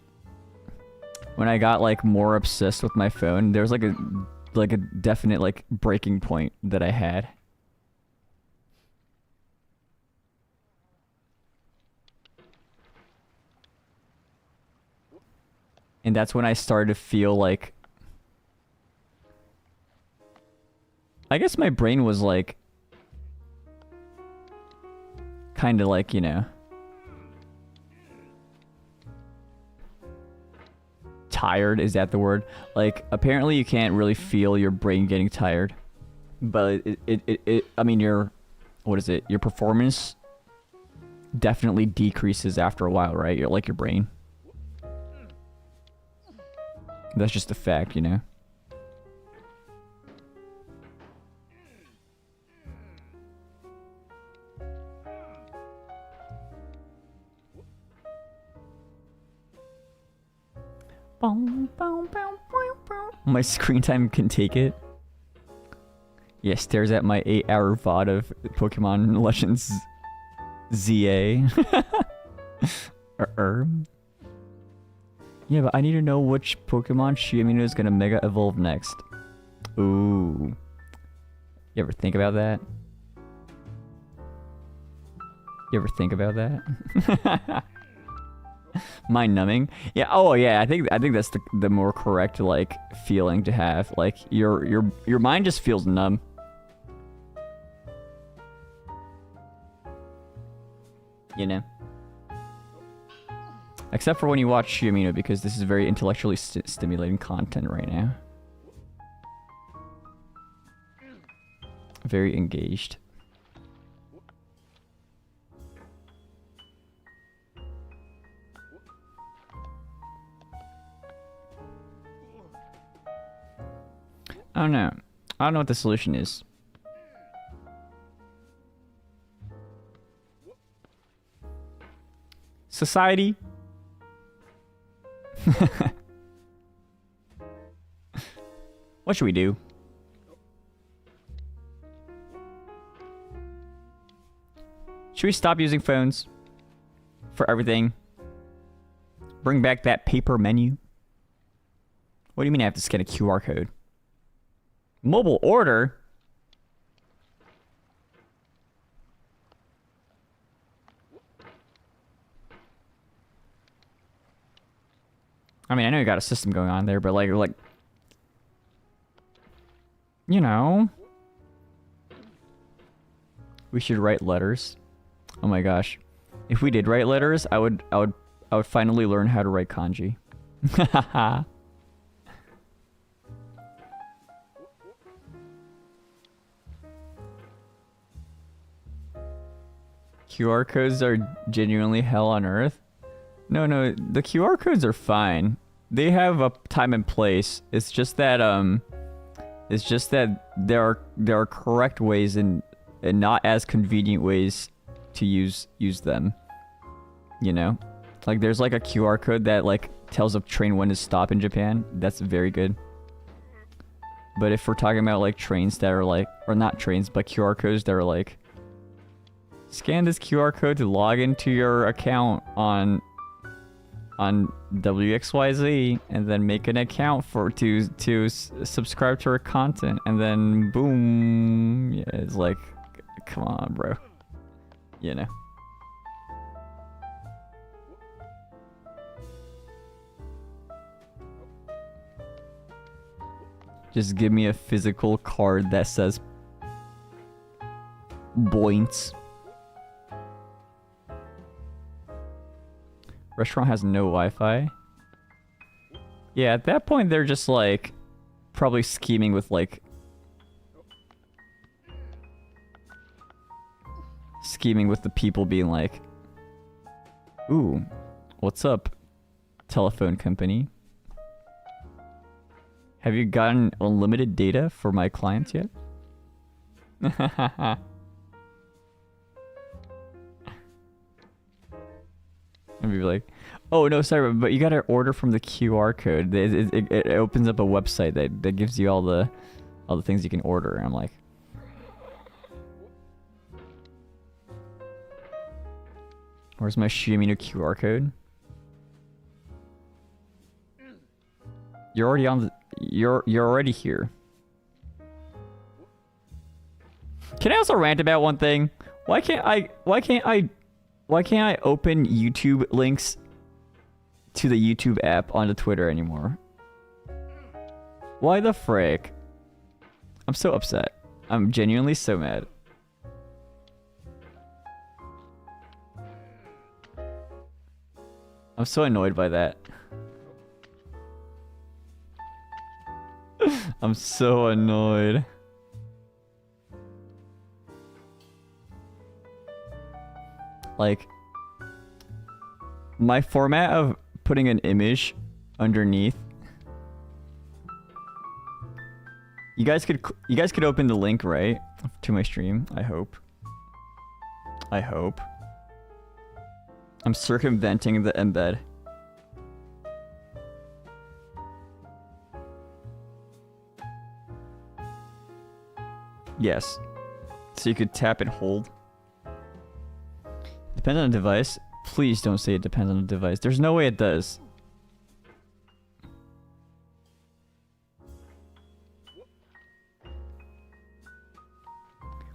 When I got like more obsessed with my phone, there was like a definite like breaking point that I had. And that's when I started to feel like... I guess my brain was like... kind of like, you know... tired, is that the word? Like, apparently you can't really feel your brain getting tired. But I mean, what is it? Your performance definitely decreases after a while, right? You're like your brain. That's just a fact, you know? My screen time can take it. Yeah, stares at my 8-hour VOD of Pokemon Legends ZA. Yeah, but I need to know which Pokemon Yamino is gonna Mega Evolve next. Ooh. You ever think about that? You ever think about that? Mind numbing. Yeah. Oh yeah. I think that's the more correct like feeling to have. Like your mind just feels numb. You know. Except for when you watch Yamino, because this is very intellectually stimulating content right now. Very engaged. I don't know. I don't know what the solution is. Society? What should we do? Should we stop using phones for everything? Bring back that paper menu? What do you mean I have to scan a QR code? Mobile order? I mean, I know you got a system going on there, but like, you know, we should write letters. Oh my gosh, if we did write letters, I would finally learn how to write kanji. QR codes are genuinely hell on earth? No, the QR codes are fine. They have a time and place. It's just that there are correct ways and not as convenient ways to use them. You know? Like there's like a QR code that like tells a train when to stop in Japan. That's very good. But if we're talking about like trains that are like, or not trains, but QR codes that are like, scan this QR code to log into your account on WXYZ, and then make an account to subscribe to our content, and then boom. Yeah, it's like, come on, bro. You know. Just give me a physical card that says points. Restaurant has no Wi-Fi. Yeah, at that point they're just like probably scheming with like the people being like, ooh, what's up, telephone company? Have you gotten unlimited data for my clients yet? And be like, oh no, sorry, but you gotta order from the QR code. It opens up a website that gives you all the things you can order. And I'm like, where's my Yamino QR code? You're already on the, you're already here. Can I also rant about one thing? Why can't I open YouTube links to the YouTube app onto Twitter anymore. Why the frick? I'm so upset. I'm genuinely so mad. I'm so annoyed by that. I'm so annoyed. Like, my format of putting an image underneath. You guys could open the link, right, to my stream. I hope. I hope. I'm circumventing the embed. Yes. So you could tap and hold. Depends on the device. Please don't say it depends on the device. There's no way it does.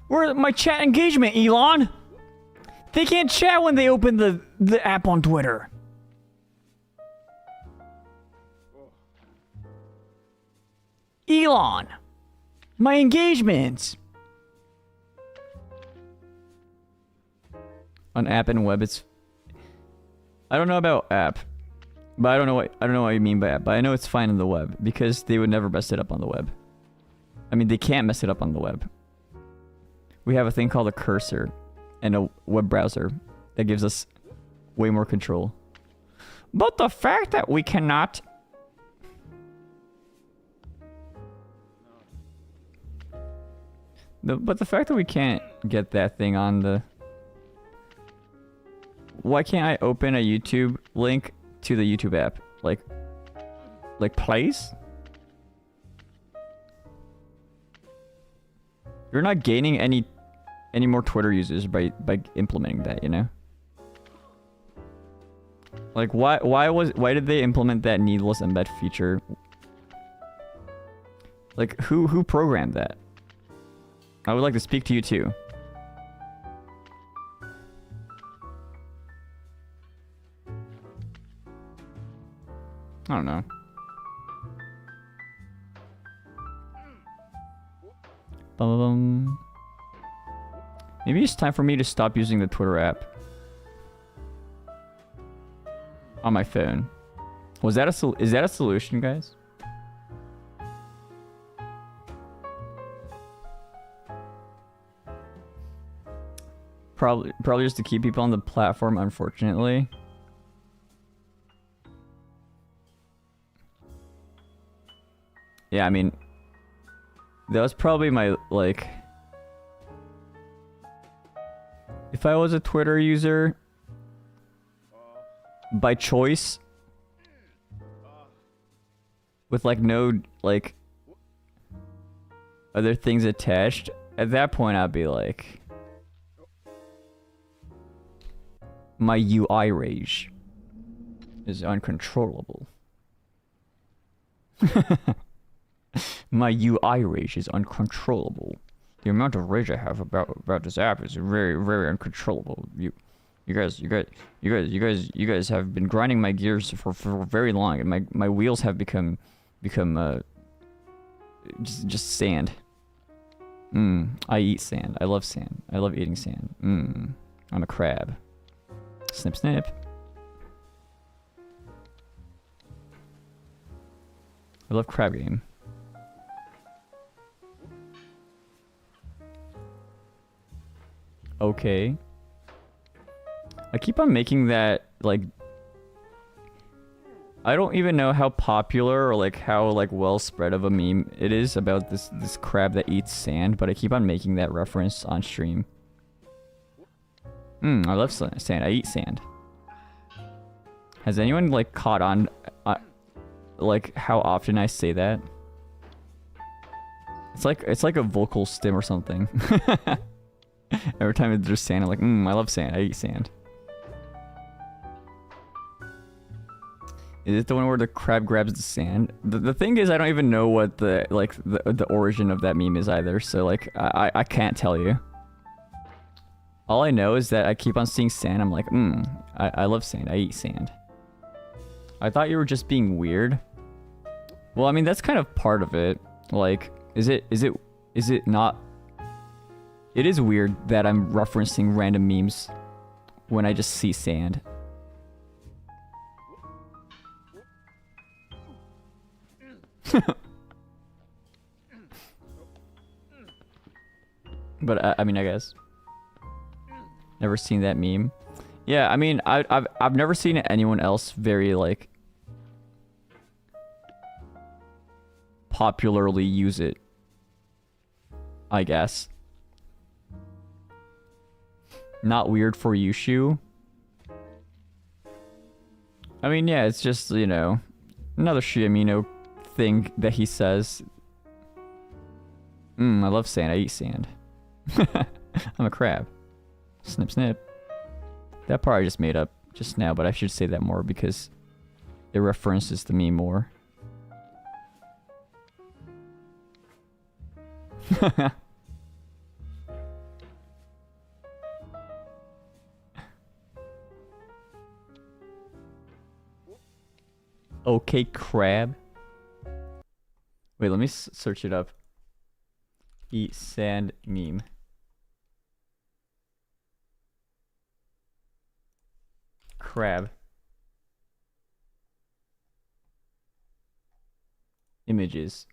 Where's my chat engagement, Elon? They can't chat when they open the app on Twitter. Elon, my engagements. On app and web, it's. I don't know about app, but I don't know what you mean by app. But I know it's fine on the web because they would never mess it up on the web. I mean, they can't mess it up on the web. We have a thing called a cursor and a web browser that gives us way more control. But the fact that we cannot. But the fact that we can't get that thing on the. Why can't I open a YouTube link to the YouTube app? Like plays? You're not gaining any more Twitter users by implementing that, you know? Like why did they implement that needless embed feature? Like who programmed that? I would like to speak to you too. I don't know. Maybe it's time for me to stop using the Twitter app on my phone. Is that a solution, guys? Probably just to keep people on the platform, unfortunately. Yeah, I mean, that was probably my, like... If I was a Twitter user, by choice, with, like, no, like, other things attached, at that point I'd be like... My UI rage is uncontrollable. My UI rage is uncontrollable. The amount of rage I have about this app is very, very uncontrollable. You guys have been grinding my gears for very long, and my wheels have become just sand. I eat sand. I love sand. I love eating sand. I'm a crab. Snip, snip. I love crab game. Okay. I keep on making that, like... I don't even know how popular or, like, how, like, well spread of a meme it is about this crab that eats sand, but I keep on making that reference on stream. I love sand. I eat sand. Has anyone, like, caught on, like, how often I say that? It's like a vocal stim or something. Every time there's sand, I'm like, I love sand. I eat sand. Is it the one where the crab grabs the sand? The thing is, I don't even know what the origin of that meme is either. So, like, I can't tell you. All I know is that I keep on seeing sand. I'm like, I love sand. I eat sand. I thought you were just being weird. Well, I mean, that's kind of part of it. Like, is it not? It is weird that I'm referencing random memes when I just see sand. But I mean, I guess never seen that meme. Yeah, I mean, I've never seen anyone else very like popularly use it, I guess. Not weird for you, Shu. I mean, yeah, it's just, you know, another Yamino thing that he says. I love sand. I eat sand. I'm a crab. Snip, snip. That part I just made up just now, but I should say that more because it references the meme more. Okay, crab. Wait, let me search it up. Eat sand meme. Crab. Images.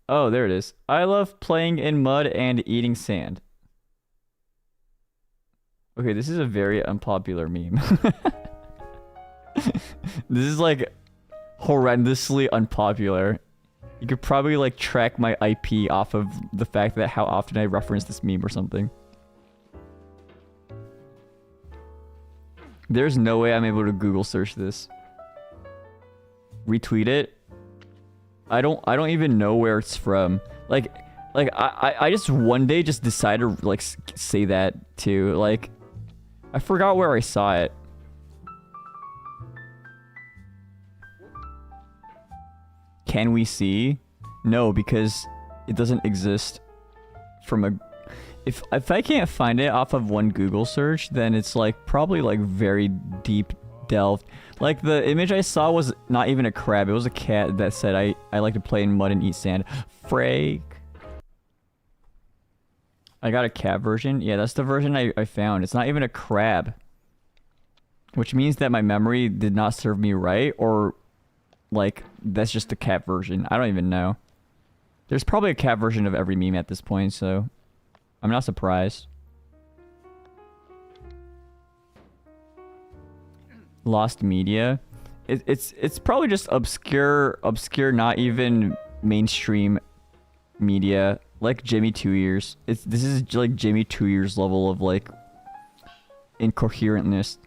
Oh, there it is. I love playing in mud and eating sand. Okay, this is a very unpopular meme. This is like horrendously unpopular. You could probably like track my IP off of the fact that how often I reference this meme or something. There's no way I'm able to Google search this. Retweet it. I don't even know where it's from. Like I just one day just decided to like say that too. Like I forgot where I saw it. Can we see? No, because it doesn't exist from a... If I can't find it off of one Google search, then it's like probably like very deep delved. Like the image I saw was not even a crab. It was a cat that said I like to play in mud and eat sand. Freak. I got a cat version. Yeah, that's the version I found. It's not even a crab. Which means that my memory did not serve me right, or like that's just the cat version. I don't even know. There's probably a cat version of every meme at this point, so I'm not surprised. Lost media. It's probably just obscure, not even mainstream media, like Jimmy 2 Years. This is like Jimmy 2 Years level of like incoherentness.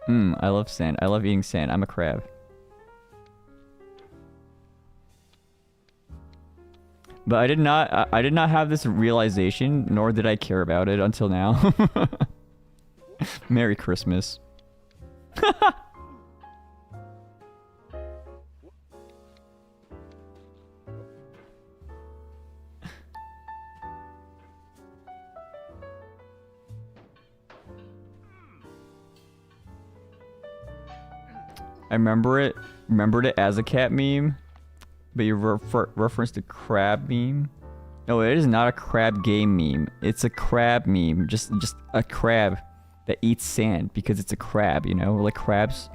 I love sand. I love eating sand. I'm a crab. But I did not have this realization, nor did I care about it until now. Merry Christmas. I remembered it as a cat meme, but you referenced a crab meme. No, it is not a crab game meme. It's a crab meme. Just a crab that eats sand because it's a crab, you know? Like crabs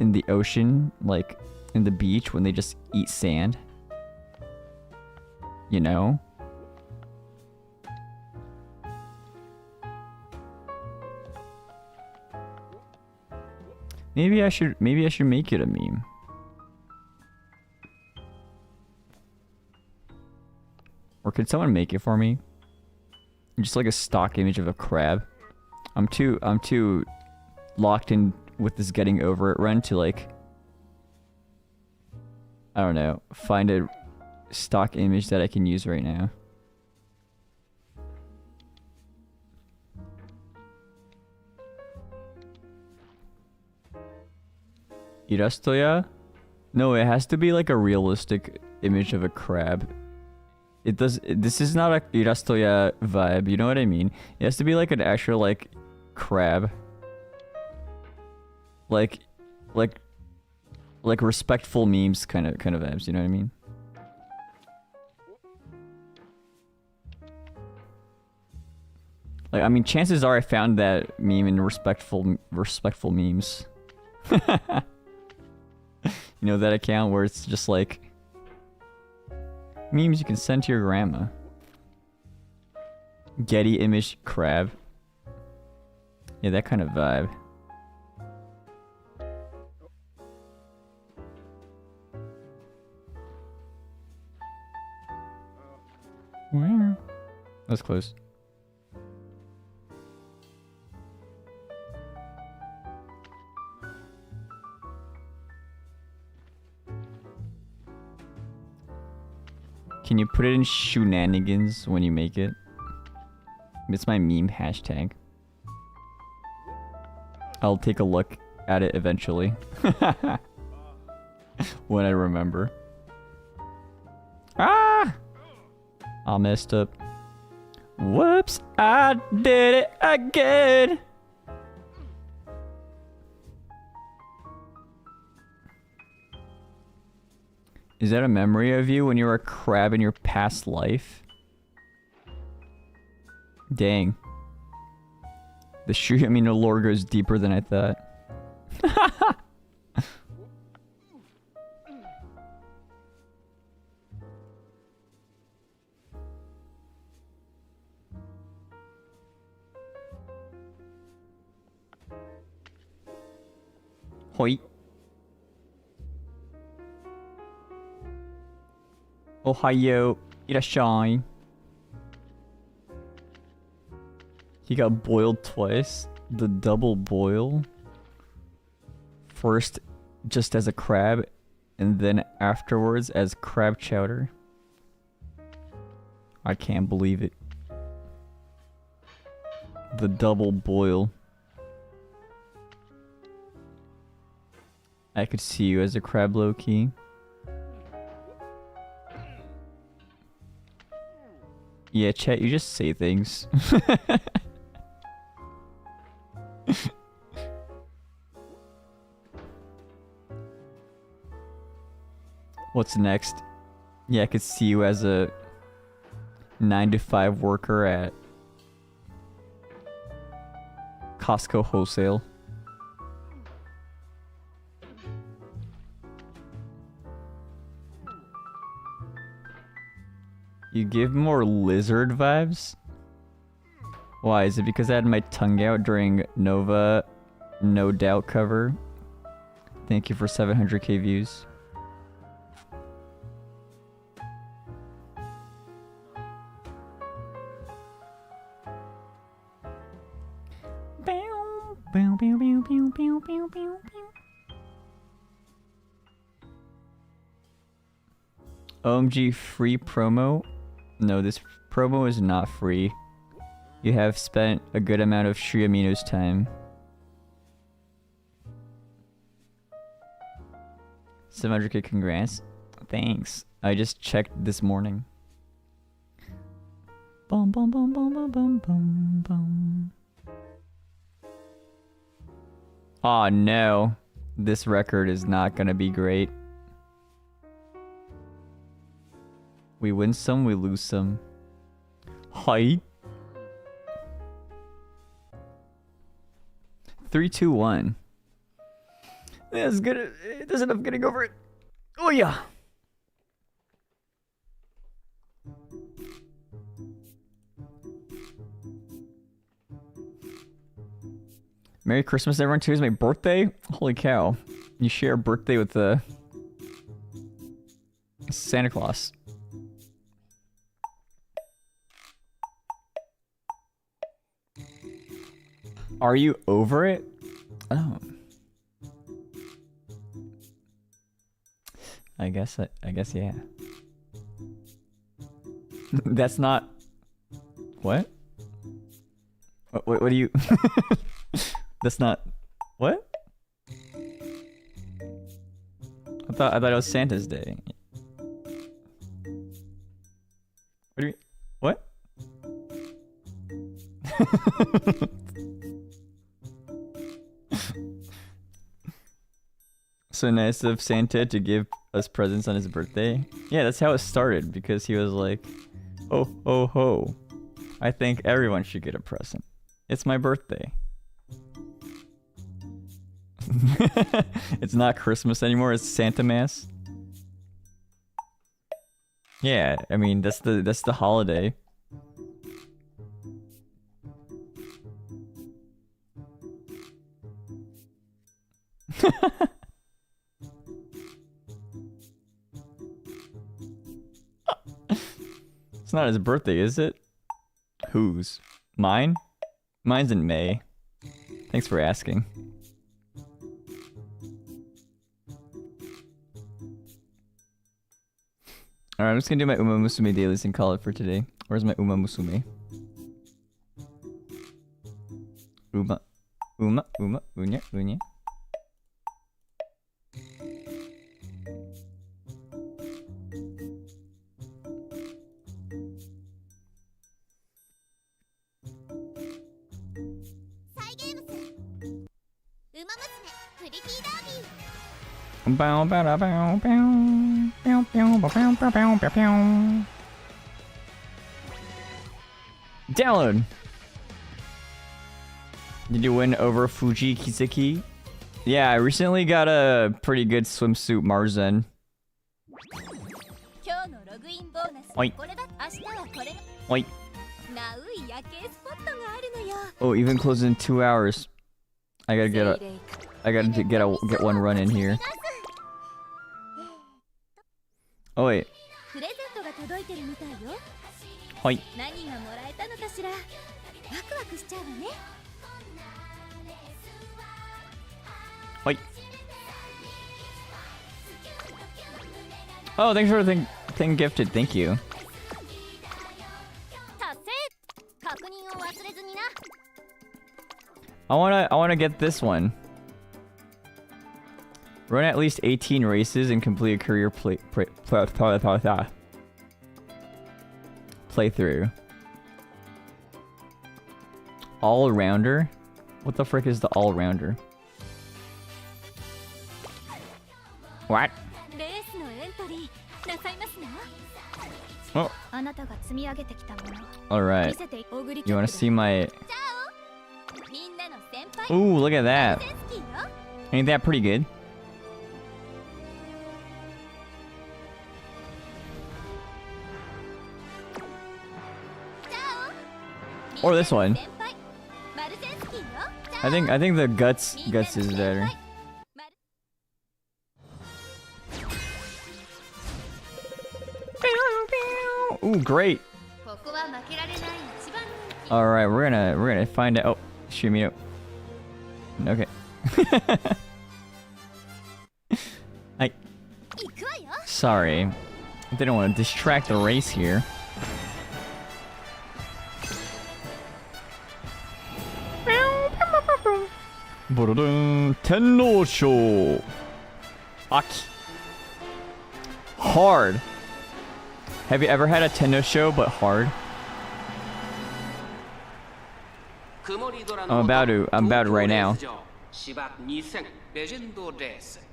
in the ocean, like in the beach when they just eat sand. You know? Maybe I should make it a meme. Or could someone make it for me? Just like a stock image of a crab. I'm too locked in with this getting over it run to like, I don't know, find a stock image that I can use right now. Irastoya? No, it has to be like a realistic image of a crab. It does. This is not a Irastoya vibe. You know what I mean? It has to be like an actual like crab. Like respectful memes kind of vibes. You know what I mean? Like, I mean, chances are I found that meme in respectful memes. You know that account where it's just like memes you can send to your grandma. Getty image crab. Yeah, that kind of vibe. Where? That's close. Can you put it in shenanigans when you make it? It's my meme hashtag. I'll take a look at it eventually. When I remember. Ah! I messed up. Whoops, I did it again. Is that a memory of you when you were a crab in your past life? Dang. The Yamino lore goes deeper than I thought. Hoi. Ohio, irashai. He got boiled twice. The double boil. First, just as a crab, and then afterwards as crab chowder. I can't believe it. The double boil. I could see you as a crab low-key. Yeah, chat, you just say things. What's next? Yeah, I could see you as a 9-to-5 worker at Costco Wholesale. You give more lizard vibes? Why? Is it because I had my tongue out during Nova No Doubt cover? Thank you for 700k views. OMG free promo? No, this promo is not free. You have spent a good amount of Yamino's time. 700k congrats. Thanks. I just checked this morning. Bum bum bum bum bum bum bum bum. Aw, no. This record is not gonna be great. We win some, we lose some. Hi. 3, 2, 1. That's good. It doesn't end up getting over it. Oh yeah. Merry Christmas, everyone. Today's my birthday. Holy cow! You share a birthday with the Santa Claus. Are you over it? Oh. I guess yeah. That's not... What? What do you... That's not... What? What thought it was Santa's day. What do you mean? What? So nice of Santa to give us presents on his birthday. Yeah, that's how it started, because he was like, oh, ho, ho. I think everyone should get a present. It's my birthday. It's not Christmas anymore, it's Santa Mass. Yeah, I mean, that's the holiday. It's not his birthday, is it? Whose? Mine? Mine's in May. Thanks for asking. Alright, I'm just gonna do my Uma Musume dailies and call it for today. Where's my Uma Musume? Uma, unya, unya. Bow, bow, bow, bow, bow, bow, bow, bow, bow, bow, bow, bow. Download. Did you win over Fuji Kiseki? Yeah, I recently got a pretty good swimsuit Marzen. Oi. Oi. Oh, even closed in 2 hours. I gotta get one run in here. Oh wait. Hoi. Hoi. Oh, thanks for the thing gifted. Thank you. I wanna get this one. Run at least 18 races and complete a career playthrough. All-rounder? What the frick is the all-rounder? What? Oh. Alright. You wanna see my... Ooh, look at that. Ain't that pretty good? Or this one. I think the guts is better. Ooh, great. All right, we're gonna find out. Oh, shoot me up. Okay. Sorry, I didn't want to distract the race here. Tenno Show. Aki. Hard. Have you ever had a Tenno Show but hard? I'm about to right now.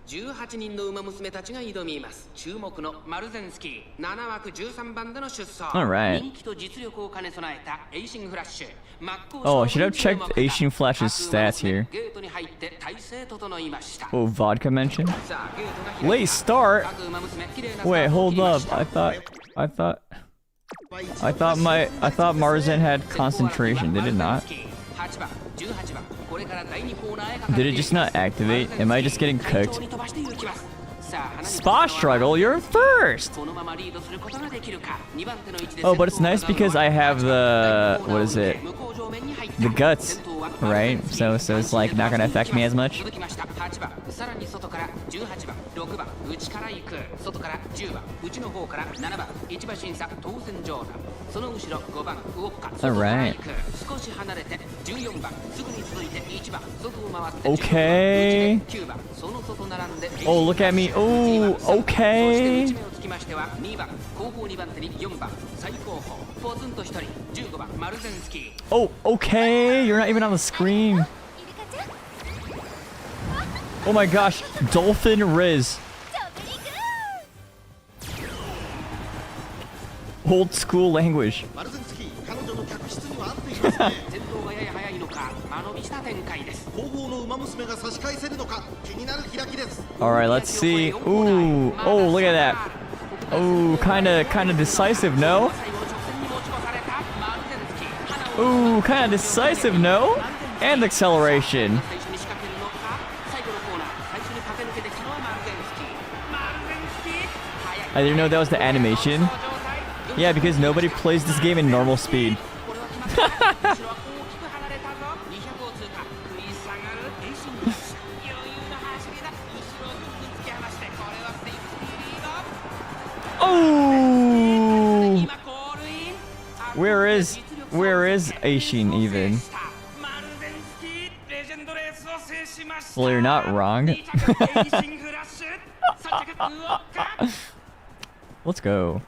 18人の馬娘たちが挑みます。注目のマルゼンスキー7枠13番での出走。人気と実力を兼ね備えたエイシンフラッシュ。Oh, I should have checked Asian Flash's stats here. Oh, vodka mention? Late start? Wait, hold up. I thought Marzen had concentration. Did it not? Did it just not activate? Am I just getting cooked? Spa struggle, you're first! Oh, but it's nice because I have the... what is it? The guts. right? So it's like not gonna affect me as much. Alright. Okay. Oh, look at me. Oh, okay. Oh, okay. You're not even on the screen. Oh my gosh. Dolphin Riz. Old school language. Alright, let's see. Ooh. Oh, look at that. Ooh, kinda decisive, no? Ooh, kinda decisive, no? And acceleration. I didn't know that was the animation. Yeah, because nobody plays this game in normal speed. Oh! Where is Aishin even? Well, you're not wrong. Let's go.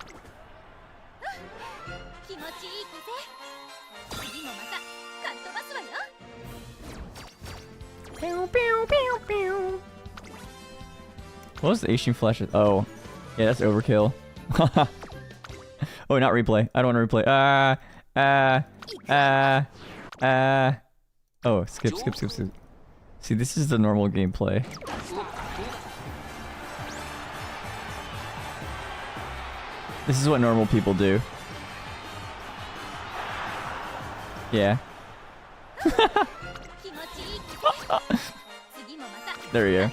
What was the Asian flash? Oh, yeah, that's overkill. Oh, not replay. I don't want to replay. Oh, skip. See, this is the normal gameplay. This is what normal people do. Yeah. There you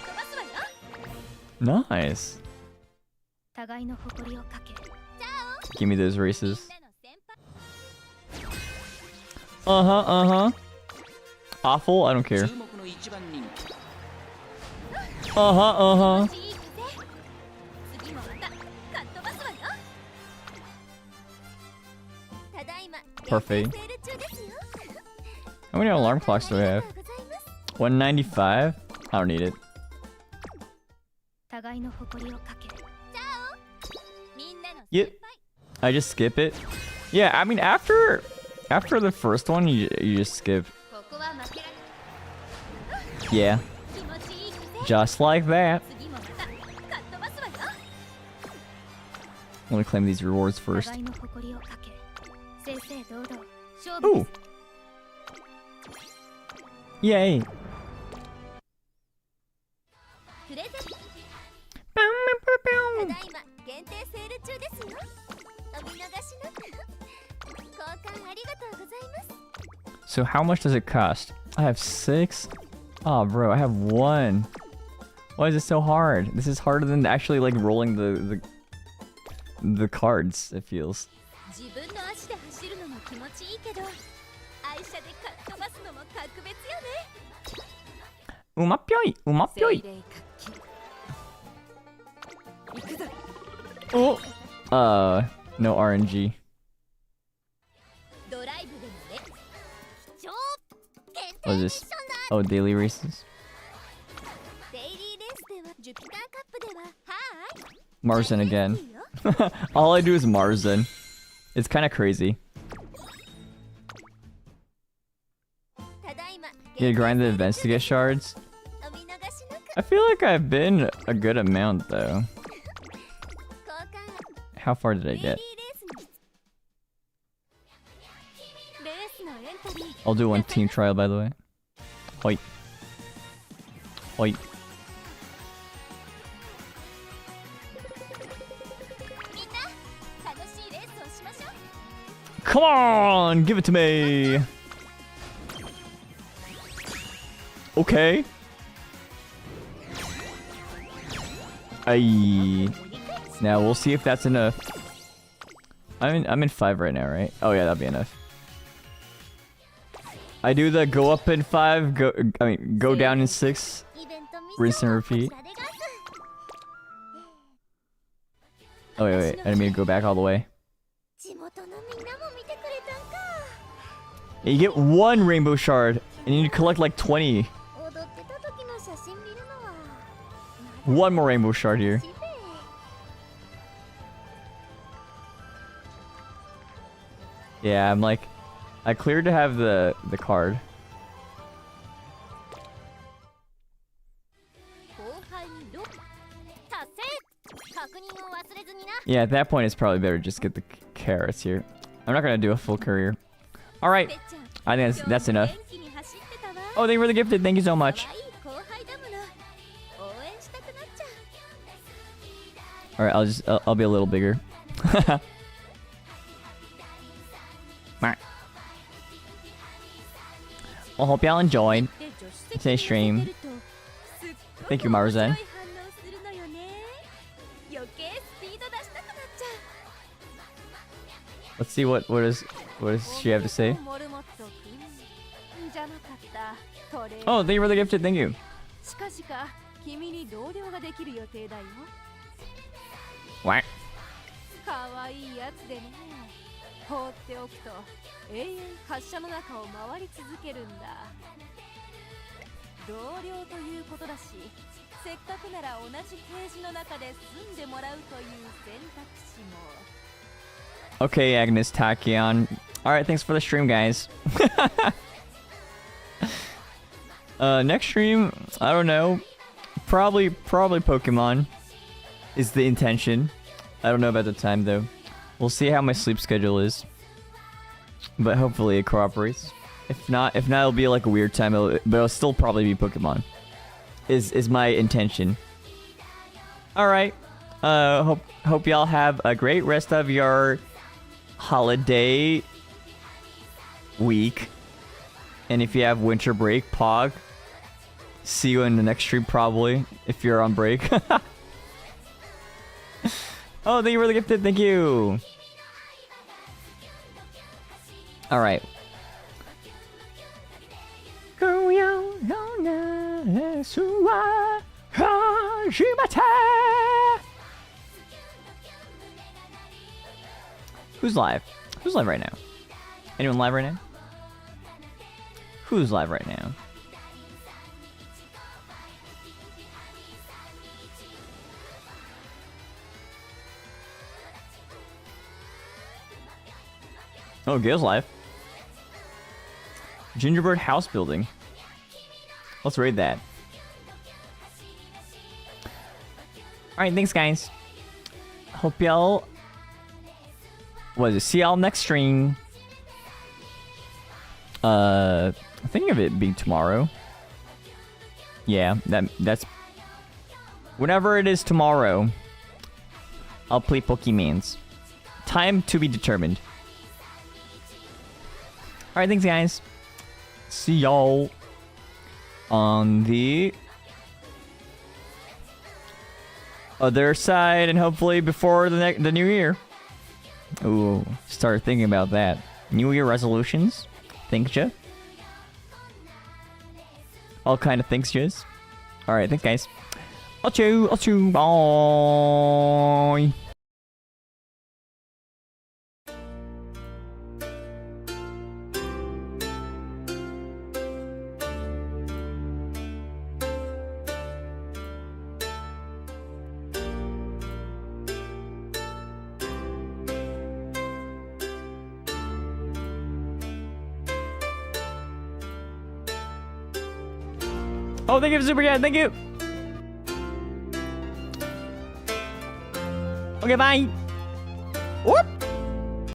go. Nice. Give me those races. Awful? I don't care. Perfect. How many alarm clocks do I have? 195? I don't need it. Yep. I just skip it. Yeah, I mean after the first one you just skip. Yeah. Just like that. Let me claim these rewards first. Ooh. Yay. So how much does it cost? I have 6? Oh, bro, I have 1. Why is it so hard? This is harder than actually like rolling the cards, it feels. Umapyoi. Oh. No RNG. What is this? Oh, daily races. Marzen again. All I do is Marzen. It's kind of crazy. You grind the events to get shards. I feel like I've been a good amount though. How far did I get? I'll do one team trial by the way. Hoi. Hoi. Come on, give it to me. Okay. Aye. Now we'll see if that's enough. I'm in 5 right now, right? Oh yeah, that'll be enough. I do the go up in 5, go down in 6, rinse and repeat. Oh wait, I didn't mean to go back all the way. Yeah, you get 1 rainbow shard, and you need to collect like 20. 1 more rainbow shard here. Yeah, I'm like, I cleared to have the card. Yeah, at that point it's probably better just get the carrots here. I'm not gonna do a full career. All right, I think that's enough. Oh, they were the gifted. Thank you so much. All right, I'll be a little bigger. Well, hope y'all enjoyed today's stream. Thank you, Maruzen. Let's see what does she have to say? Oh, thank you for the gifted. Thank you. What? 放っておくと永遠発射の中を回り続けるんだ。同僚ということだし、せっかくなら同じケージの中で住んでもらうという選択肢も。Okay, Agnes Takion. Alright, thanks for the stream, guys. Next stream, I don't know. Probably Pokemon is the intention. I don't know about the time though. We'll see how my sleep schedule is. But hopefully it cooperates. If not it'll be like a weird time, but it'll still probably be Pokemon. Is my intention. Alright. Hope y'all have a great rest of your holiday week. And if you have winter break, Pog, see you in the next stream probably, if you're on break. Oh, thank you for the gifted. Thank you. All right. Who's live? Who's live right now? Anyone live right now? Who's live right now? Oh, Gale's live. Gingerbread house building. Let's raid that. Alright, thanks guys. Hope y'all... What is it? See y'all next stream. I'm thinking of it being tomorrow. Yeah, that's... Whenever it is tomorrow, I'll play Pokemons. Time to be determined. Alright, thanks guys. See y'all on the other side, and hopefully before the new year. Ooh, start thinking about that. New Year resolutions? Think ya? All kind of thinks yas. Alright, thanks guys. I'll chew, bye. Oh, thank you for Superchat. Thank you. Okay, bye. Whoop.